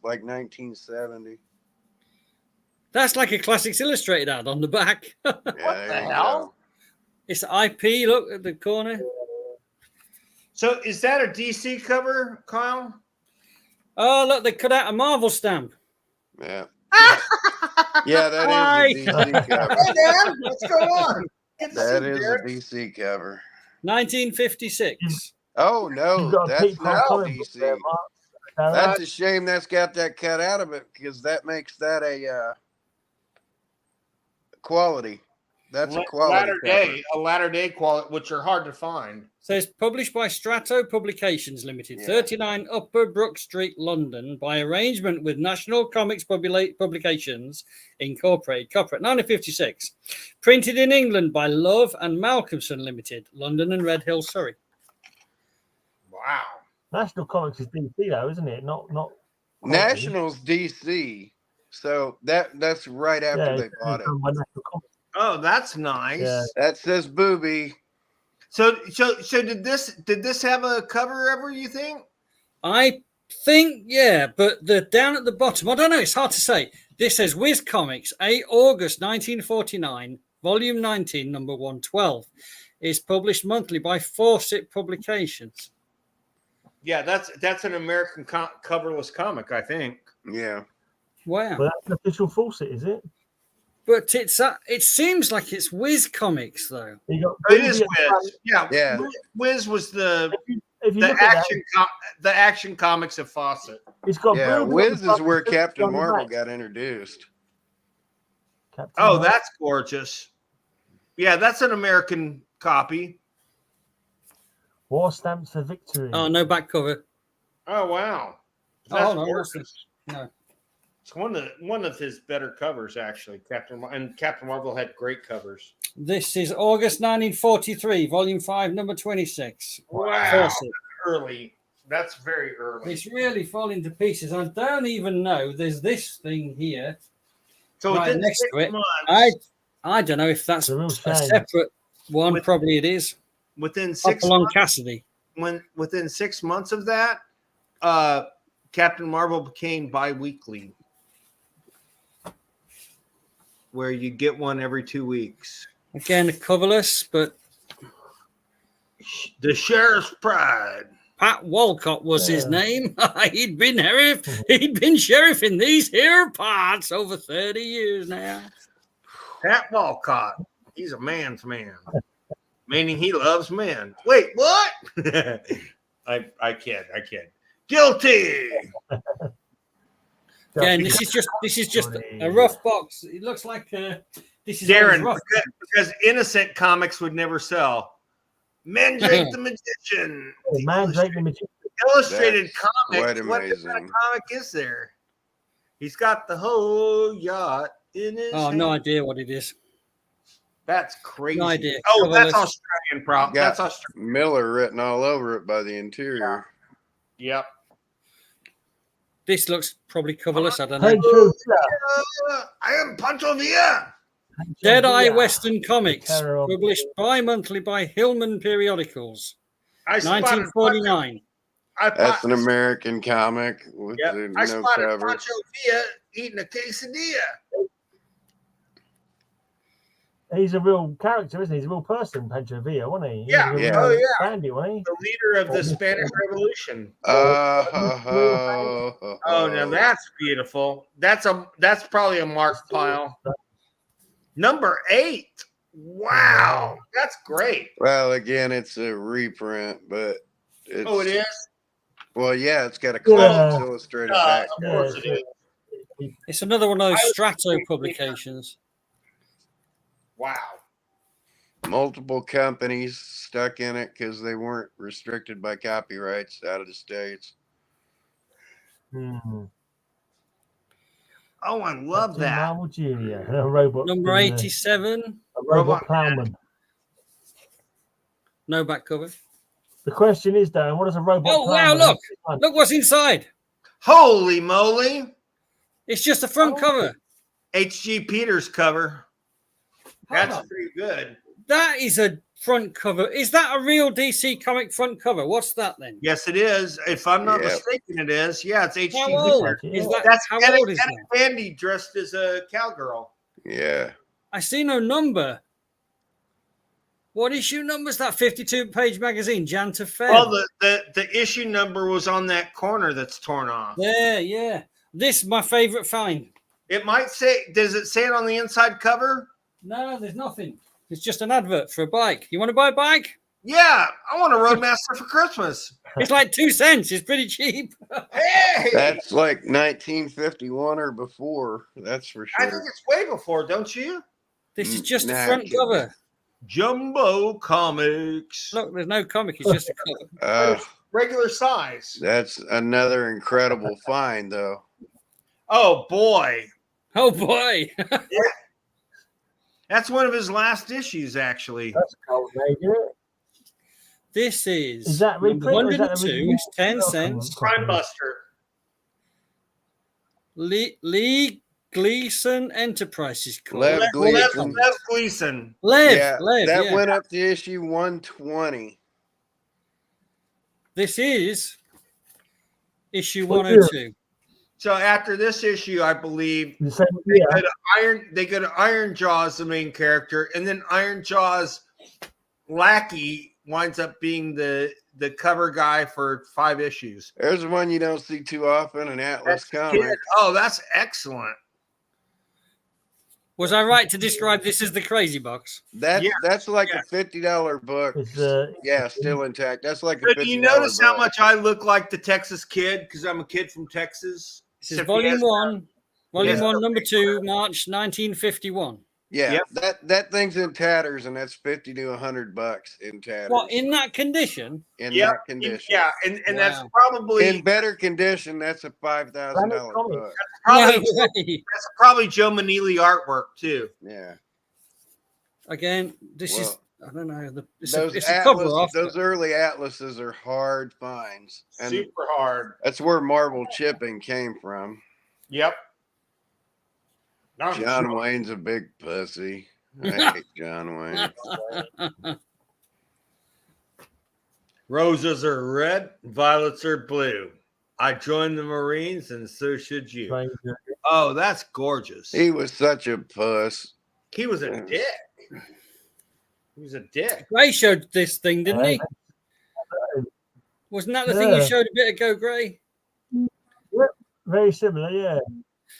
[SPEAKER 4] like 1970.
[SPEAKER 3] That's like a Classics Illustrated ad on the back.
[SPEAKER 4] Yeah,
[SPEAKER 2] What
[SPEAKER 4] there
[SPEAKER 2] the
[SPEAKER 4] you
[SPEAKER 2] hell?
[SPEAKER 4] go.
[SPEAKER 3] It's IP. Look at the corner.
[SPEAKER 2] So is that a DC cover, Kyle?
[SPEAKER 3] Oh, look, they cut out a Marvel stamp.
[SPEAKER 4] Yeah. Yeah, that
[SPEAKER 3] Why?
[SPEAKER 4] is a DC cover.
[SPEAKER 2] Hey, Dan, what's going on? Good to
[SPEAKER 4] That
[SPEAKER 2] see you,
[SPEAKER 4] is a
[SPEAKER 2] Darren.
[SPEAKER 4] DC cover.
[SPEAKER 3] 1956.
[SPEAKER 4] Oh
[SPEAKER 1] You've
[SPEAKER 4] no,
[SPEAKER 1] got a
[SPEAKER 4] that's
[SPEAKER 1] peek
[SPEAKER 4] not
[SPEAKER 1] comic book
[SPEAKER 4] DC.
[SPEAKER 1] there, Mark.
[SPEAKER 4] That's a shame that's got that cut out of it because that makes that a quality. That's a quality cover.
[SPEAKER 2] A latter day quality, which are hard to find.
[SPEAKER 3] So it's published by Strato Publications Limited,
[SPEAKER 4] Yeah.
[SPEAKER 3] 39 Upper Brook Street, London, by arrangement with National Comics Publications Incorporated, copyright 1956. Printed in England by Love and Malcolmson Limited, London and Red Hill, Surrey.
[SPEAKER 2] Wow.
[SPEAKER 1] National Comics is DC though, isn't it? Not.
[SPEAKER 4] National's DC, so that's right after they bought it.
[SPEAKER 1] Done by National Comics.
[SPEAKER 2] Oh, that's nice.
[SPEAKER 1] Yeah.
[SPEAKER 4] That says booby.
[SPEAKER 2] So did this have a cover ever, you think?
[SPEAKER 3] I think, yeah, but the down at the bottom, I don't know, it's hard to say. This says Whiz Comics, 8 August 1949, Volume 19, number 112. It's published monthly by Fawcett Publications.
[SPEAKER 2] Yeah, that's an American coverless comic, I think.
[SPEAKER 4] Yeah.
[SPEAKER 3] Wow.
[SPEAKER 1] Well, that's an official Fawcett, is it?
[SPEAKER 3] But it seems like it's Whiz Comics, though.
[SPEAKER 1] You got
[SPEAKER 2] It is
[SPEAKER 1] Booby at the
[SPEAKER 2] Wiz. Yeah.
[SPEAKER 4] Yeah.
[SPEAKER 2] Wiz was the
[SPEAKER 1] If you look at
[SPEAKER 2] the action comics of Fawcett.
[SPEAKER 1] that, it's got
[SPEAKER 4] Yeah,
[SPEAKER 1] Booby
[SPEAKER 4] Wiz
[SPEAKER 1] at the
[SPEAKER 4] is
[SPEAKER 1] front,
[SPEAKER 4] where
[SPEAKER 1] Booby
[SPEAKER 4] Captain
[SPEAKER 1] on the
[SPEAKER 4] Marvel
[SPEAKER 1] back.
[SPEAKER 4] got introduced.
[SPEAKER 1] Captain
[SPEAKER 2] Oh,
[SPEAKER 1] Marvel.
[SPEAKER 2] that's gorgeous. Yeah, that's an American copy.
[SPEAKER 1] War Stamps for Victory.
[SPEAKER 3] Oh, no back cover.
[SPEAKER 2] Oh wow.
[SPEAKER 3] Oh,
[SPEAKER 2] That's
[SPEAKER 3] no,
[SPEAKER 2] gorgeous.
[SPEAKER 3] no.
[SPEAKER 2] It's one of his better covers, actually. Captain Marvel had great covers.
[SPEAKER 3] This is August 1943, Volume 5, number 26.
[SPEAKER 2] Wow.
[SPEAKER 3] Fawcett.
[SPEAKER 2] Early. That's very early.
[SPEAKER 3] It's really falling to pieces. I don't even know. There's this thing here.
[SPEAKER 2] So
[SPEAKER 3] right
[SPEAKER 2] within
[SPEAKER 3] next
[SPEAKER 2] 6
[SPEAKER 3] to it.
[SPEAKER 2] months,
[SPEAKER 3] I don't know if that's
[SPEAKER 1] It's a real
[SPEAKER 3] a
[SPEAKER 1] shame.
[SPEAKER 3] separate one. Probably it is.
[SPEAKER 2] within
[SPEAKER 3] Up
[SPEAKER 2] 6
[SPEAKER 3] along
[SPEAKER 2] months,
[SPEAKER 3] Cassidy.
[SPEAKER 2] within 6 months of that, Captain Marvel became bi-weekly, where you get one every 2 weeks.
[SPEAKER 3] Again, coverless, but
[SPEAKER 2] The Sheriff's Pride.
[SPEAKER 3] Pat Walcott was his
[SPEAKER 1] Yeah.
[SPEAKER 3] name. He'd been sheriff in these here parts over 30 years now.
[SPEAKER 2] Pat Walcott. He's a man's man, meaning he loves men. Wait, what? I kid. Guilty.
[SPEAKER 3] Again, this is just a rough box. It looks like this is
[SPEAKER 2] Darren,
[SPEAKER 3] rough.
[SPEAKER 2] because innocent comics would never sell. Mandrake the Magician.
[SPEAKER 1] Mandrake the Magician.
[SPEAKER 2] Illustrated
[SPEAKER 4] That's
[SPEAKER 2] comic.
[SPEAKER 4] quite
[SPEAKER 2] What kind of
[SPEAKER 4] amazing.
[SPEAKER 2] comic is there? He's got the whole yacht in his
[SPEAKER 3] Oh,
[SPEAKER 2] hand.
[SPEAKER 3] no idea what it is.
[SPEAKER 2] That's crazy.
[SPEAKER 3] No idea.
[SPEAKER 2] Oh, that's
[SPEAKER 3] Coverless.
[SPEAKER 2] Australian prop.
[SPEAKER 4] Got
[SPEAKER 2] That's Australian.
[SPEAKER 4] Miller written all over it by the interior.
[SPEAKER 2] Yep.
[SPEAKER 3] This looks probably coverless. I don't know.
[SPEAKER 1] Pancho
[SPEAKER 2] I am Pancho Villa.
[SPEAKER 3] Deadeye Western Comics,
[SPEAKER 1] Terror.
[SPEAKER 3] published bi-monthly by Hillman Periodicals,
[SPEAKER 2] I spotted
[SPEAKER 3] 1949.
[SPEAKER 4] That's an American comic with
[SPEAKER 2] Yep.
[SPEAKER 4] the
[SPEAKER 2] I
[SPEAKER 4] no
[SPEAKER 2] spotted
[SPEAKER 4] cover.
[SPEAKER 2] Pancho Villa eating a quesadilla.
[SPEAKER 1] He's a real character, isn't he? He's a real person, Pancho Villa, wasn't he?
[SPEAKER 2] Yeah.
[SPEAKER 1] He was a
[SPEAKER 4] Yeah.
[SPEAKER 1] real
[SPEAKER 2] Oh, yeah.
[SPEAKER 1] bandit, wasn't he?
[SPEAKER 2] The leader of the Spanish Revolution.
[SPEAKER 4] Oh,
[SPEAKER 2] Oh, now that's beautiful. That's probably a mark pile. Number 8. Wow, that's great.
[SPEAKER 4] well, again, it's a reprint, but it's,
[SPEAKER 2] Oh, it is.
[SPEAKER 4] well, yeah, it's got a Clarence
[SPEAKER 1] Yeah.
[SPEAKER 4] illustrated back.
[SPEAKER 2] Of course it is.
[SPEAKER 3] It's another one of those Strato publications.
[SPEAKER 2] Wow.
[SPEAKER 4] Multiple companies stuck in it because they weren't restricted by copyrights out of the states.
[SPEAKER 1] Hmm.
[SPEAKER 2] Oh, I love
[SPEAKER 1] Captain
[SPEAKER 2] that.
[SPEAKER 1] Marvel Jr. A robot.
[SPEAKER 3] Number
[SPEAKER 1] in the-
[SPEAKER 3] 87,
[SPEAKER 1] A robot
[SPEAKER 2] Robot
[SPEAKER 1] plowman.
[SPEAKER 3] no back cover.
[SPEAKER 1] The question is, Darren, what does a robot
[SPEAKER 3] Oh, wow,
[SPEAKER 1] plowman
[SPEAKER 3] look.
[SPEAKER 1] have to find?
[SPEAKER 3] Look what's inside.
[SPEAKER 2] Holy moly.
[SPEAKER 3] It's just the front
[SPEAKER 1] Oh.
[SPEAKER 3] cover.
[SPEAKER 2] H.G. Peters cover. That's
[SPEAKER 3] Hold on.
[SPEAKER 2] pretty good.
[SPEAKER 3] That is a front cover. Is that a real DC comic front cover? What's that then?
[SPEAKER 2] Yes, it is. If I'm not
[SPEAKER 4] Yeah.
[SPEAKER 2] mistaken, it is. Yeah, it's H.G.
[SPEAKER 3] How old
[SPEAKER 2] Peters.
[SPEAKER 3] is that?
[SPEAKER 2] That's
[SPEAKER 3] How
[SPEAKER 2] Ed,
[SPEAKER 3] old is
[SPEAKER 2] Ed
[SPEAKER 3] that?
[SPEAKER 2] Bandy dressed as a cowgirl.
[SPEAKER 4] Yeah.
[SPEAKER 3] I see no number. What issue number is that? 52-page magazine, Jan to Feb.
[SPEAKER 2] Well, the issue number was on that corner that's torn off.
[SPEAKER 3] There, yeah. This is my favorite find.
[SPEAKER 2] It might say, does it say it on the inside cover?
[SPEAKER 3] No, there's nothing. It's just an advert for a bike. You want to buy a bike?
[SPEAKER 2] Yeah, I want a Roadmaster for Christmas.
[SPEAKER 3] It's like 2 cents. It's pretty cheap.
[SPEAKER 2] Hey,
[SPEAKER 4] That's like 1951 or before. That's for
[SPEAKER 2] I think
[SPEAKER 4] sure.
[SPEAKER 2] it's way before, don't you?
[SPEAKER 3] This is just the
[SPEAKER 4] Nah,
[SPEAKER 3] front
[SPEAKER 4] it can't
[SPEAKER 3] cover.
[SPEAKER 2] Jumbo Comics.
[SPEAKER 3] Look, there's no comic. It's just a cover.
[SPEAKER 2] Regular size.
[SPEAKER 4] That's another incredible find, though.
[SPEAKER 2] Oh, boy.
[SPEAKER 3] Oh, boy.
[SPEAKER 2] That's one of his last issues, actually.
[SPEAKER 1] That's cold, mate, isn't it?
[SPEAKER 3] This is
[SPEAKER 1] that
[SPEAKER 3] number
[SPEAKER 1] reprint or is that
[SPEAKER 3] 102.
[SPEAKER 1] original?
[SPEAKER 3] It's 10 cents.
[SPEAKER 2] Crime Buster.
[SPEAKER 3] Lee Gleason Enterprises.
[SPEAKER 4] Lev Gleason.
[SPEAKER 2] Lev Gleason.
[SPEAKER 3] Lev,
[SPEAKER 4] Yeah,
[SPEAKER 3] Lev,
[SPEAKER 4] that
[SPEAKER 3] yeah.
[SPEAKER 4] went up to issue 120.
[SPEAKER 3] This is issue
[SPEAKER 1] What's
[SPEAKER 3] 102.
[SPEAKER 2] So after this issue, I believe
[SPEAKER 1] The same
[SPEAKER 2] they
[SPEAKER 1] year.
[SPEAKER 2] go to Iron Jaws, the main character, and then Iron Jaws lackey winds up being the cover guy for 5 issues.
[SPEAKER 4] There's one you don't see too often, an Atlas comic.
[SPEAKER 2] Oh, that's excellent.
[SPEAKER 3] Was I right to describe this as the crazy box?
[SPEAKER 4] That's like
[SPEAKER 2] yeah.
[SPEAKER 4] a $50 book.
[SPEAKER 1] It's,
[SPEAKER 4] Yeah, still intact. That's like a
[SPEAKER 2] But
[SPEAKER 4] $50
[SPEAKER 2] do you notice how
[SPEAKER 4] book.
[SPEAKER 2] much I look like the Texas kid? Because I'm a kid from Texas.
[SPEAKER 3] This is
[SPEAKER 2] Except he
[SPEAKER 3] volume
[SPEAKER 2] has-
[SPEAKER 3] 1. Volume
[SPEAKER 2] Yeah.
[SPEAKER 3] 1, number 2, March 1951.
[SPEAKER 4] Yeah,
[SPEAKER 2] Yep.
[SPEAKER 4] that thing's in tatters, and that's $50 to $100 in tatters.
[SPEAKER 3] What, in that condition?
[SPEAKER 4] in
[SPEAKER 2] Yep,
[SPEAKER 4] that condition?
[SPEAKER 2] Yeah, and that's
[SPEAKER 3] Wow.
[SPEAKER 2] probably
[SPEAKER 4] In better condition, that's a $5,000 book.
[SPEAKER 2] probably,
[SPEAKER 3] No way.
[SPEAKER 2] that's probably Joe Manili artwork too.
[SPEAKER 4] Yeah,
[SPEAKER 3] Again, this is,
[SPEAKER 4] Well,
[SPEAKER 3] I don't know. It's
[SPEAKER 4] those
[SPEAKER 3] a cover
[SPEAKER 4] atlas,
[SPEAKER 3] off.
[SPEAKER 4] those early atlases are hard finds, and
[SPEAKER 2] Super hard.
[SPEAKER 4] that's where Marvel chipping came from.
[SPEAKER 2] Yep.
[SPEAKER 4] John Wayne's a big pussy. I hate John Wayne.
[SPEAKER 2] Roses are red, violets are blue. I joined the Marines, and so should you.
[SPEAKER 1] Stranger.
[SPEAKER 2] Oh, that's gorgeous.
[SPEAKER 4] He was such a puss.
[SPEAKER 2] He was a dick. He was a dick.
[SPEAKER 3] Gray showed this thing, didn't he? Wasn't that the thing you
[SPEAKER 1] Yeah.
[SPEAKER 3] showed a bit ago, Gray?
[SPEAKER 1] Very similar, yeah.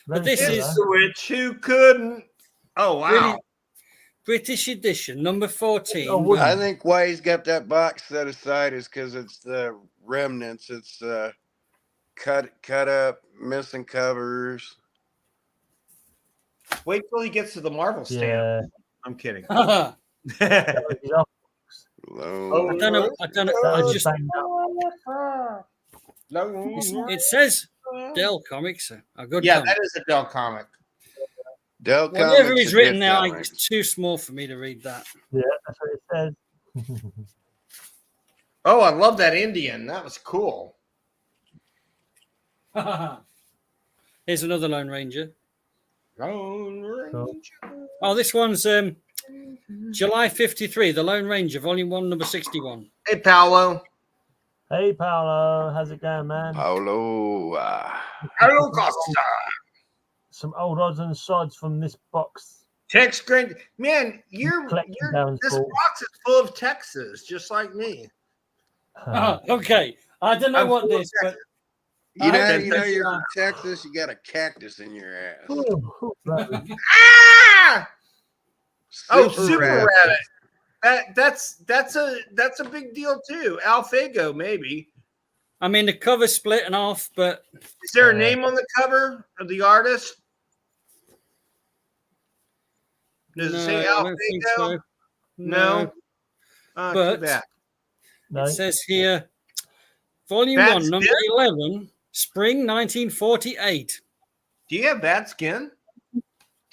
[SPEAKER 3] But this
[SPEAKER 1] Very
[SPEAKER 3] is-
[SPEAKER 2] It's
[SPEAKER 1] similar.
[SPEAKER 2] the witch who couldn't. Oh, wow.
[SPEAKER 3] Really? British edition, number 14.
[SPEAKER 1] Oh, would-
[SPEAKER 4] I think why he's got that box set aside is because it's the remnants. It's cut up, missing covers.
[SPEAKER 2] Wait till he gets to the Marvel stand.
[SPEAKER 1] Yeah.
[SPEAKER 2] I'm kidding.
[SPEAKER 3] I
[SPEAKER 4] Low.
[SPEAKER 3] don't know. I don't know.
[SPEAKER 1] That
[SPEAKER 3] I
[SPEAKER 1] was
[SPEAKER 3] just.
[SPEAKER 1] the same.
[SPEAKER 3] It says Dell Comics. A good
[SPEAKER 2] Yeah,
[SPEAKER 3] comic.
[SPEAKER 2] that is a Dell comic.
[SPEAKER 4] Dell
[SPEAKER 3] Whatever
[SPEAKER 4] Comics
[SPEAKER 3] is
[SPEAKER 4] a
[SPEAKER 3] written
[SPEAKER 4] good
[SPEAKER 3] now,
[SPEAKER 4] comic.
[SPEAKER 3] it's too small for me to read that.
[SPEAKER 1] Yeah, that's what it says.
[SPEAKER 2] Oh, I love that Indian. That was cool.
[SPEAKER 3] Here's another Lone Ranger.
[SPEAKER 2] Lone Ranger.
[SPEAKER 3] Oh, this one's July 53, The Lone Ranger, Volume 1, Number 61.
[SPEAKER 2] Hey, Paolo.
[SPEAKER 1] Hey, Paolo. How's it going, man?
[SPEAKER 4] Paolo.
[SPEAKER 2] Hello, Costa.
[SPEAKER 1] Some old odds and sods from this box.
[SPEAKER 2] Tex Grand. Man,
[SPEAKER 1] Collecting
[SPEAKER 2] this
[SPEAKER 1] Darren's fault.
[SPEAKER 2] box is full of Texas, just like me.
[SPEAKER 3] Okay. I don't know
[SPEAKER 2] I'm
[SPEAKER 3] what
[SPEAKER 2] full of
[SPEAKER 3] this, but
[SPEAKER 4] You know,
[SPEAKER 2] Okay,
[SPEAKER 4] you're from Texas. You got a cactus in your ass.
[SPEAKER 2] Ah! Super
[SPEAKER 4] rabbit.
[SPEAKER 2] Rabbit. That's a big deal too. Alfago, maybe.
[SPEAKER 3] I mean the cover split and off, but
[SPEAKER 2] Is there a name on the cover of the artist? Does it say
[SPEAKER 3] I don't think
[SPEAKER 2] Alfago?
[SPEAKER 3] so.
[SPEAKER 2] No.
[SPEAKER 3] But-
[SPEAKER 2] Too bad.
[SPEAKER 1] No.
[SPEAKER 3] It says here, Volume
[SPEAKER 2] Bad
[SPEAKER 3] 1, Number
[SPEAKER 2] skin?
[SPEAKER 3] 11, Spring 1948.
[SPEAKER 2] Do you have bad skin? Do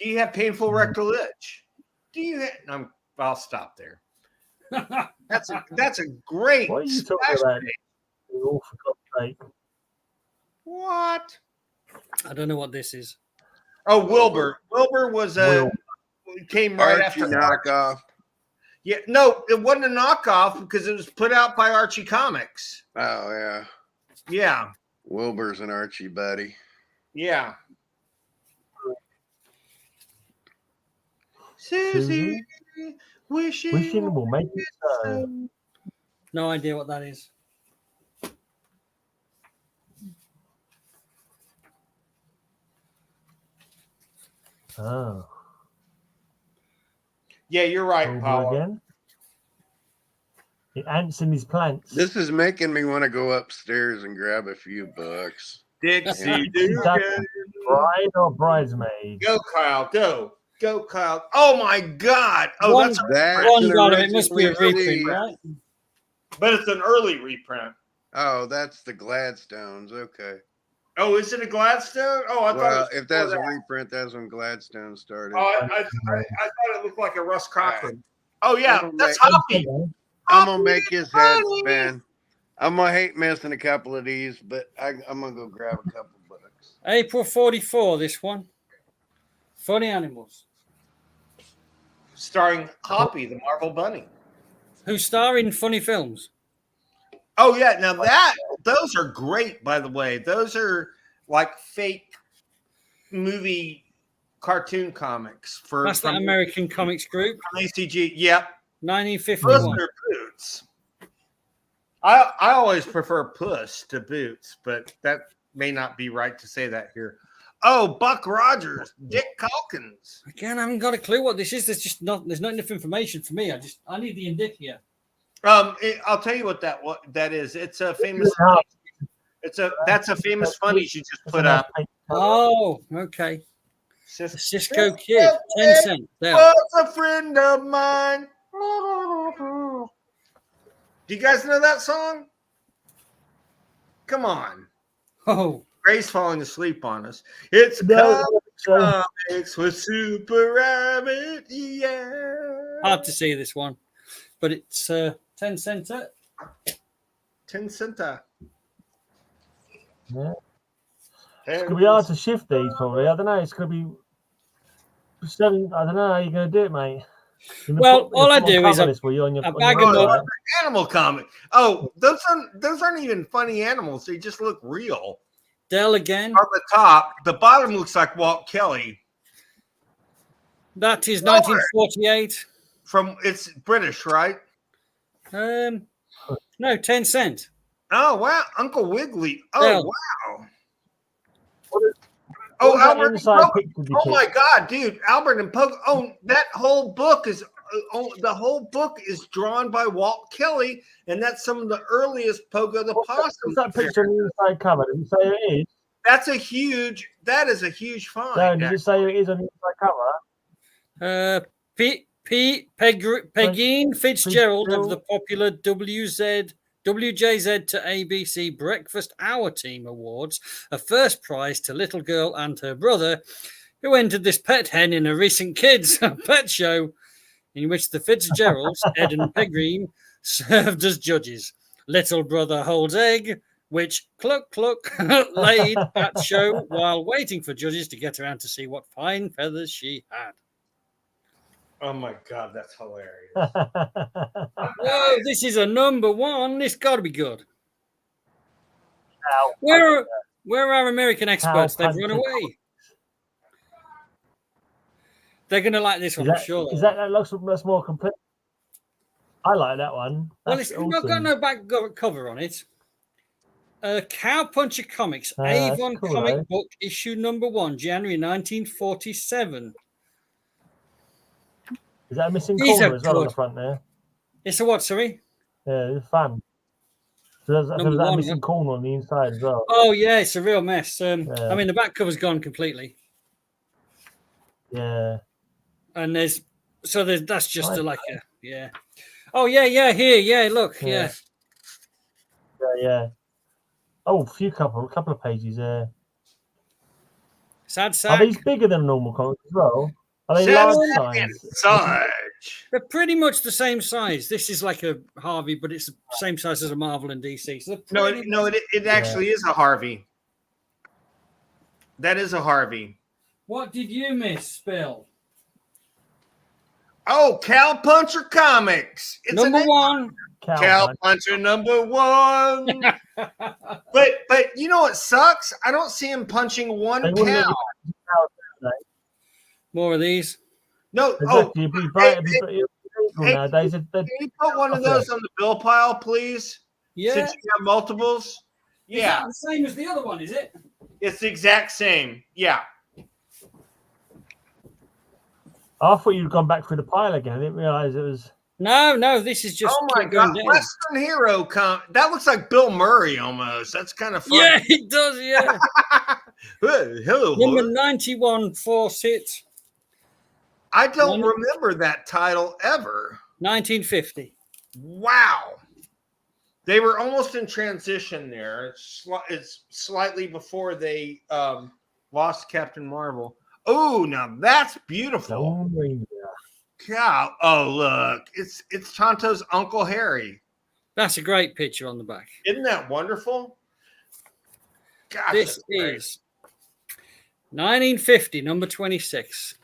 [SPEAKER 2] you have painful rectal itch? Do you have, I'll stop there. That's a great
[SPEAKER 1] What are you talking
[SPEAKER 2] splash
[SPEAKER 1] about?
[SPEAKER 2] page.
[SPEAKER 1] Oh, for God's sake.
[SPEAKER 2] What?
[SPEAKER 3] I don't know what this is.
[SPEAKER 2] Oh, Wilbur. Wilbur was came right
[SPEAKER 4] Archie
[SPEAKER 2] after
[SPEAKER 4] knockoff.
[SPEAKER 2] Yeah, no, it wasn't a knockoff because it was put out by Archie Comics.
[SPEAKER 4] Oh, yeah.
[SPEAKER 2] Yeah,
[SPEAKER 4] Wilbur's an Archie buddy.
[SPEAKER 2] yeah. Susie,
[SPEAKER 1] Wishing will make it so.
[SPEAKER 3] No idea what that is.
[SPEAKER 1] Oh.
[SPEAKER 2] Yeah, you're right,
[SPEAKER 1] Over
[SPEAKER 2] Paul.
[SPEAKER 1] again. The ants in his plants.
[SPEAKER 4] This is making me want to go upstairs and grab a few books.
[SPEAKER 2] Dixie
[SPEAKER 1] Is that
[SPEAKER 2] Dugan.
[SPEAKER 1] bride or bridesmaid?
[SPEAKER 2] Go, Kyle. Go. Go, Kyle. Oh, my God. Oh,
[SPEAKER 3] One-
[SPEAKER 2] that's
[SPEAKER 4] That's
[SPEAKER 3] One
[SPEAKER 4] an
[SPEAKER 3] God, it must be a
[SPEAKER 4] originally
[SPEAKER 3] reprint,
[SPEAKER 4] released-
[SPEAKER 3] right?
[SPEAKER 2] but it's an early reprint.
[SPEAKER 4] Oh, that's the Gladstones. Okay.
[SPEAKER 2] Oh, is it a Gladstone? Oh, I thought
[SPEAKER 4] Well,
[SPEAKER 2] it was
[SPEAKER 4] if that's a
[SPEAKER 2] before that.
[SPEAKER 4] reprint, that's when Gladstone started.
[SPEAKER 2] Oh, I thought it looked like a Russ Cochran. Oh, yeah.
[SPEAKER 4] I'm
[SPEAKER 2] That's
[SPEAKER 4] gonna
[SPEAKER 2] Hoppy.
[SPEAKER 4] I'm gonna make his head
[SPEAKER 2] Hoppy.
[SPEAKER 4] spin. I'm gonna hate missing a couple of these, but I'm gonna go grab a couple books.
[SPEAKER 3] April 44, this one. Funny Animals.
[SPEAKER 2] Starring Hoppy, the Marvel Bunny.
[SPEAKER 3] Who star in funny films.
[SPEAKER 2] Oh, yeah. Now, those are great, by the way. Those are like fake movie cartoon comics
[SPEAKER 3] That's that American Comics Group,
[SPEAKER 2] from ACG. Yep. Puss
[SPEAKER 3] 1951.
[SPEAKER 2] or Boots. I always prefer Puss to Boots, but that may not be right to say that here. Oh, Buck Rogers, Dick Calkins.
[SPEAKER 3] Again, I haven't got a clue what this is. There's not enough information for me. I need the indicia.
[SPEAKER 2] I'll tell you what that is. It's a famous. That's a famous funny she just put up.
[SPEAKER 3] Oh, okay. The Cisco Kid, 10 cents. There.
[SPEAKER 2] Was a friend of mine. Do you guys know that song? Come on.
[SPEAKER 3] Oh,
[SPEAKER 2] Gray's falling asleep on us. It's comics with Super Rabbit. Yeah.
[SPEAKER 3] hard to see this one, but it's 10 cents.
[SPEAKER 2] 10 centa.
[SPEAKER 1] Yeah. It's gonna be hard to shift these probably. I don't know. It's gonna be 7. I don't know how you're gonna do it, mate.
[SPEAKER 3] Well, all I do is a bag of
[SPEAKER 2] Oh, animal comic. Oh, those aren't even funny animals. They just look real.
[SPEAKER 3] Dell again.
[SPEAKER 2] On the top, the bottom looks like Walt Kelly.
[SPEAKER 3] That is 1948.
[SPEAKER 2] It's British, right?
[SPEAKER 3] No, 10 cents.
[SPEAKER 2] Oh wow, Uncle Wiggly. Oh
[SPEAKER 3] Dell.
[SPEAKER 2] wow.
[SPEAKER 1] What
[SPEAKER 2] Oh, Albert. And
[SPEAKER 1] inside
[SPEAKER 2] Pogo.
[SPEAKER 1] picture did you
[SPEAKER 2] Oh my
[SPEAKER 1] pick?
[SPEAKER 2] God, dude! Albert and Pogo. Oh, that whole book is. The whole book is drawn by Walt Kelly, and that's some of the earliest Pogo the Possum.
[SPEAKER 1] What's that picture on the inside cover? Did you say who it is?
[SPEAKER 2] That is a huge find.
[SPEAKER 1] No, did you say who it is on the inside cover?
[SPEAKER 3] Pegeen Fitzgerald of the popular WJZ to ABC Breakfast Hour Team Awards a first prize to Little Girl and her brother, who entered this pet hen in a recent kids pet show in which the Fitzgeralds, Ed and Pegeen, served as judges. Little brother holds egg, which Cluck laid at show while waiting for judges to get around to see what fine feathers she had.
[SPEAKER 2] Oh my God, that's hilarious.
[SPEAKER 3] Whoa, this is a number one. This got to be good.
[SPEAKER 1] Cow
[SPEAKER 3] Where are our American experts? They've
[SPEAKER 1] Puncher.
[SPEAKER 3] run away. They're going to like this one, I'm sure.
[SPEAKER 1] Is that looks that's more complete? I like that one.
[SPEAKER 3] Well,
[SPEAKER 1] That's
[SPEAKER 3] it's not got no back cover on it. Cow Puncher Comics, Avon
[SPEAKER 1] cool,
[SPEAKER 3] comic
[SPEAKER 1] though.
[SPEAKER 3] book, issue number 1, January 1947.
[SPEAKER 1] Is that a missing
[SPEAKER 3] These
[SPEAKER 1] corner
[SPEAKER 3] are
[SPEAKER 1] as well on
[SPEAKER 3] good.
[SPEAKER 1] the front there?
[SPEAKER 3] It's a what, sorry?
[SPEAKER 1] Yeah, it's fun. So there's
[SPEAKER 3] Number
[SPEAKER 1] that
[SPEAKER 3] one,
[SPEAKER 1] missing corner on the inside as well.
[SPEAKER 3] Oh, yeah, it's a real mess.
[SPEAKER 1] Yeah.
[SPEAKER 3] I mean, the back cover's gone completely.
[SPEAKER 1] Yeah.
[SPEAKER 3] And that's just yeah. Oh, yeah, here, yeah, look, yeah.
[SPEAKER 1] Yeah. Oh, couple of pages there.
[SPEAKER 3] Sad
[SPEAKER 1] Are
[SPEAKER 3] sack.
[SPEAKER 1] these bigger than normal comics as well? Are they
[SPEAKER 2] Sad
[SPEAKER 1] large
[SPEAKER 2] sack
[SPEAKER 1] size?
[SPEAKER 2] and Sarge.
[SPEAKER 3] They're pretty much the same size. This is like a Harvey, but it's the same size as a Marvel and DC. So
[SPEAKER 2] It actually is a Harvey. That is a Harvey.
[SPEAKER 3] What did you miss, Bill?
[SPEAKER 2] Oh, Cow Puncher Comics. It's
[SPEAKER 3] Number 1.
[SPEAKER 2] Cow Puncher number 1. but you know what sucks? I don't see him punching one cow.
[SPEAKER 3] More of these.
[SPEAKER 2] No.
[SPEAKER 1] Exactly. Nowadays,
[SPEAKER 2] Can you put one of those on the bill pile, please?
[SPEAKER 3] Yeah.
[SPEAKER 2] Since you have multiples.
[SPEAKER 3] Is that the same as the other one, is it?
[SPEAKER 2] It's the exact same. Yeah.
[SPEAKER 1] I thought you'd gone back through the pile again. I didn't realize it was.
[SPEAKER 3] No, this is just.
[SPEAKER 2] Oh my God, Western Hero that looks like Bill Murray almost. That's kind of funny.
[SPEAKER 3] Yeah, it does. Yeah.
[SPEAKER 2] Hello.
[SPEAKER 3] Number 91, Fawcett.
[SPEAKER 2] I don't remember that title ever.
[SPEAKER 3] 1950.
[SPEAKER 2] Wow. They were almost in transition there. It's slightly before they lost Captain Marvel. Oh, now that's beautiful. God, oh look, it's Tonto's Uncle Harry.
[SPEAKER 3] That's a great picture on the back.
[SPEAKER 2] Isn't that wonderful? God,
[SPEAKER 3] this is 1950, number 26.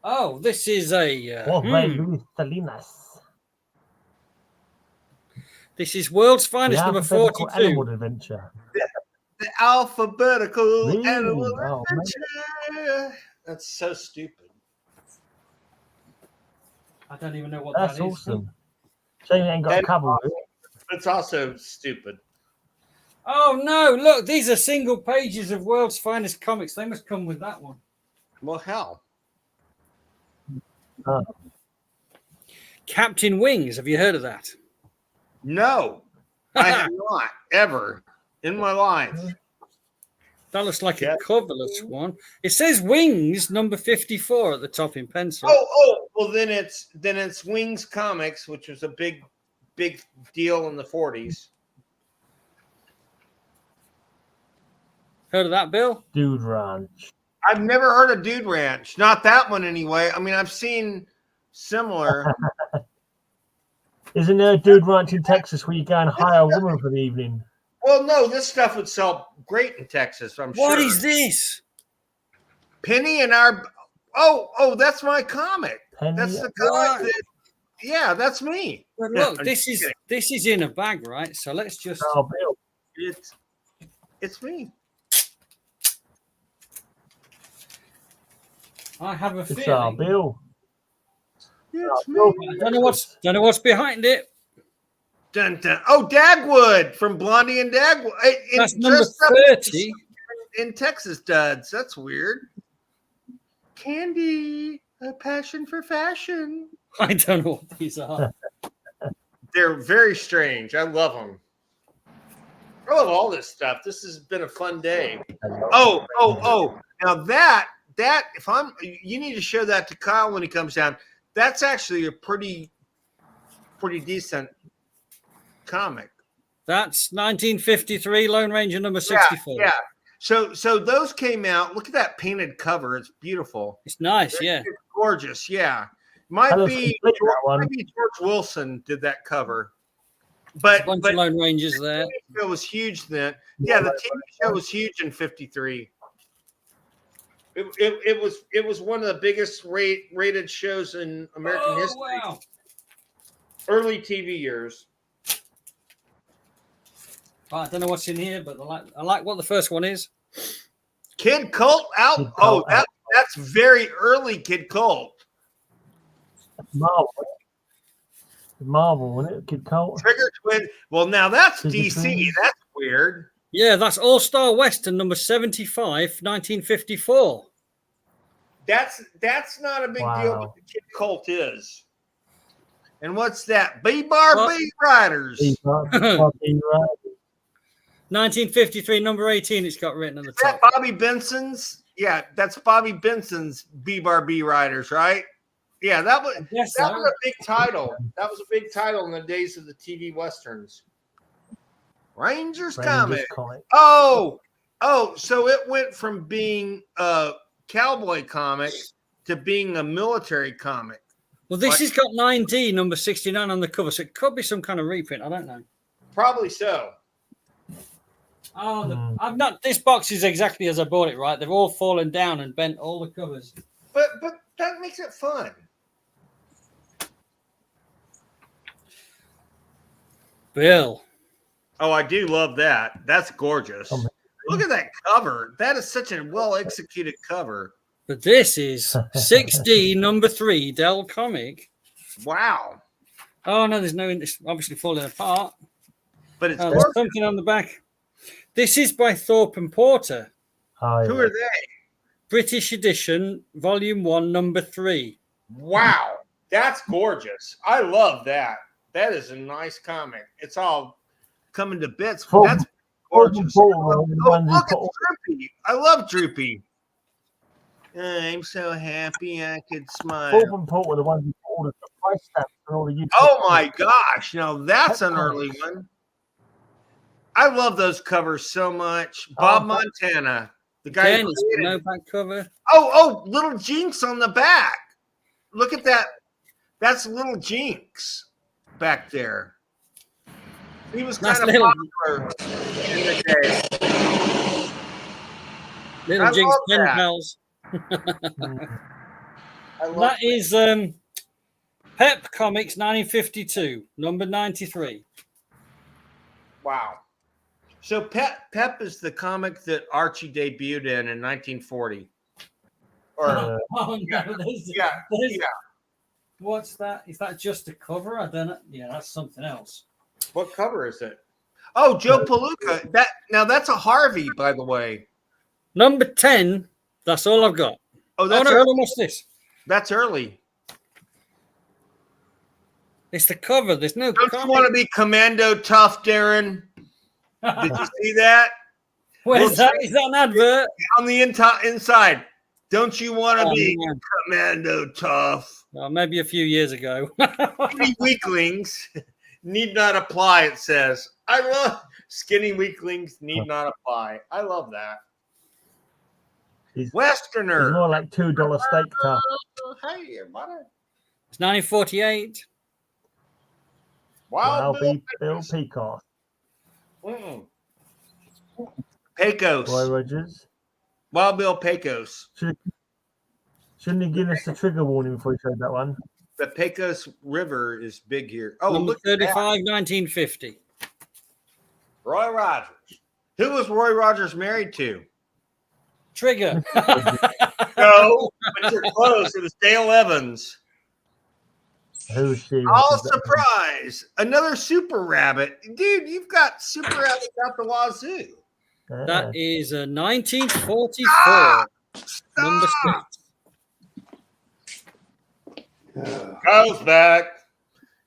[SPEAKER 3] Oh, this is a. This is World's Finest, number 42.
[SPEAKER 1] Animal Adventure.
[SPEAKER 2] The alphabetical animal
[SPEAKER 1] adventure.
[SPEAKER 2] That's so stupid.
[SPEAKER 3] I don't even know what
[SPEAKER 1] That's
[SPEAKER 3] that is.
[SPEAKER 1] awesome. Shame it ain't got a cover.
[SPEAKER 2] It's also stupid.
[SPEAKER 3] Oh no! Look, these are single pages of World's Finest comics. They must come with that one.
[SPEAKER 2] Well, hell.
[SPEAKER 3] Captain Wings. Have you heard of that?
[SPEAKER 2] No, I have not ever in my life.
[SPEAKER 3] That looks like a coverless one. It says Wings number 54 at the top in pencil.
[SPEAKER 2] Well then it's Wings Comics, which was a big deal in the 40s.
[SPEAKER 3] Heard of that, Bill?
[SPEAKER 1] Dude Ranch.
[SPEAKER 2] I've never heard of Dude Ranch. Not that one anyway. I mean, I've seen similar.
[SPEAKER 1] Isn't there a Dude Ranch in Texas where you go and hire a woman for the evening?
[SPEAKER 2] Well, no, this stuff would sell great in Texas, I'm sure.
[SPEAKER 3] What is this?
[SPEAKER 2] Penny and our... Oh, that's my comic.
[SPEAKER 1] Penny?
[SPEAKER 2] That's the comic that... Yeah, that's me.
[SPEAKER 3] But look, this is in a bag, right? So let's just...
[SPEAKER 1] Oh, Bill.
[SPEAKER 2] It's me.
[SPEAKER 3] I have a
[SPEAKER 1] It's
[SPEAKER 3] feeling.
[SPEAKER 1] Bill.
[SPEAKER 2] It's me.
[SPEAKER 3] Don't know what's behind it.
[SPEAKER 2] Dun, dun. Oh, Dagwood from Blondie and Dagwood.
[SPEAKER 3] That's number 30.
[SPEAKER 2] In Texas Duds. That's weird. Candy, a passion for fashion.
[SPEAKER 3] I don't know what these are.
[SPEAKER 2] They're very strange. I love them. I love all this stuff. This has been a fun day. Oh. Now that you need to show that to Kyle when he comes down. That's actually a pretty decent comic.
[SPEAKER 3] That's 1953 Lone Ranger number 64.
[SPEAKER 2] Yeah. So those came out. Look at that painted cover. It's beautiful.
[SPEAKER 3] It's nice, yeah.
[SPEAKER 2] It's gorgeous, yeah. Might
[SPEAKER 1] That looks
[SPEAKER 2] be
[SPEAKER 1] complete, that one.
[SPEAKER 2] maybe George Wilson did that cover.
[SPEAKER 3] There's
[SPEAKER 2] But
[SPEAKER 3] a bunch of Lone Rangers there.
[SPEAKER 2] the TV show was huge then. Yeah, the TV show was huge in '53. It was one of the biggest rated shows in American history.
[SPEAKER 3] Wow.
[SPEAKER 2] Early TV years.
[SPEAKER 3] I don't know what's in here, but I like what the first one is.
[SPEAKER 2] Kid Colt out.
[SPEAKER 1] Kid
[SPEAKER 2] Oh,
[SPEAKER 1] Colt
[SPEAKER 2] that's very early Kid Colt.
[SPEAKER 1] Marvel. Marvel, wasn't it? Kid Colt.
[SPEAKER 2] Trigger Twin. Well, now that's
[SPEAKER 1] Trigger
[SPEAKER 2] DC.
[SPEAKER 1] Twins.
[SPEAKER 2] That's weird.
[SPEAKER 3] Yeah, that's All Star Western number 75, 1954.
[SPEAKER 2] That's not a big
[SPEAKER 1] Wow.
[SPEAKER 2] deal, but the Kid Colt is. And what's that? B-Bar
[SPEAKER 3] What?
[SPEAKER 2] B Riders.
[SPEAKER 1] He's not- he's not being right.
[SPEAKER 3] 1953, number 18, it's got written on the
[SPEAKER 2] Is that
[SPEAKER 3] top.
[SPEAKER 2] Bobby Benson's? Yeah, that's Bobby Benson's B-Bar B Riders, right? Yeah, that was
[SPEAKER 3] Yes,
[SPEAKER 2] that was a big title. That was a big title in the days of the TV westerns. Rangers comic.
[SPEAKER 1] comic.
[SPEAKER 2] Oh, so it went from being a cowboy comic to being a military comic.
[SPEAKER 3] Well, this has got 9D, number 69 on the cover, so it could be some kind of reprint. I don't know.
[SPEAKER 2] Probably so.
[SPEAKER 3] Oh, I've not. This box is exactly as I bought it. Right, they've all fallen down and bent all the covers.
[SPEAKER 2] But that makes it fun.
[SPEAKER 3] Bill,
[SPEAKER 2] Oh, I do love that. That's gorgeous. Look at that cover. That is such a well executed cover.
[SPEAKER 3] but this is 6D, number 3, Dell comic.
[SPEAKER 2] Wow.
[SPEAKER 3] Oh no, there's no. It's obviously falling apart.
[SPEAKER 2] But it's
[SPEAKER 3] Oh, there's
[SPEAKER 2] gorgeous.
[SPEAKER 3] something on the back. This is by Thorpe and Porter,
[SPEAKER 1] Oh,
[SPEAKER 2] Who
[SPEAKER 1] yeah.
[SPEAKER 2] are they?
[SPEAKER 3] British edition, volume 1, number 3.
[SPEAKER 2] Wow. That's gorgeous. I love that. That is a nice comic. It's all coming to bits.
[SPEAKER 1] Full-
[SPEAKER 2] That's
[SPEAKER 1] Full
[SPEAKER 2] gorgeous.
[SPEAKER 1] Porter,
[SPEAKER 2] Oh,
[SPEAKER 1] the one you
[SPEAKER 2] look,
[SPEAKER 1] put-
[SPEAKER 2] it's Droopy. I love Droopy. I'm so happy I could smile.
[SPEAKER 1] Thorpe and Porter were the ones who put all the price stamps and all the YouTube.
[SPEAKER 2] Oh my gosh. Now that's an
[SPEAKER 1] That's
[SPEAKER 2] early
[SPEAKER 1] nice.
[SPEAKER 2] one. I love those covers so much. Bob
[SPEAKER 1] Oh,
[SPEAKER 2] Montana, the guy
[SPEAKER 3] Again,
[SPEAKER 2] who
[SPEAKER 3] it's
[SPEAKER 2] created.
[SPEAKER 3] no back cover.
[SPEAKER 2] Oh, Little Jinx on the back. Look at that. That's Little Jinx back there. He was
[SPEAKER 3] That's
[SPEAKER 2] kind of
[SPEAKER 3] Little-
[SPEAKER 2] popular in the day.
[SPEAKER 3] Little
[SPEAKER 2] I
[SPEAKER 3] Jinx
[SPEAKER 2] love
[SPEAKER 3] pen
[SPEAKER 2] that.
[SPEAKER 3] pals.
[SPEAKER 2] I love
[SPEAKER 3] That is Pep Comics 1952, number 93.
[SPEAKER 2] Wow. So Pep is the comic that Archie debuted in 1940. Or
[SPEAKER 1] Uh,
[SPEAKER 3] Oh no,
[SPEAKER 2] yeah,
[SPEAKER 3] there's,
[SPEAKER 2] yeah,
[SPEAKER 3] there's-
[SPEAKER 2] yeah.
[SPEAKER 3] What's that? Is that just a cover? I don't know. Yeah, that's something else.
[SPEAKER 2] What cover is it? Oh, Joe Palooka. That's a Harvey, by the way.
[SPEAKER 3] Number 10. That's all I've got.
[SPEAKER 2] Oh,
[SPEAKER 3] Oh
[SPEAKER 2] that's
[SPEAKER 3] no,
[SPEAKER 2] early.
[SPEAKER 3] hold on, what's this?
[SPEAKER 2] That's early.
[SPEAKER 3] It's the cover. There's no
[SPEAKER 2] Don't
[SPEAKER 3] comic.
[SPEAKER 2] you want to be commando tough, Darren? Did you see that?
[SPEAKER 3] Where's that? Is that an advert?
[SPEAKER 2] On the inside. Don't you want to
[SPEAKER 3] Oh,
[SPEAKER 2] be
[SPEAKER 3] man.
[SPEAKER 2] commando tough?
[SPEAKER 3] Oh, maybe a few years ago.
[SPEAKER 2] Skinny weaklings need not apply, it says. I love skinny weaklings need not apply. I love that.
[SPEAKER 1] It's
[SPEAKER 2] Westerner.
[SPEAKER 1] more like $2 steak tough.
[SPEAKER 2] Hey, everybody.
[SPEAKER 3] It's 1948.
[SPEAKER 2] Wild
[SPEAKER 1] I'll
[SPEAKER 2] Bill
[SPEAKER 1] be Bill Peacock.
[SPEAKER 2] Mm-mm. Pecos.
[SPEAKER 1] Roy Rogers.
[SPEAKER 2] Wild Bill Pecos.
[SPEAKER 1] Shouldn't he give us a trigger warning before he showed that one?
[SPEAKER 2] The Pecos River is big here. Oh,
[SPEAKER 3] Number
[SPEAKER 2] look at
[SPEAKER 3] 35,
[SPEAKER 2] that.
[SPEAKER 3] 1950.
[SPEAKER 2] Roy Rogers. Who was Roy Rogers married to?
[SPEAKER 3] Trigger.
[SPEAKER 2] No, but you're close. It was Dale Evans.
[SPEAKER 1] Who's she?
[SPEAKER 2] Oh, surprise. Another Super Rabbit. Dude, you've got Super Rabbits out the wazoo.
[SPEAKER 3] That is a 1944.
[SPEAKER 2] Ah!
[SPEAKER 3] Number
[SPEAKER 2] Stop.
[SPEAKER 3] 6.
[SPEAKER 2] Goes back.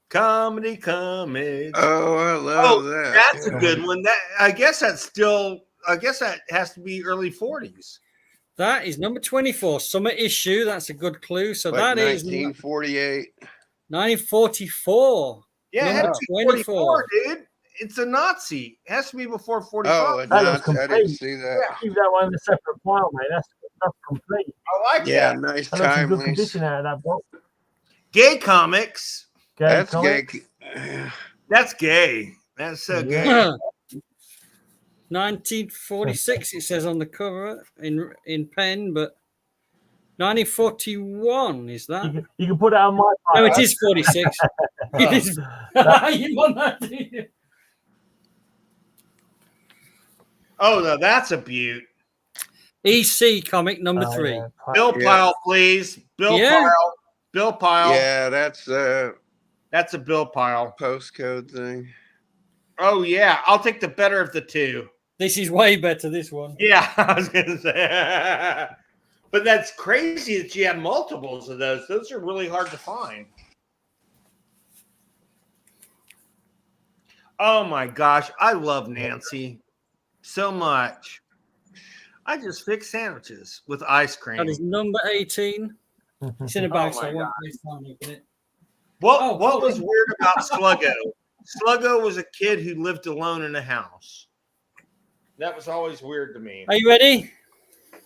[SPEAKER 2] Comedy comics.
[SPEAKER 4] Oh, I love
[SPEAKER 2] Oh,
[SPEAKER 4] that.
[SPEAKER 2] that's a good one. I guess that has to be early 40s.
[SPEAKER 3] That is number 24. Summer issue. That's a good clue. So
[SPEAKER 4] Like
[SPEAKER 3] that is
[SPEAKER 4] 1948.
[SPEAKER 3] 1944.
[SPEAKER 2] Yeah, it
[SPEAKER 3] Number
[SPEAKER 2] has to be 44,
[SPEAKER 3] 24.
[SPEAKER 2] dude. It's a Nazi. It has to be before 45.
[SPEAKER 4] Oh,
[SPEAKER 1] That
[SPEAKER 4] no,
[SPEAKER 1] looks
[SPEAKER 4] I didn't
[SPEAKER 1] complete.
[SPEAKER 4] see that.
[SPEAKER 1] Keep that one in a separate pile, mate. That's complete.
[SPEAKER 2] I like
[SPEAKER 4] Yeah,
[SPEAKER 2] that.
[SPEAKER 4] nice
[SPEAKER 1] That looks in good
[SPEAKER 4] timeless.
[SPEAKER 1] condition out of that box.
[SPEAKER 2] Gay comics.
[SPEAKER 4] That's
[SPEAKER 1] comics.
[SPEAKER 4] gay.
[SPEAKER 2] That's gay. That's so
[SPEAKER 1] Yeah.
[SPEAKER 2] gay.
[SPEAKER 3] 1946 it says on the cover in pen, but 1941 is that?
[SPEAKER 1] You can put it on my
[SPEAKER 3] No,
[SPEAKER 1] pile.
[SPEAKER 3] it is 46. It is. You want that, do you?
[SPEAKER 2] Oh no, that's a beaut.
[SPEAKER 3] EC comic number 3.
[SPEAKER 1] Yeah.
[SPEAKER 2] Bill Pyle, please. Bill Pyle. Bill Pyle.
[SPEAKER 4] Yeah, that's
[SPEAKER 2] That's a Bill Pyle
[SPEAKER 4] postcode thing.
[SPEAKER 2] Oh yeah, I'll take the better of the two.
[SPEAKER 3] This is way better, this one.
[SPEAKER 2] Yeah, I was gonna say. But that's crazy that you have multiples of those. Those are really hard to find. Oh my gosh, I love Nancy so much. I just fix sandwiches with ice cream.
[SPEAKER 3] That is number 18. It's in a bag, so I won't waste time looking at it.
[SPEAKER 2] What was weird about Sluggo? Sluggo was a kid who lived alone in a house. That was always weird to me.
[SPEAKER 3] Are you ready?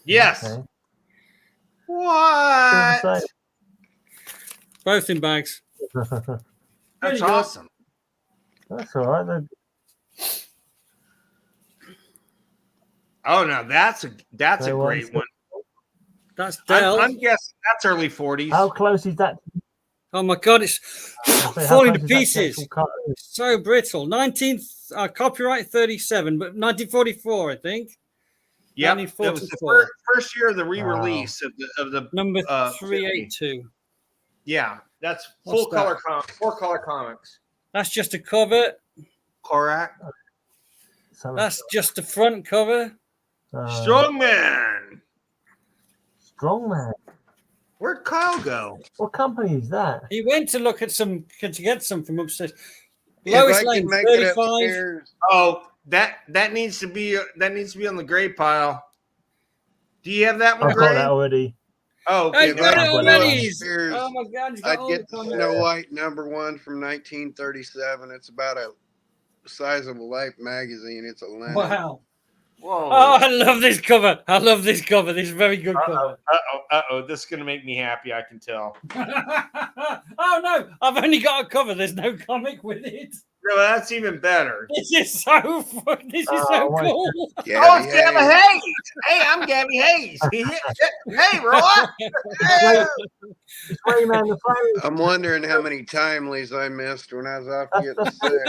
[SPEAKER 2] Yes.
[SPEAKER 1] Okay.
[SPEAKER 2] What?
[SPEAKER 3] Both in bags.
[SPEAKER 2] That's awesome.
[SPEAKER 1] That's all right. Then.
[SPEAKER 2] Oh no, that's a great one.
[SPEAKER 3] That's Dell.
[SPEAKER 2] I'm guessing that's early 40s.
[SPEAKER 1] How close is that?
[SPEAKER 3] Oh my god, it's falling to pieces. It's so brittle. 19th copyright 37, but 1944, I think.
[SPEAKER 2] Yeah, it was the first year of the re-release of the
[SPEAKER 3] number 382.
[SPEAKER 2] Yeah, that's full color comics.
[SPEAKER 3] That's just a cover.
[SPEAKER 2] Correct.
[SPEAKER 3] That's just the front cover.
[SPEAKER 2] Strongman.
[SPEAKER 1] Strongman.
[SPEAKER 2] Where'd Kyle go?
[SPEAKER 1] What company is that?
[SPEAKER 3] He went to look at some to get some from upstairs.
[SPEAKER 4] Yeah,
[SPEAKER 3] Lois Lane, 35.
[SPEAKER 2] Oh, that needs to be on the gray pile. Do you have that one?
[SPEAKER 1] I've got that already.
[SPEAKER 2] Oh,
[SPEAKER 3] okay.
[SPEAKER 4] Got it already.
[SPEAKER 3] Oh my god!
[SPEAKER 4] I'd get the Snow White number 1 from 1937. It's about a size of a Life magazine. It's a linen.
[SPEAKER 3] Wow.
[SPEAKER 2] Whoa.
[SPEAKER 3] Oh, I love this cover. I love this cover. This is a very good cover.
[SPEAKER 2] This is gonna make me happy. I can tell.
[SPEAKER 3] Oh no, I've only got a cover. There's no comic with it.
[SPEAKER 2] No, that's even better.
[SPEAKER 3] This is so fun. This is so cool.
[SPEAKER 2] It's Gabby Hayes. Hey, I'm Gabby Hayes. Hey, Roy.
[SPEAKER 1] It's Rayman the Flame.
[SPEAKER 4] I'm wondering how many timelies I missed when I was off getting sick.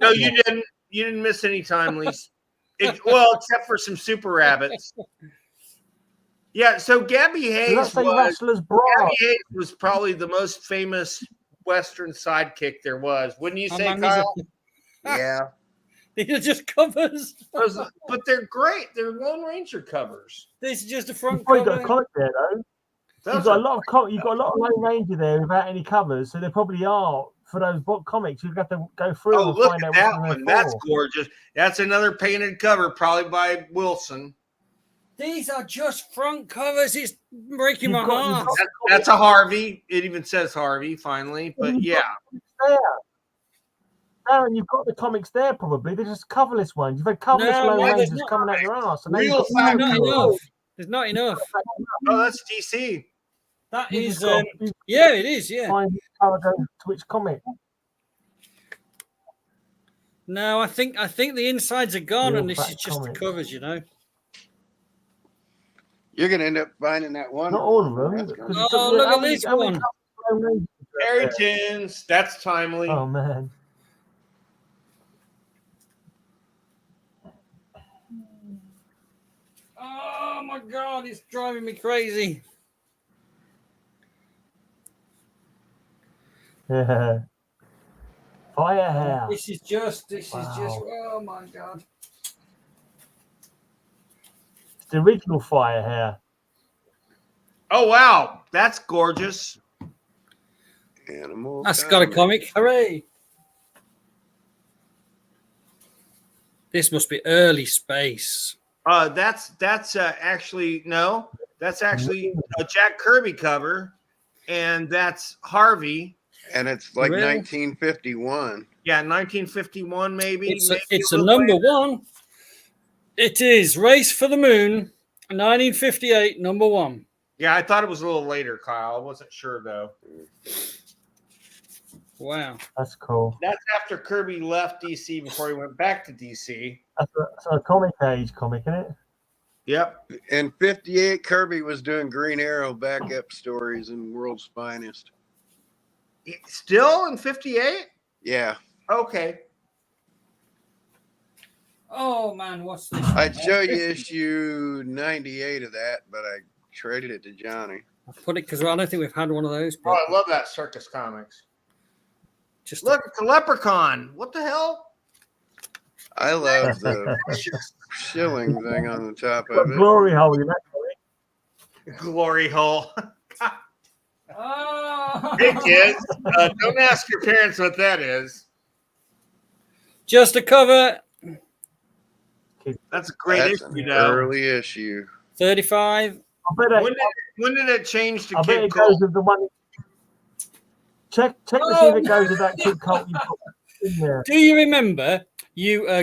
[SPEAKER 2] No, you didn't. You didn't miss any timelies. Well, except for some super rabbits. Yeah, so Gabby Hayes was probably the most famous Western sidekick there was. Wouldn't you say, Kyle?
[SPEAKER 4] Yeah.
[SPEAKER 3] These are just covers.
[SPEAKER 2] But they're great. They're Lone Ranger covers.
[SPEAKER 3] This is just a front
[SPEAKER 1] cover. You've
[SPEAKER 3] cover.
[SPEAKER 1] got a comic there, though. You've got a lot of Lone Ranger there without any covers, so they probably are. For those book comics, you've got to go through and
[SPEAKER 2] look
[SPEAKER 1] find
[SPEAKER 2] at
[SPEAKER 1] out
[SPEAKER 2] that
[SPEAKER 1] what
[SPEAKER 2] one. That's gorgeous. That's another painted cover, probably by Wilson.
[SPEAKER 3] These are just front covers. It's breaking my heart.
[SPEAKER 2] That's a Harvey. It even says Harvey, finally. But yeah.
[SPEAKER 1] Darren, you've got the comics there, probably. They're just coverless ones. You've had coverless Lone Rangers coming out your ass.
[SPEAKER 3] There's not enough. There's not enough.
[SPEAKER 2] Oh, that's DC.
[SPEAKER 3] That is, yeah, it is, yeah.
[SPEAKER 1] Find to which comic.
[SPEAKER 3] No, I think the insides are gone, and this is just the covers, you know.
[SPEAKER 4] You're gonna end up finding that one.
[SPEAKER 1] Not all of them.
[SPEAKER 3] Oh, look at this one.
[SPEAKER 2] Harrington's. That's timely.
[SPEAKER 1] Oh man.
[SPEAKER 3] Oh my god, it's driving me crazy.
[SPEAKER 1] Yeah. Fire hair.
[SPEAKER 3] This is just, oh my god.
[SPEAKER 1] It's the original fire hair.
[SPEAKER 2] Oh, wow. That's gorgeous.
[SPEAKER 4] Animal.
[SPEAKER 3] That's got a comic. Hooray. This must be early space.
[SPEAKER 2] That's actually, no. That's actually a Jack Kirby cover. And that's Harvey.
[SPEAKER 4] And it's like 1951.
[SPEAKER 2] Yeah, 1951 maybe.
[SPEAKER 3] It's a number one. It is Race for the Moon, 1958, number one.
[SPEAKER 2] Yeah, I thought it was a little later, Kyle. I wasn't sure, though.
[SPEAKER 3] Wow.
[SPEAKER 1] That's cool.
[SPEAKER 2] That's after Kirby left DC before he went back to DC.
[SPEAKER 1] That's a comic age comic, isn't it?
[SPEAKER 2] Yep.
[SPEAKER 4] In 58, Kirby was doing Green Arrow backup stories in World's Finest.
[SPEAKER 2] Still in 58?
[SPEAKER 4] Yeah.
[SPEAKER 2] Okay.
[SPEAKER 3] Oh man, what's this?
[SPEAKER 4] I'd show you issue 98 of that, but I traded it to Johnny.
[SPEAKER 3] I put it because I don't think we've had one of those.
[SPEAKER 2] Oh, I love that Circus Comics.
[SPEAKER 3] Just
[SPEAKER 2] Look, it's a leprechaun. What the hell?
[SPEAKER 4] I love the shilling thing on the top
[SPEAKER 1] Got
[SPEAKER 4] of it.
[SPEAKER 1] glory hole in that comic.
[SPEAKER 2] Glory hole.
[SPEAKER 3] Oh.
[SPEAKER 2] Hey, kids, don't ask your parents what that is.
[SPEAKER 3] Just a cover.
[SPEAKER 2] That's a great
[SPEAKER 4] That's
[SPEAKER 2] issue,
[SPEAKER 4] an
[SPEAKER 2] though.
[SPEAKER 4] early issue.
[SPEAKER 3] 35.
[SPEAKER 1] I bet
[SPEAKER 2] When did it change to
[SPEAKER 1] I bet
[SPEAKER 2] Kid
[SPEAKER 1] it
[SPEAKER 2] Cole?
[SPEAKER 1] goes with the one. Check to see if it goes with that Kid Colt you put in there.
[SPEAKER 3] Do you remember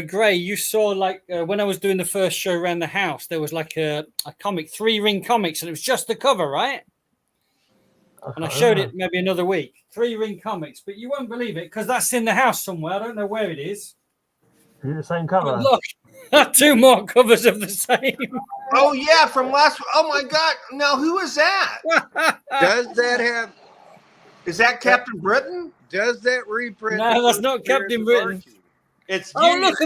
[SPEAKER 3] Gray? You saw like when I was doing the first show around the house, there was like a comic, 3-ring comics, and it was just the cover, right? And I showed it maybe another week. 3-ring comics, but you won't believe it because that's in the house somewhere. I don't know where it is.
[SPEAKER 1] Is it the same cover?
[SPEAKER 3] But look, 2 more covers of the same.
[SPEAKER 2] Oh, yeah, from last. Oh, my God. Now, who is that?
[SPEAKER 4] Does that have?
[SPEAKER 2] Is that Captain Britain?
[SPEAKER 4] Does that reprint?
[SPEAKER 3] No, that's not Captain Britain.
[SPEAKER 2] It's
[SPEAKER 3] Oh,
[SPEAKER 2] Union
[SPEAKER 3] look,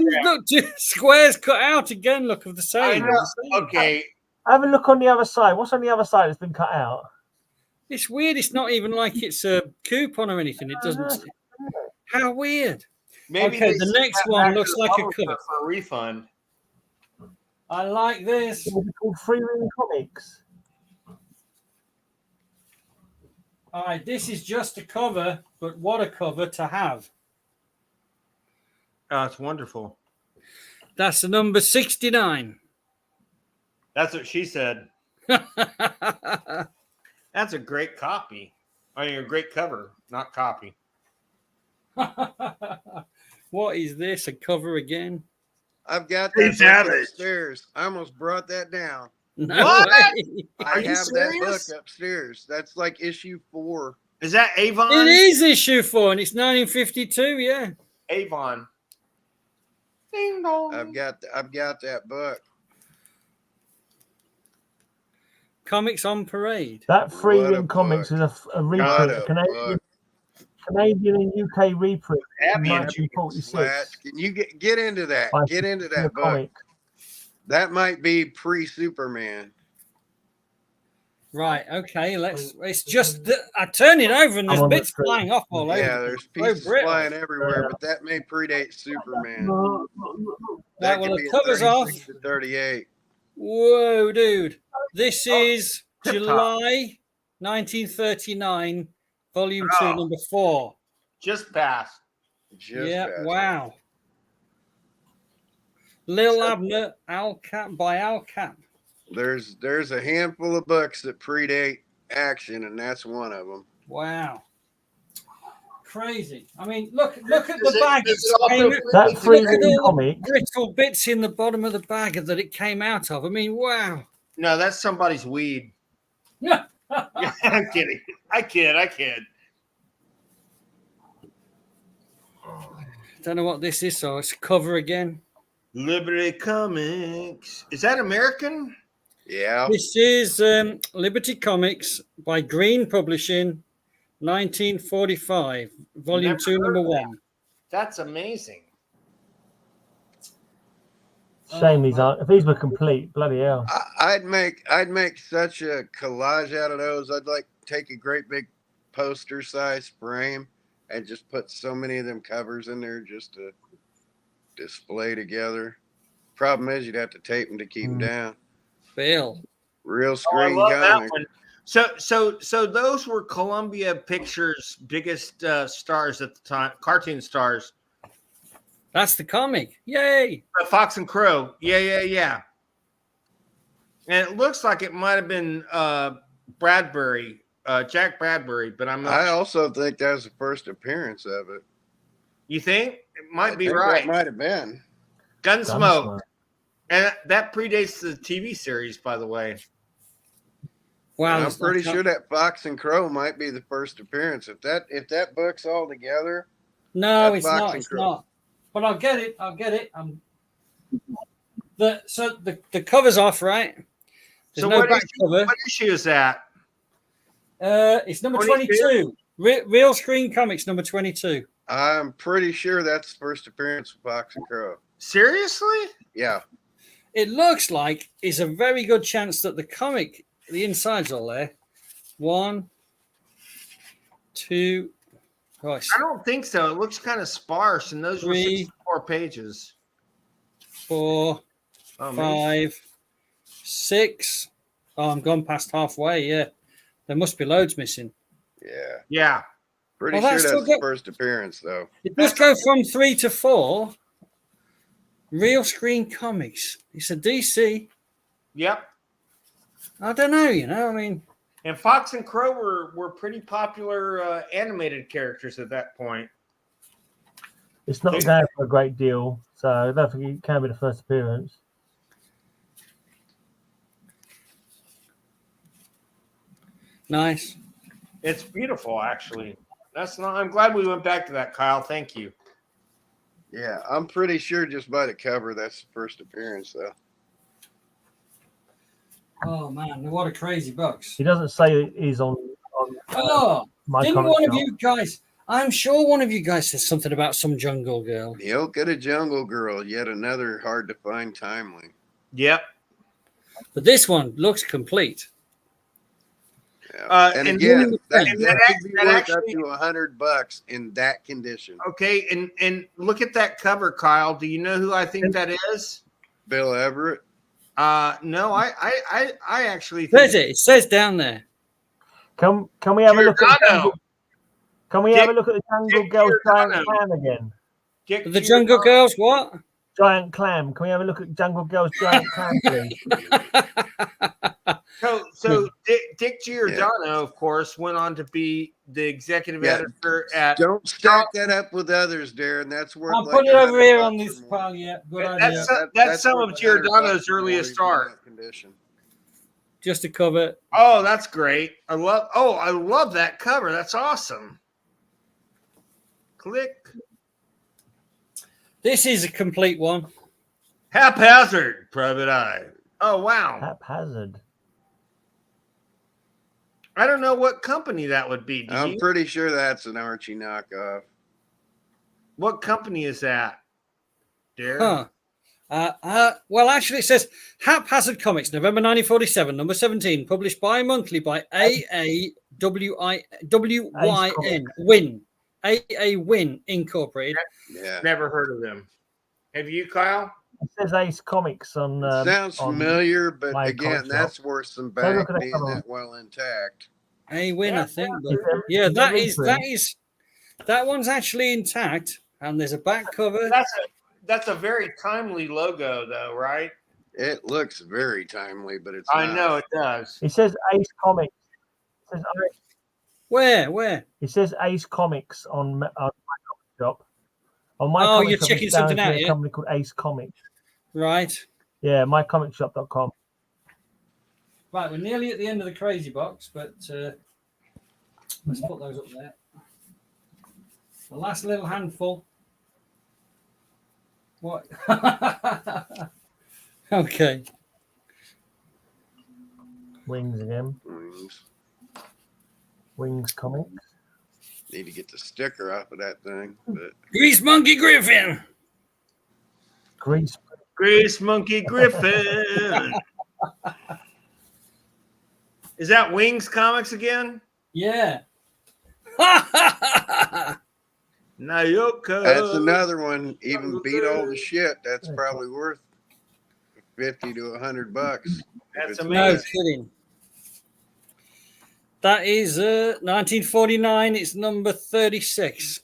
[SPEAKER 2] Jack.
[SPEAKER 3] look, squares cut out again. Look of the
[SPEAKER 2] I
[SPEAKER 3] same.
[SPEAKER 2] know. Okay.
[SPEAKER 1] Have a look on the other side. What's on the other side that's been cut out?
[SPEAKER 3] It's weird. It's not even like it's a coupon or anything. It doesn't. How weird.
[SPEAKER 2] Maybe
[SPEAKER 3] Okay,
[SPEAKER 2] they
[SPEAKER 3] the
[SPEAKER 2] sent
[SPEAKER 3] next
[SPEAKER 2] that
[SPEAKER 3] one
[SPEAKER 2] back to
[SPEAKER 3] looks
[SPEAKER 2] the
[SPEAKER 3] like a
[SPEAKER 2] publisher
[SPEAKER 3] cover.
[SPEAKER 2] for a refund.
[SPEAKER 3] I like this.
[SPEAKER 1] What's it called? 3-ring comics.
[SPEAKER 3] All right, this is just a cover, but what a cover to have.
[SPEAKER 2] Oh, it's wonderful.
[SPEAKER 3] That's the number 69.
[SPEAKER 2] That's what she said. That's a great copy. I mean, a great cover, not copy.
[SPEAKER 3] What is this? A cover again?
[SPEAKER 4] I've got
[SPEAKER 2] He's
[SPEAKER 4] that book
[SPEAKER 2] savage.
[SPEAKER 4] upstairs. I almost brought that down.
[SPEAKER 3] No
[SPEAKER 2] What?
[SPEAKER 3] way.
[SPEAKER 2] Are
[SPEAKER 4] I
[SPEAKER 2] you
[SPEAKER 4] have that
[SPEAKER 2] serious?
[SPEAKER 4] book upstairs. That's like issue 4.
[SPEAKER 2] Is that Avon?
[SPEAKER 3] It is issue 4, and it's 1952. Yeah.
[SPEAKER 2] Avon. Ding dong.
[SPEAKER 4] I've got that book.
[SPEAKER 3] Comics on Parade.
[SPEAKER 1] That
[SPEAKER 4] What
[SPEAKER 1] 3-ring
[SPEAKER 4] a
[SPEAKER 1] comics is a
[SPEAKER 4] What
[SPEAKER 1] reprint,
[SPEAKER 4] a
[SPEAKER 1] a
[SPEAKER 4] book.
[SPEAKER 1] Canadian and UK reprint in
[SPEAKER 2] Abby and Judy
[SPEAKER 1] 1946.
[SPEAKER 4] Splat. Can you get into that?
[SPEAKER 1] By
[SPEAKER 4] Get into
[SPEAKER 1] the
[SPEAKER 4] that book.
[SPEAKER 1] comic.
[SPEAKER 4] That might be pre-Superman.
[SPEAKER 3] Right. Okay. It's just I turn it over and there's
[SPEAKER 1] I'm on the
[SPEAKER 3] bits
[SPEAKER 1] screen.
[SPEAKER 3] flying off all over.
[SPEAKER 4] Yeah, there's
[SPEAKER 3] So
[SPEAKER 4] pieces
[SPEAKER 3] brittle.
[SPEAKER 4] flying everywhere, but that may predate Superman.
[SPEAKER 3] Right,
[SPEAKER 4] That
[SPEAKER 3] well,
[SPEAKER 4] could
[SPEAKER 3] the
[SPEAKER 4] be a
[SPEAKER 3] cover's off.
[SPEAKER 4] 36 to 38.
[SPEAKER 3] Whoa, dude. This is
[SPEAKER 2] Tip top.
[SPEAKER 3] July 1939, volume 2,
[SPEAKER 2] Oh.
[SPEAKER 3] number 4.
[SPEAKER 2] Just passed.
[SPEAKER 4] Just
[SPEAKER 3] Yeah,
[SPEAKER 4] that.
[SPEAKER 3] wow. Lil Abner, Al Cap by Al Cap.
[SPEAKER 4] There's a handful of books that predate action, and that's one of them.
[SPEAKER 3] Wow. Crazy. I mean, look at the bag.
[SPEAKER 2] Is it also
[SPEAKER 3] Look
[SPEAKER 1] That
[SPEAKER 3] at
[SPEAKER 1] 3-ring
[SPEAKER 3] all the
[SPEAKER 1] comic.
[SPEAKER 3] brittle bits in the bottom of the bag that it came out of. I mean, wow.
[SPEAKER 2] No, that's somebody's weed.
[SPEAKER 3] Yeah.
[SPEAKER 2] Yeah, I'm kidding. I kid.
[SPEAKER 3] Don't know what this is, so it's a cover again.
[SPEAKER 2] Liberty Comics. Is that American?
[SPEAKER 4] Yeah.
[SPEAKER 3] This is Liberty Comics by Green Publishing, 1945, volume
[SPEAKER 2] Never
[SPEAKER 3] 2,
[SPEAKER 2] heard
[SPEAKER 3] number
[SPEAKER 2] of that.
[SPEAKER 3] 1.
[SPEAKER 2] That's amazing.
[SPEAKER 1] Shame these aren't. If these were complete, bloody hell.
[SPEAKER 4] I'd make such a collage out of those. I'd like take a great big poster size frame and just put so many of them covers in there just to display together. Problem is, you'd have to tape them to keep them down.
[SPEAKER 3] Bill.
[SPEAKER 4] Real
[SPEAKER 2] Oh, I
[SPEAKER 4] screen
[SPEAKER 2] love that
[SPEAKER 4] comic.
[SPEAKER 2] one. So those were Columbia Pictures' biggest stars at the time, cartoon stars.
[SPEAKER 3] That's the comic. Yay.
[SPEAKER 2] Fox and Crow. Yeah. And it looks like it might have been Bradbury, Jack Bradbury, but I'm not.
[SPEAKER 4] I also think that was the first appearance of it.
[SPEAKER 2] You think? It might be
[SPEAKER 4] I think
[SPEAKER 2] right.
[SPEAKER 4] That might have been.
[SPEAKER 2] Gunsmoke. And that predates the TV series, by the way.
[SPEAKER 3] Wow,
[SPEAKER 4] And I'm
[SPEAKER 3] there's no
[SPEAKER 4] pretty
[SPEAKER 3] chance.
[SPEAKER 4] sure that Fox and Crow might be the first appearance. If that book's all together,
[SPEAKER 3] No,
[SPEAKER 4] that
[SPEAKER 3] it's
[SPEAKER 4] Fox
[SPEAKER 3] not.
[SPEAKER 4] and
[SPEAKER 3] It's
[SPEAKER 4] Crow.
[SPEAKER 3] not. But I'll get it. The cover's off, right? There's
[SPEAKER 2] So
[SPEAKER 3] no
[SPEAKER 2] what
[SPEAKER 3] back cover.
[SPEAKER 2] what issue is that?
[SPEAKER 3] It's number 22. Real Screen Comics number 22.
[SPEAKER 4] I'm pretty sure that's the first appearance of Fox and Crow.
[SPEAKER 2] Seriously?
[SPEAKER 4] Yeah.
[SPEAKER 3] It looks like it's a very good chance that the inside's all there. 1, 2, oh,
[SPEAKER 2] I don't think so. It looks kind of sparse, and those were
[SPEAKER 3] 3,
[SPEAKER 2] 64 pages.
[SPEAKER 3] 4,
[SPEAKER 2] Oh,
[SPEAKER 3] 5, 6. Oh, I'm gone past halfway. Yeah, there must be loads missing.
[SPEAKER 4] Yeah.
[SPEAKER 2] Yeah.
[SPEAKER 4] Pretty
[SPEAKER 3] Well,
[SPEAKER 4] sure
[SPEAKER 3] that's
[SPEAKER 4] that's
[SPEAKER 3] still
[SPEAKER 4] the first appearance, though.
[SPEAKER 3] It does go from 3 to 4. Real Screen Comics. It's a DC.
[SPEAKER 2] Yep.
[SPEAKER 3] I don't know. I mean,
[SPEAKER 2] And Fox and Crow were pretty popular animated characters at that point.
[SPEAKER 1] It's not going for a great deal, so I don't think it can be the first appearance.
[SPEAKER 3] nice.
[SPEAKER 2] It's beautiful, actually. I'm glad we went back to that, Kyle. Thank you.
[SPEAKER 4] Yeah, I'm pretty sure just by the cover that's the first appearance, though.
[SPEAKER 3] Oh man, what a crazy box.
[SPEAKER 1] He doesn't say he's on my
[SPEAKER 3] didn't
[SPEAKER 1] comic
[SPEAKER 3] one of
[SPEAKER 1] shop.
[SPEAKER 3] you guys? I'm sure one of you guys said something about some jungle girl.
[SPEAKER 4] The Oak of the Jungle Girl, yet another hard to find timely.
[SPEAKER 2] Yep.
[SPEAKER 3] But this one looks complete.
[SPEAKER 4] Yeah. And again, that
[SPEAKER 3] and
[SPEAKER 4] could be worth up to $100 in that condition.
[SPEAKER 2] Okay, and look at that cover, Kyle. Do you know who I think that is?
[SPEAKER 4] Bill Everett.
[SPEAKER 2] No, I actually think
[SPEAKER 3] There's it. It says down there.
[SPEAKER 1] Can we have a look at
[SPEAKER 2] Giordano.
[SPEAKER 1] Can we have a look at the Jungle
[SPEAKER 2] Dick
[SPEAKER 1] Girls giant
[SPEAKER 2] Giordano.
[SPEAKER 1] clam again?
[SPEAKER 2] Dick
[SPEAKER 3] The Jungle
[SPEAKER 2] Giordano.
[SPEAKER 3] Girls, what?
[SPEAKER 1] Giant clam. Can we have a look at Jungle Girls giant clam, please?
[SPEAKER 2] So Dick Giordano, of course, went on to be the executive editor at.
[SPEAKER 4] Don't stack that up with others, Darren. That's worth.
[SPEAKER 3] I'll
[SPEAKER 4] like
[SPEAKER 3] put it over here
[SPEAKER 4] $100
[SPEAKER 3] on this
[SPEAKER 4] or more.
[SPEAKER 3] pile. Yeah, good idea.
[SPEAKER 2] That's some
[SPEAKER 4] worth
[SPEAKER 2] of
[SPEAKER 4] $100
[SPEAKER 2] Giordano's
[SPEAKER 4] or more
[SPEAKER 2] earliest
[SPEAKER 4] even in
[SPEAKER 2] art.
[SPEAKER 4] that condition.
[SPEAKER 3] Just to cover.
[SPEAKER 2] Oh, that's great. I love that cover. That's awesome. Click.
[SPEAKER 3] This is a complete one.
[SPEAKER 2] Haphazard, Private Eye. Oh, wow.
[SPEAKER 1] Haphazard.
[SPEAKER 2] I don't know what company that would be. Do
[SPEAKER 4] I'm
[SPEAKER 2] you?
[SPEAKER 4] pretty sure that's an Archie knockoff.
[SPEAKER 2] What company is that, Darren?
[SPEAKER 3] Well, actually, it says Haphazard Comics, November 1947, number 17, published bi-monthly by AAWYN, Win. AA Win Incorporated.
[SPEAKER 4] Yeah.
[SPEAKER 2] Never heard of them. Have you, Kyle?
[SPEAKER 1] It says Ace Comics on.
[SPEAKER 4] Sounds
[SPEAKER 1] on
[SPEAKER 4] familiar, but
[SPEAKER 1] my
[SPEAKER 4] again,
[SPEAKER 1] comic
[SPEAKER 4] that's worth some
[SPEAKER 1] Have a
[SPEAKER 4] bank
[SPEAKER 1] look at that
[SPEAKER 4] being
[SPEAKER 1] cover.
[SPEAKER 4] that well intact.
[SPEAKER 3] A Win, I think. But
[SPEAKER 1] Yeah,
[SPEAKER 3] yeah,
[SPEAKER 1] yeah,
[SPEAKER 3] that one's actually intact, and there's a back cover.
[SPEAKER 2] That's a very timely logo, though, right?
[SPEAKER 4] It looks very timely, but it's
[SPEAKER 2] I
[SPEAKER 4] not.
[SPEAKER 2] know it does.
[SPEAKER 1] It says Ace Comics.
[SPEAKER 3] Where?
[SPEAKER 1] It says Ace Comics on my comic shop. On my
[SPEAKER 3] Oh,
[SPEAKER 1] comic
[SPEAKER 3] you're
[SPEAKER 1] shop,
[SPEAKER 3] checking
[SPEAKER 1] it's down
[SPEAKER 3] something
[SPEAKER 1] to
[SPEAKER 3] out,
[SPEAKER 1] a
[SPEAKER 3] yeah?
[SPEAKER 1] company called Ace Comics.
[SPEAKER 3] Right.
[SPEAKER 1] Yeah, mycomicshop.com.
[SPEAKER 3] Right, we're nearly at the end of the crazy box, but let's put those up there. The last little handful. What? Okay.
[SPEAKER 1] Wings again. Wings Comics.
[SPEAKER 4] Need to get the sticker off of that thing. But
[SPEAKER 3] Grease Monkey Griffin.
[SPEAKER 1] Grease.
[SPEAKER 2] Grace Monkey Griffin. Is that Wings Comics again?
[SPEAKER 3] Yeah.
[SPEAKER 2] Nayoka.
[SPEAKER 4] that's another one. Even beat all the shit. That's probably worth $50 to $100.
[SPEAKER 2] That's
[SPEAKER 4] It's
[SPEAKER 2] amazing.
[SPEAKER 3] No kidding. That is 1949. It's number 36.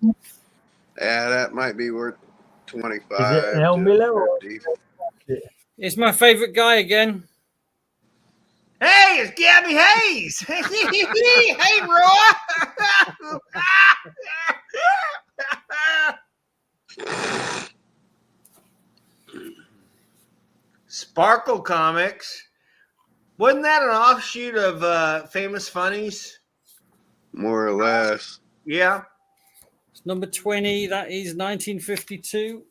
[SPEAKER 4] Yeah, that might be worth 25.
[SPEAKER 1] Is it Al
[SPEAKER 4] to
[SPEAKER 1] Miller or-
[SPEAKER 4] 50.
[SPEAKER 3] It's my favorite guy again.
[SPEAKER 2] Hey, it's Gabby Hayes. Hey, Roy. Sparkle Comics. Wasn't that an offshoot of Famous Funnies?
[SPEAKER 4] More or less.
[SPEAKER 2] Yeah.
[SPEAKER 3] It's number 20. That is 1952.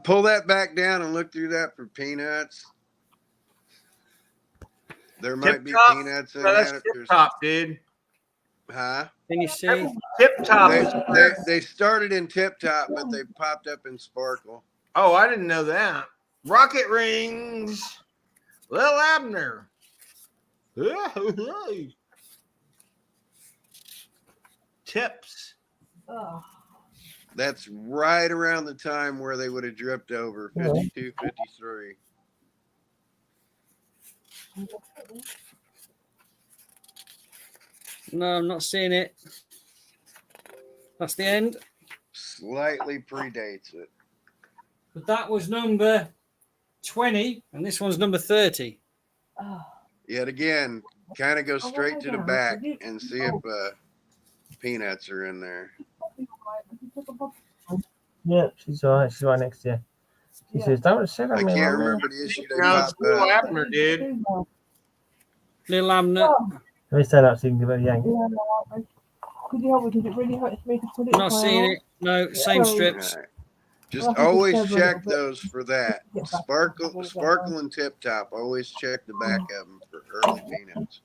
[SPEAKER 4] Pull that back down and look through that for peanuts. There might be
[SPEAKER 2] Tip-top?
[SPEAKER 4] peanuts in
[SPEAKER 2] No, that's
[SPEAKER 4] that. If
[SPEAKER 2] Tip
[SPEAKER 4] there's,
[SPEAKER 2] Top, dude.
[SPEAKER 4] huh?
[SPEAKER 3] Can you see?
[SPEAKER 2] Tip Top.
[SPEAKER 4] They started in Tip Top, but they popped up in Sparkle.
[SPEAKER 2] Oh, I didn't know that. Rocket Rings. Lil Abner. Tips.
[SPEAKER 4] That's right around the time where they would have dripped over 52, 53.
[SPEAKER 3] No, I'm not seeing it. That's the end.
[SPEAKER 4] Slightly predates it.
[SPEAKER 3] But that was number 20, and this one's number 30.
[SPEAKER 4] Yet again, kind of go straight to the back and see if peanuts are in there.
[SPEAKER 1] Yeah, she's all right. She's right next to you. She says, "Don't sit
[SPEAKER 4] I
[SPEAKER 1] on me."
[SPEAKER 4] can't
[SPEAKER 1] Mummy."
[SPEAKER 4] remember the issue they
[SPEAKER 2] No, it's
[SPEAKER 4] popped
[SPEAKER 2] Lil
[SPEAKER 4] up.
[SPEAKER 2] Abner, dude.
[SPEAKER 3] Little Abner.
[SPEAKER 1] Let me stand up so you can give it a yank.
[SPEAKER 5] Could you help me? Because it really hurts me to put it
[SPEAKER 3] Not seeing it. No, same strips.
[SPEAKER 4] All right. Just always check those for that. Sparkle and Tip Top. Always check the back of them for early peanuts.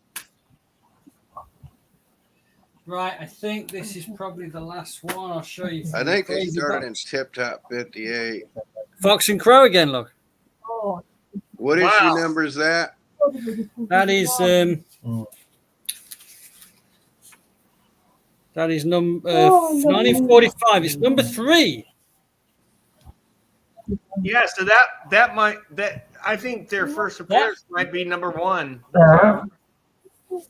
[SPEAKER 3] Right, I think this is probably the last one. I'll show you.
[SPEAKER 4] I think they started in Tip Top 58.
[SPEAKER 3] Fox and Crow again, look.
[SPEAKER 4] What
[SPEAKER 2] Wow.
[SPEAKER 4] issue number is that?
[SPEAKER 3] That is number 1945. It's number 3.
[SPEAKER 2] Yeah, so that might I think their first appearance might be number 1.
[SPEAKER 4] And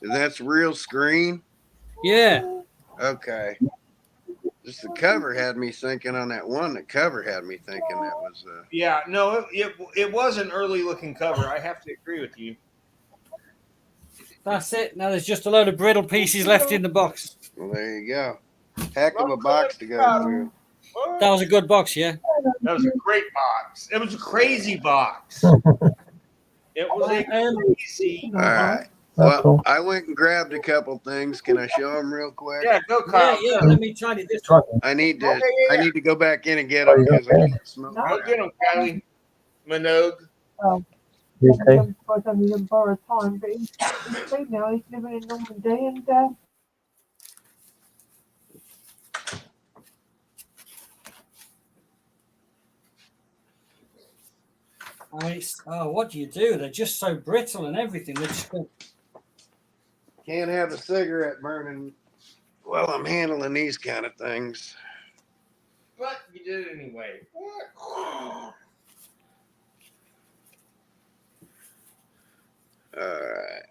[SPEAKER 4] that's real screen?
[SPEAKER 3] Yeah.
[SPEAKER 4] Okay. Just the cover had me thinking on that one. The cover had me thinking that was.
[SPEAKER 2] Yeah, no, it was an early looking cover. I have to agree with you.
[SPEAKER 3] That's it. Now there's just a load of brittle pieces left in the box.
[SPEAKER 4] Well, there you go. Heck of a box to go through.
[SPEAKER 3] That was a good box, yeah.
[SPEAKER 2] That was a great box. It was a crazy box. It was a crazy.
[SPEAKER 4] All right.
[SPEAKER 1] That's
[SPEAKER 4] Well,
[SPEAKER 1] cool.
[SPEAKER 4] I went and grabbed a couple things. Can I show them real quick?
[SPEAKER 2] Yeah, go Kyle.
[SPEAKER 3] Yeah, let me try it this one.
[SPEAKER 4] I need to.
[SPEAKER 2] Okay, yeah.
[SPEAKER 4] I need to go back in and get them because I can't smoke.
[SPEAKER 2] Go get him, Kylie. Minogue.
[SPEAKER 1] Okay.
[SPEAKER 5] I don't even borrow time, but he's big now. He's living in Normandy, and
[SPEAKER 3] What do you do? They're just so brittle and everything. They're just going...
[SPEAKER 4] Can't have a cigarette burning while I'm handling these kind of things.
[SPEAKER 2] But you did it anyway. What?
[SPEAKER 4] All right.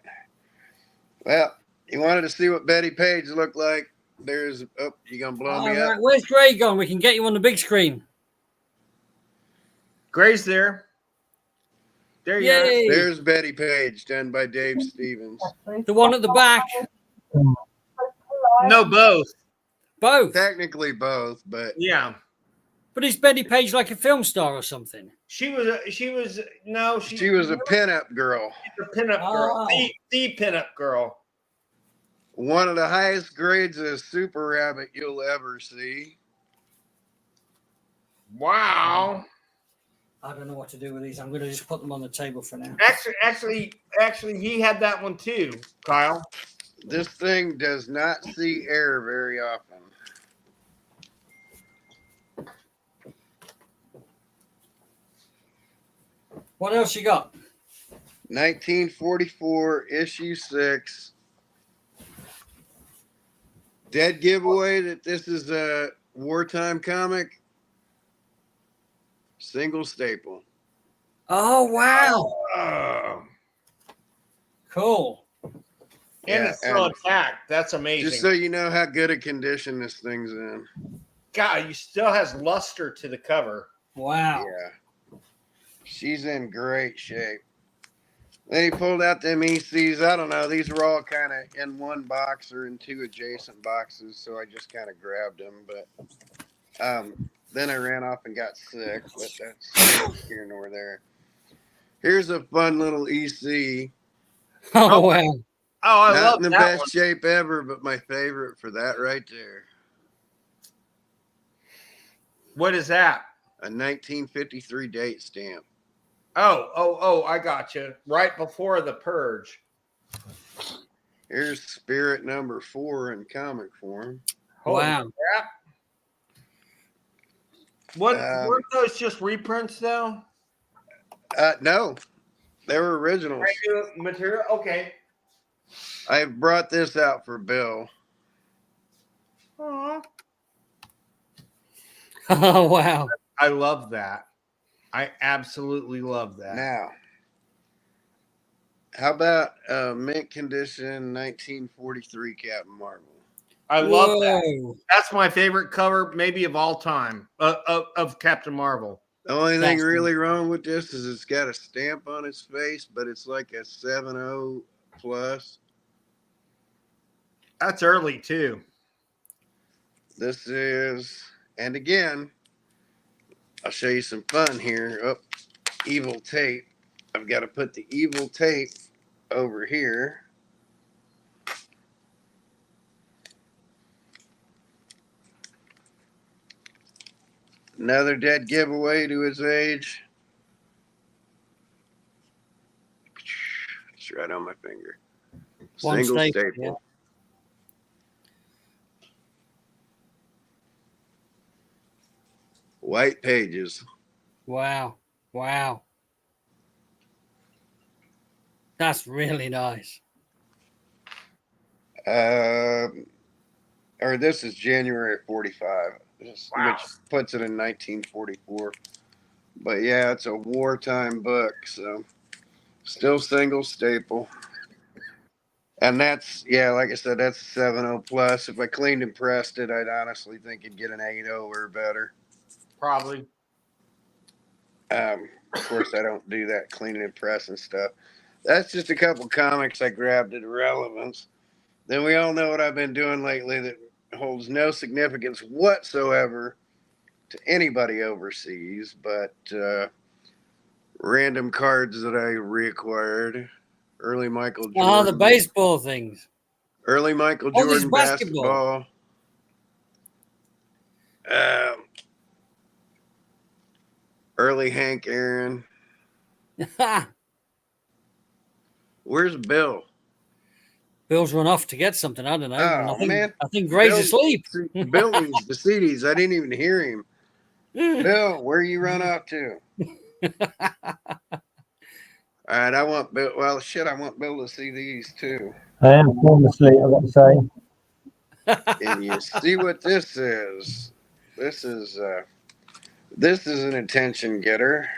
[SPEAKER 4] Well, you wanted to see what Betty Page looked like. There's. Oh, you gonna blow me
[SPEAKER 3] All
[SPEAKER 4] up?
[SPEAKER 3] right, where's Gray gone? We can get you on the big screen.
[SPEAKER 2] Gray's there. There you are.
[SPEAKER 3] Yay!
[SPEAKER 4] There's Betty Page, done by Dave Stevens.
[SPEAKER 3] The one at the back.
[SPEAKER 2] No, both.
[SPEAKER 3] Both.
[SPEAKER 4] Technically both, but
[SPEAKER 2] Yeah.
[SPEAKER 3] But is Betty Page like a film star or something?
[SPEAKER 2] She was a
[SPEAKER 4] pinup girl.
[SPEAKER 2] a pinup girl.
[SPEAKER 3] Oh.
[SPEAKER 2] The pinup girl.
[SPEAKER 4] One of the highest grades of Super Rabbit you'll ever see.
[SPEAKER 2] Wow.
[SPEAKER 3] I don't know what to do with these. I'm going to just put them on the table for now.
[SPEAKER 2] Actually, he had that one too, Kyle.
[SPEAKER 4] This thing does not see air very often.
[SPEAKER 3] What else you got?
[SPEAKER 4] 1944, issue 6. Dead giveaway that this is a wartime comic. Single staple.
[SPEAKER 3] Oh, wow.
[SPEAKER 2] Oh.
[SPEAKER 3] Cool.
[SPEAKER 2] And
[SPEAKER 4] Yeah,
[SPEAKER 2] it's still
[SPEAKER 4] and
[SPEAKER 2] intact. That's amazing.
[SPEAKER 4] just so you know how good a condition this thing's in.
[SPEAKER 2] God, you still has luster to the cover.
[SPEAKER 3] Wow.
[SPEAKER 4] Yeah. She's in great shape. Then he pulled out them ECs. I don't know. These were all kind of in one box or in two adjacent boxes, so I just kind of grabbed them. But then I ran off and got sick, but that's here nor there. Here's a fun little EC.
[SPEAKER 3] Oh, wow.
[SPEAKER 2] Oh, I
[SPEAKER 4] Not
[SPEAKER 2] love
[SPEAKER 4] in the
[SPEAKER 2] that
[SPEAKER 4] best
[SPEAKER 2] one.
[SPEAKER 4] shape ever, but my favorite for that right there.
[SPEAKER 2] What is that?
[SPEAKER 4] A 1953 date stamp.
[SPEAKER 2] Oh, I got you. Right before the purge.
[SPEAKER 4] Here's Spirit number 4 in comic form.
[SPEAKER 2] Holy
[SPEAKER 3] Wow.
[SPEAKER 2] crap. Weren't those just reprints, though?
[SPEAKER 4] No, they were originals.
[SPEAKER 2] Regular material? Okay.
[SPEAKER 4] I brought this out for Bill.
[SPEAKER 2] Aw.
[SPEAKER 3] Oh, wow.
[SPEAKER 2] I love that. I absolutely love that.
[SPEAKER 4] Now, how about mint condition 1943 Captain Marvel?
[SPEAKER 2] I love that.
[SPEAKER 3] Whoa.
[SPEAKER 2] That's my favorite cover, maybe of all time, of Captain Marvel.
[SPEAKER 4] The only thing
[SPEAKER 3] That's
[SPEAKER 4] really wrong with this is it's got a stamp on its face, but it's like a 7.0 plus.
[SPEAKER 2] That's early, too.
[SPEAKER 4] This is, and again, I'll show you some fun here. Oh, evil tape. I've got to put the evil tape over here. Another dead giveaway to his age. It's right on my finger.
[SPEAKER 3] One
[SPEAKER 4] Single
[SPEAKER 3] staple,
[SPEAKER 4] staple.
[SPEAKER 3] yeah.
[SPEAKER 4] White pages.
[SPEAKER 3] Wow. Wow. That's really nice.
[SPEAKER 4] Or this is January of 45,
[SPEAKER 2] Wow.
[SPEAKER 4] which puts it in 1944. But yeah, it's a wartime book, so still single staple. And that's, yeah, like I said, that's a 7.0 plus. If I cleaned and pressed it, I'd honestly think it'd get an 8.0 or better.
[SPEAKER 2] Probably.
[SPEAKER 4] Of course, I don't do that cleaning and pressing stuff. That's just a couple comics I grabbed at relevance. Then we all know what I've been doing lately that holds no significance whatsoever to anybody overseas, but random cards that I reacquired. Early Michael Jordan.
[SPEAKER 3] Oh, the baseball things.
[SPEAKER 4] Early Michael
[SPEAKER 3] Oh, this
[SPEAKER 4] Jordan
[SPEAKER 3] basketball.
[SPEAKER 4] Early Hank Aaron. Where's Bill?
[SPEAKER 3] Bill's run off to get something. I don't know.
[SPEAKER 4] Oh, man.
[SPEAKER 3] I think Gray's
[SPEAKER 4] Bill-
[SPEAKER 3] asleep.
[SPEAKER 4] Bill needs the CDs. I didn't even hear him. Bill, where you run off to? All right, I want Bill. Well, shit, I want Bill to see these too.
[SPEAKER 1] I am falling asleep, I've got to say.
[SPEAKER 4] And you see what this is? This is an attention getter.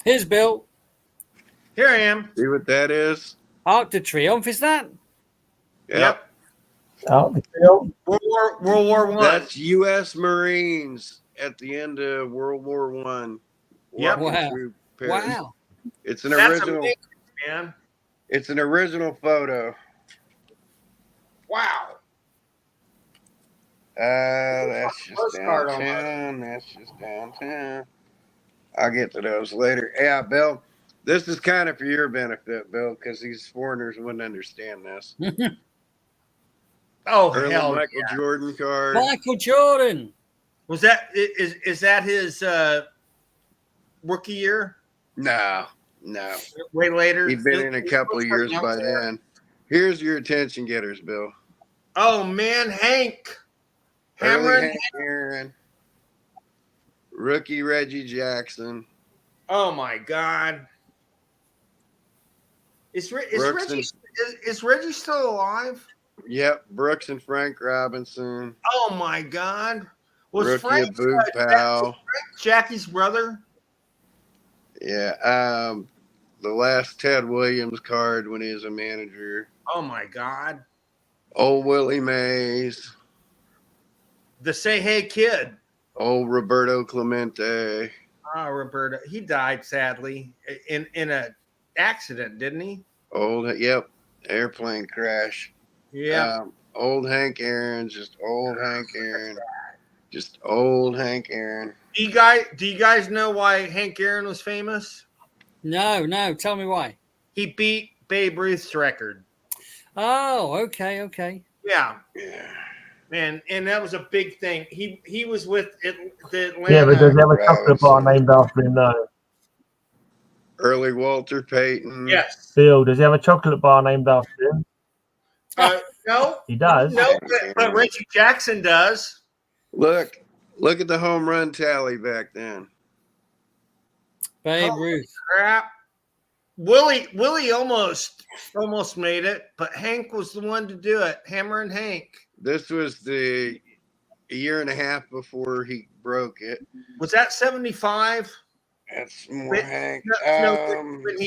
[SPEAKER 3] Here's Bill.
[SPEAKER 2] Here I am.
[SPEAKER 4] See what that is?
[SPEAKER 3] Arc de Triomphe, is that?
[SPEAKER 2] Yep.
[SPEAKER 1] Out the field.
[SPEAKER 2] World War One.
[SPEAKER 4] That's U.S. Marines at the end of World War One.
[SPEAKER 2] Yep.
[SPEAKER 4] walking
[SPEAKER 3] Wow.
[SPEAKER 4] through Paris.
[SPEAKER 3] Wow.
[SPEAKER 4] It's an
[SPEAKER 2] That's
[SPEAKER 4] original.
[SPEAKER 2] amazing, man.
[SPEAKER 4] It's an original photo.
[SPEAKER 2] Wow.
[SPEAKER 4] That's just
[SPEAKER 2] Postcard on
[SPEAKER 4] downtown. That's just downtown. I'll get to those later. Yeah, Bill. This is kind of for your benefit, Bill, because these foreigners wouldn't understand this.
[SPEAKER 2] Oh
[SPEAKER 4] Early
[SPEAKER 2] hell
[SPEAKER 4] Michael
[SPEAKER 2] yeah.
[SPEAKER 4] Jordan card.
[SPEAKER 3] Michael Jordan.
[SPEAKER 2] Was that is that his rookie year?
[SPEAKER 4] No.
[SPEAKER 2] Way later.
[SPEAKER 4] He'd been in a couple of years by
[SPEAKER 2] there.
[SPEAKER 4] then. Here's your attention getters, Bill.
[SPEAKER 2] Oh man, Hank.
[SPEAKER 4] Early
[SPEAKER 2] Cameron.
[SPEAKER 4] Hank Aaron. Rookie Reggie Jackson.
[SPEAKER 2] Oh my God. Is
[SPEAKER 4] Brooks
[SPEAKER 2] Reggie still alive?
[SPEAKER 4] Yep, Brooks and Frank Robinson.
[SPEAKER 2] Oh my God. Was
[SPEAKER 4] Rookie
[SPEAKER 2] Frank
[SPEAKER 4] of Boog Powell.
[SPEAKER 2] Jackie's brother?
[SPEAKER 4] Yeah, the last Ted Williams card when he was a manager.
[SPEAKER 2] Oh my God.
[SPEAKER 4] Old Willie Mays.
[SPEAKER 2] The Say Hey Kid.
[SPEAKER 4] Old Roberto Clemente.
[SPEAKER 2] Oh, Roberto. He died sadly in a accident, didn't he?
[SPEAKER 4] Yep, airplane crash.
[SPEAKER 2] Yeah.
[SPEAKER 4] Old Hank Aaron, just old Hank Aaron. Just old Hank Aaron.
[SPEAKER 2] Do you guys know why Hank Aaron was famous?
[SPEAKER 3] No. Tell me why.
[SPEAKER 2] He beat Babe Ruth's record.
[SPEAKER 3] Oh, okay.
[SPEAKER 2] Yeah.
[SPEAKER 4] Yeah.
[SPEAKER 2] Man, and that was a big thing. He was with the Atlanta.
[SPEAKER 1] Yeah, but does he have a chocolate bar named after him though?
[SPEAKER 4] Early Walter Payton.
[SPEAKER 2] Yes.
[SPEAKER 1] Bill, does he have a chocolate bar named after him?
[SPEAKER 2] No.
[SPEAKER 1] He does.
[SPEAKER 2] No, but Reggie Jackson does.
[SPEAKER 4] Look at the home run tally back then.
[SPEAKER 3] Babe Ruth.
[SPEAKER 2] Crap. Willie almost made it, but Hank was the one to do it. Hammer and Hank.
[SPEAKER 4] This was a year and a half before he broke it.
[SPEAKER 2] Was that 75?
[SPEAKER 4] That's more Hank.
[SPEAKER 2] When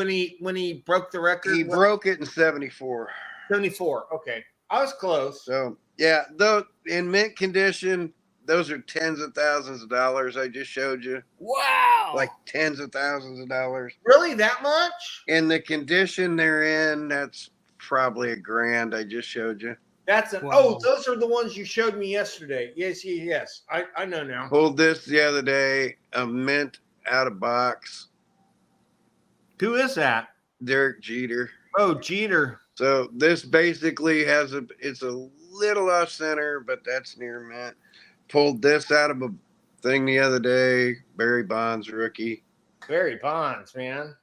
[SPEAKER 2] he broke the record.
[SPEAKER 4] He broke it in 74.
[SPEAKER 2] 74. Okay. I was close.
[SPEAKER 4] So yeah, though in mint condition, those are tens of thousands of dollars I just showed you.
[SPEAKER 3] Wow.
[SPEAKER 4] Like tens of thousands of dollars.
[SPEAKER 2] Really? That much?
[SPEAKER 4] In the condition they're in, that's probably $1,000 I just showed you.
[SPEAKER 2] Oh, those are the ones you showed me yesterday. Yes. I know now.
[SPEAKER 4] Pulled this the other day, a mint out of box.
[SPEAKER 2] Who is that?
[SPEAKER 4] Derek Jeter.
[SPEAKER 2] Oh, Jeter.
[SPEAKER 4] So this basically it's a little off center, but that's near mint. Pulled this out of a thing the other day. Barry Bonds rookie.
[SPEAKER 2] Barry Bonds, man.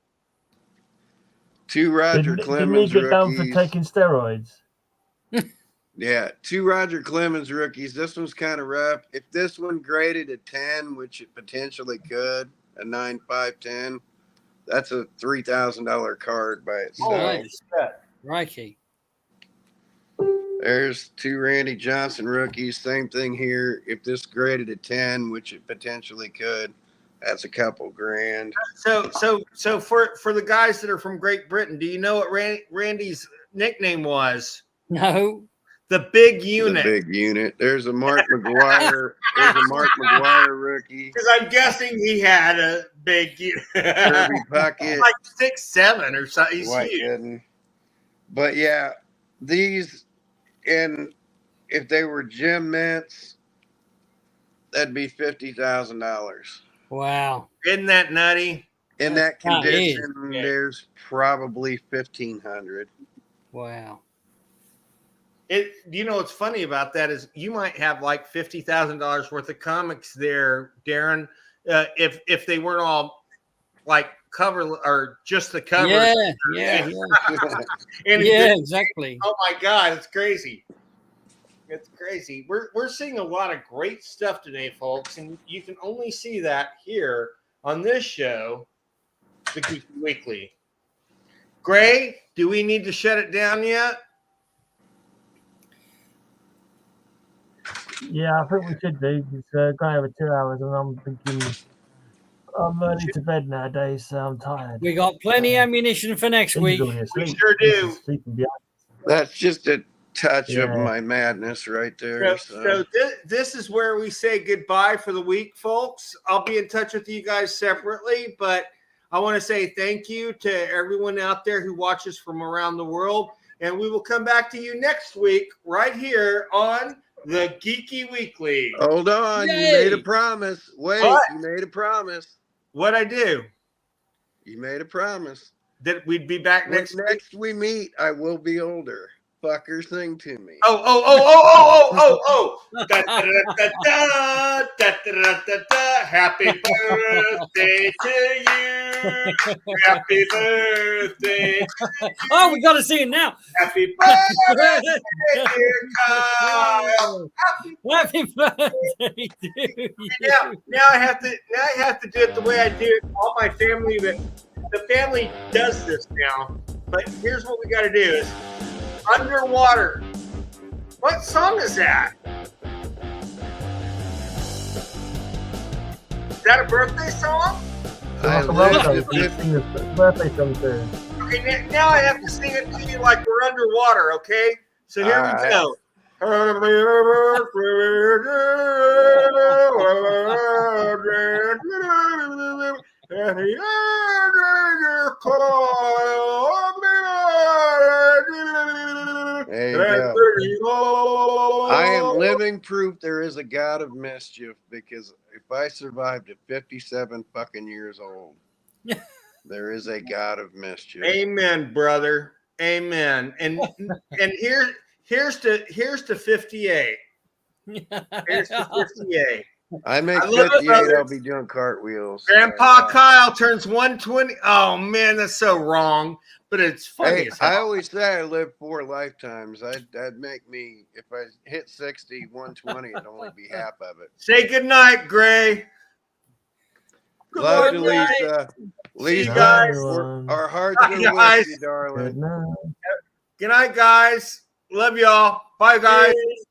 [SPEAKER 4] 2 Roger Clemens
[SPEAKER 1] Didn't he get
[SPEAKER 4] rookies.
[SPEAKER 1] done for taking steroids?
[SPEAKER 4] Yeah, 2 Roger Clemens rookies. This one's kind of rough. If this one graded a 10, which it potentially could, a 9.510, that's a $3,000 card by itself.
[SPEAKER 3] Oh, Righty.
[SPEAKER 4] There's 2 Randy Johnson rookies. Same thing here. If this graded a 10, which it potentially could, that's a couple grand.
[SPEAKER 2] So for the guys that are from Great Britain, do you know what Randy's nickname was?
[SPEAKER 3] No.
[SPEAKER 2] The Big Unit.
[SPEAKER 4] The Big Unit. There's a Mark McGuire. There's a Mark McGuire rookie.
[SPEAKER 2] Because I'm guessing he had a big unit.
[SPEAKER 4] Kirby Puckett.
[SPEAKER 2] Like 6'7" or something. He's
[SPEAKER 4] White
[SPEAKER 2] huge.
[SPEAKER 4] Gooden. But yeah, these, and if they were gem mints, that'd be $50,000.
[SPEAKER 3] Wow.
[SPEAKER 2] Isn't that nutty?
[SPEAKER 4] In that condition,
[SPEAKER 2] Yeah.
[SPEAKER 4] there's probably 1,500.
[SPEAKER 3] Wow.
[SPEAKER 2] What's funny about that is you might have like $50,000 worth of comics there, Darren, if they weren't all like cover or just the cover.
[SPEAKER 3] Yeah.
[SPEAKER 2] And
[SPEAKER 3] Exactly.
[SPEAKER 2] Oh my God, it's crazy. It's crazy. We're seeing a lot of great stuff today, folks, and you can only see that here on this show, the Geeky Weekly. Gray, do we need to shut it down yet?
[SPEAKER 1] Yeah, I think we should do. It's going over 2 hours, and I'm thinking I'm early to bed nowadays, so I'm tired.
[SPEAKER 3] We got plenty of ammunition for next week.
[SPEAKER 2] We sure do.
[SPEAKER 4] That's just a touch of my madness right there.
[SPEAKER 2] So this is where we say goodbye for the week, folks. I'll be in touch with you guys separately, but I want to say thank you to everyone out there who watches from around the world, and we will come back to you next week right here on the Geeky Weekly.
[SPEAKER 4] Hold on.
[SPEAKER 3] Yay.
[SPEAKER 4] You made a promise. Wait,
[SPEAKER 2] What?
[SPEAKER 4] You made a promise.
[SPEAKER 2] What'd I do?
[SPEAKER 4] You made a promise.
[SPEAKER 2] That we'd be back
[SPEAKER 4] When
[SPEAKER 2] next week?
[SPEAKER 4] next we meet, I will be older. Fucker, sing to me.
[SPEAKER 2] Oh. Da, da, da, da, da, da, da, da, da. Happy birthday to you. Happy birthday to you.
[SPEAKER 3] Oh, we got to see it now.
[SPEAKER 2] Happy birthday, dear Kyle.
[SPEAKER 3] Happy birthday to you.
[SPEAKER 2] Now I have to do it the way I do it. All my family, the family does this now. But here's what we got to do: is Underwater. What song is that? Is that a birthday song?
[SPEAKER 4] I lived
[SPEAKER 1] Birthday song too.
[SPEAKER 2] Okay, now I have to sing it to you like we're underwater. Okay, so here we go.
[SPEAKER 4] There you go. I am living proof there is a God of mischief, because if I survived at 57 fucking years old, there is a God of mischief.
[SPEAKER 2] Amen, brother. Amen. And here's to 58. Here's to 58.
[SPEAKER 4] I make
[SPEAKER 2] I love it,
[SPEAKER 4] 58,
[SPEAKER 2] brother.
[SPEAKER 4] I'll be doing cartwheels.
[SPEAKER 2] Grandpa Kyle turns 120. Oh man, that's so wrong. But it's funny
[SPEAKER 4] Hey,
[SPEAKER 2] as hell.
[SPEAKER 4] I always say I live 4 lifetimes. That'd make me, if I hit 60, 120, it'd only be half of it.
[SPEAKER 2] Say good night, Gray.
[SPEAKER 4] Love to
[SPEAKER 3] Good night.
[SPEAKER 4] Lisa. Lisa,
[SPEAKER 2] guys.
[SPEAKER 4] our hearts
[SPEAKER 2] Bye,
[SPEAKER 4] are with
[SPEAKER 2] guys.
[SPEAKER 4] you, darling.
[SPEAKER 1] Good night.
[SPEAKER 2] Good night, guys. Love y'all. Bye, guys.
[SPEAKER 3] Cheers.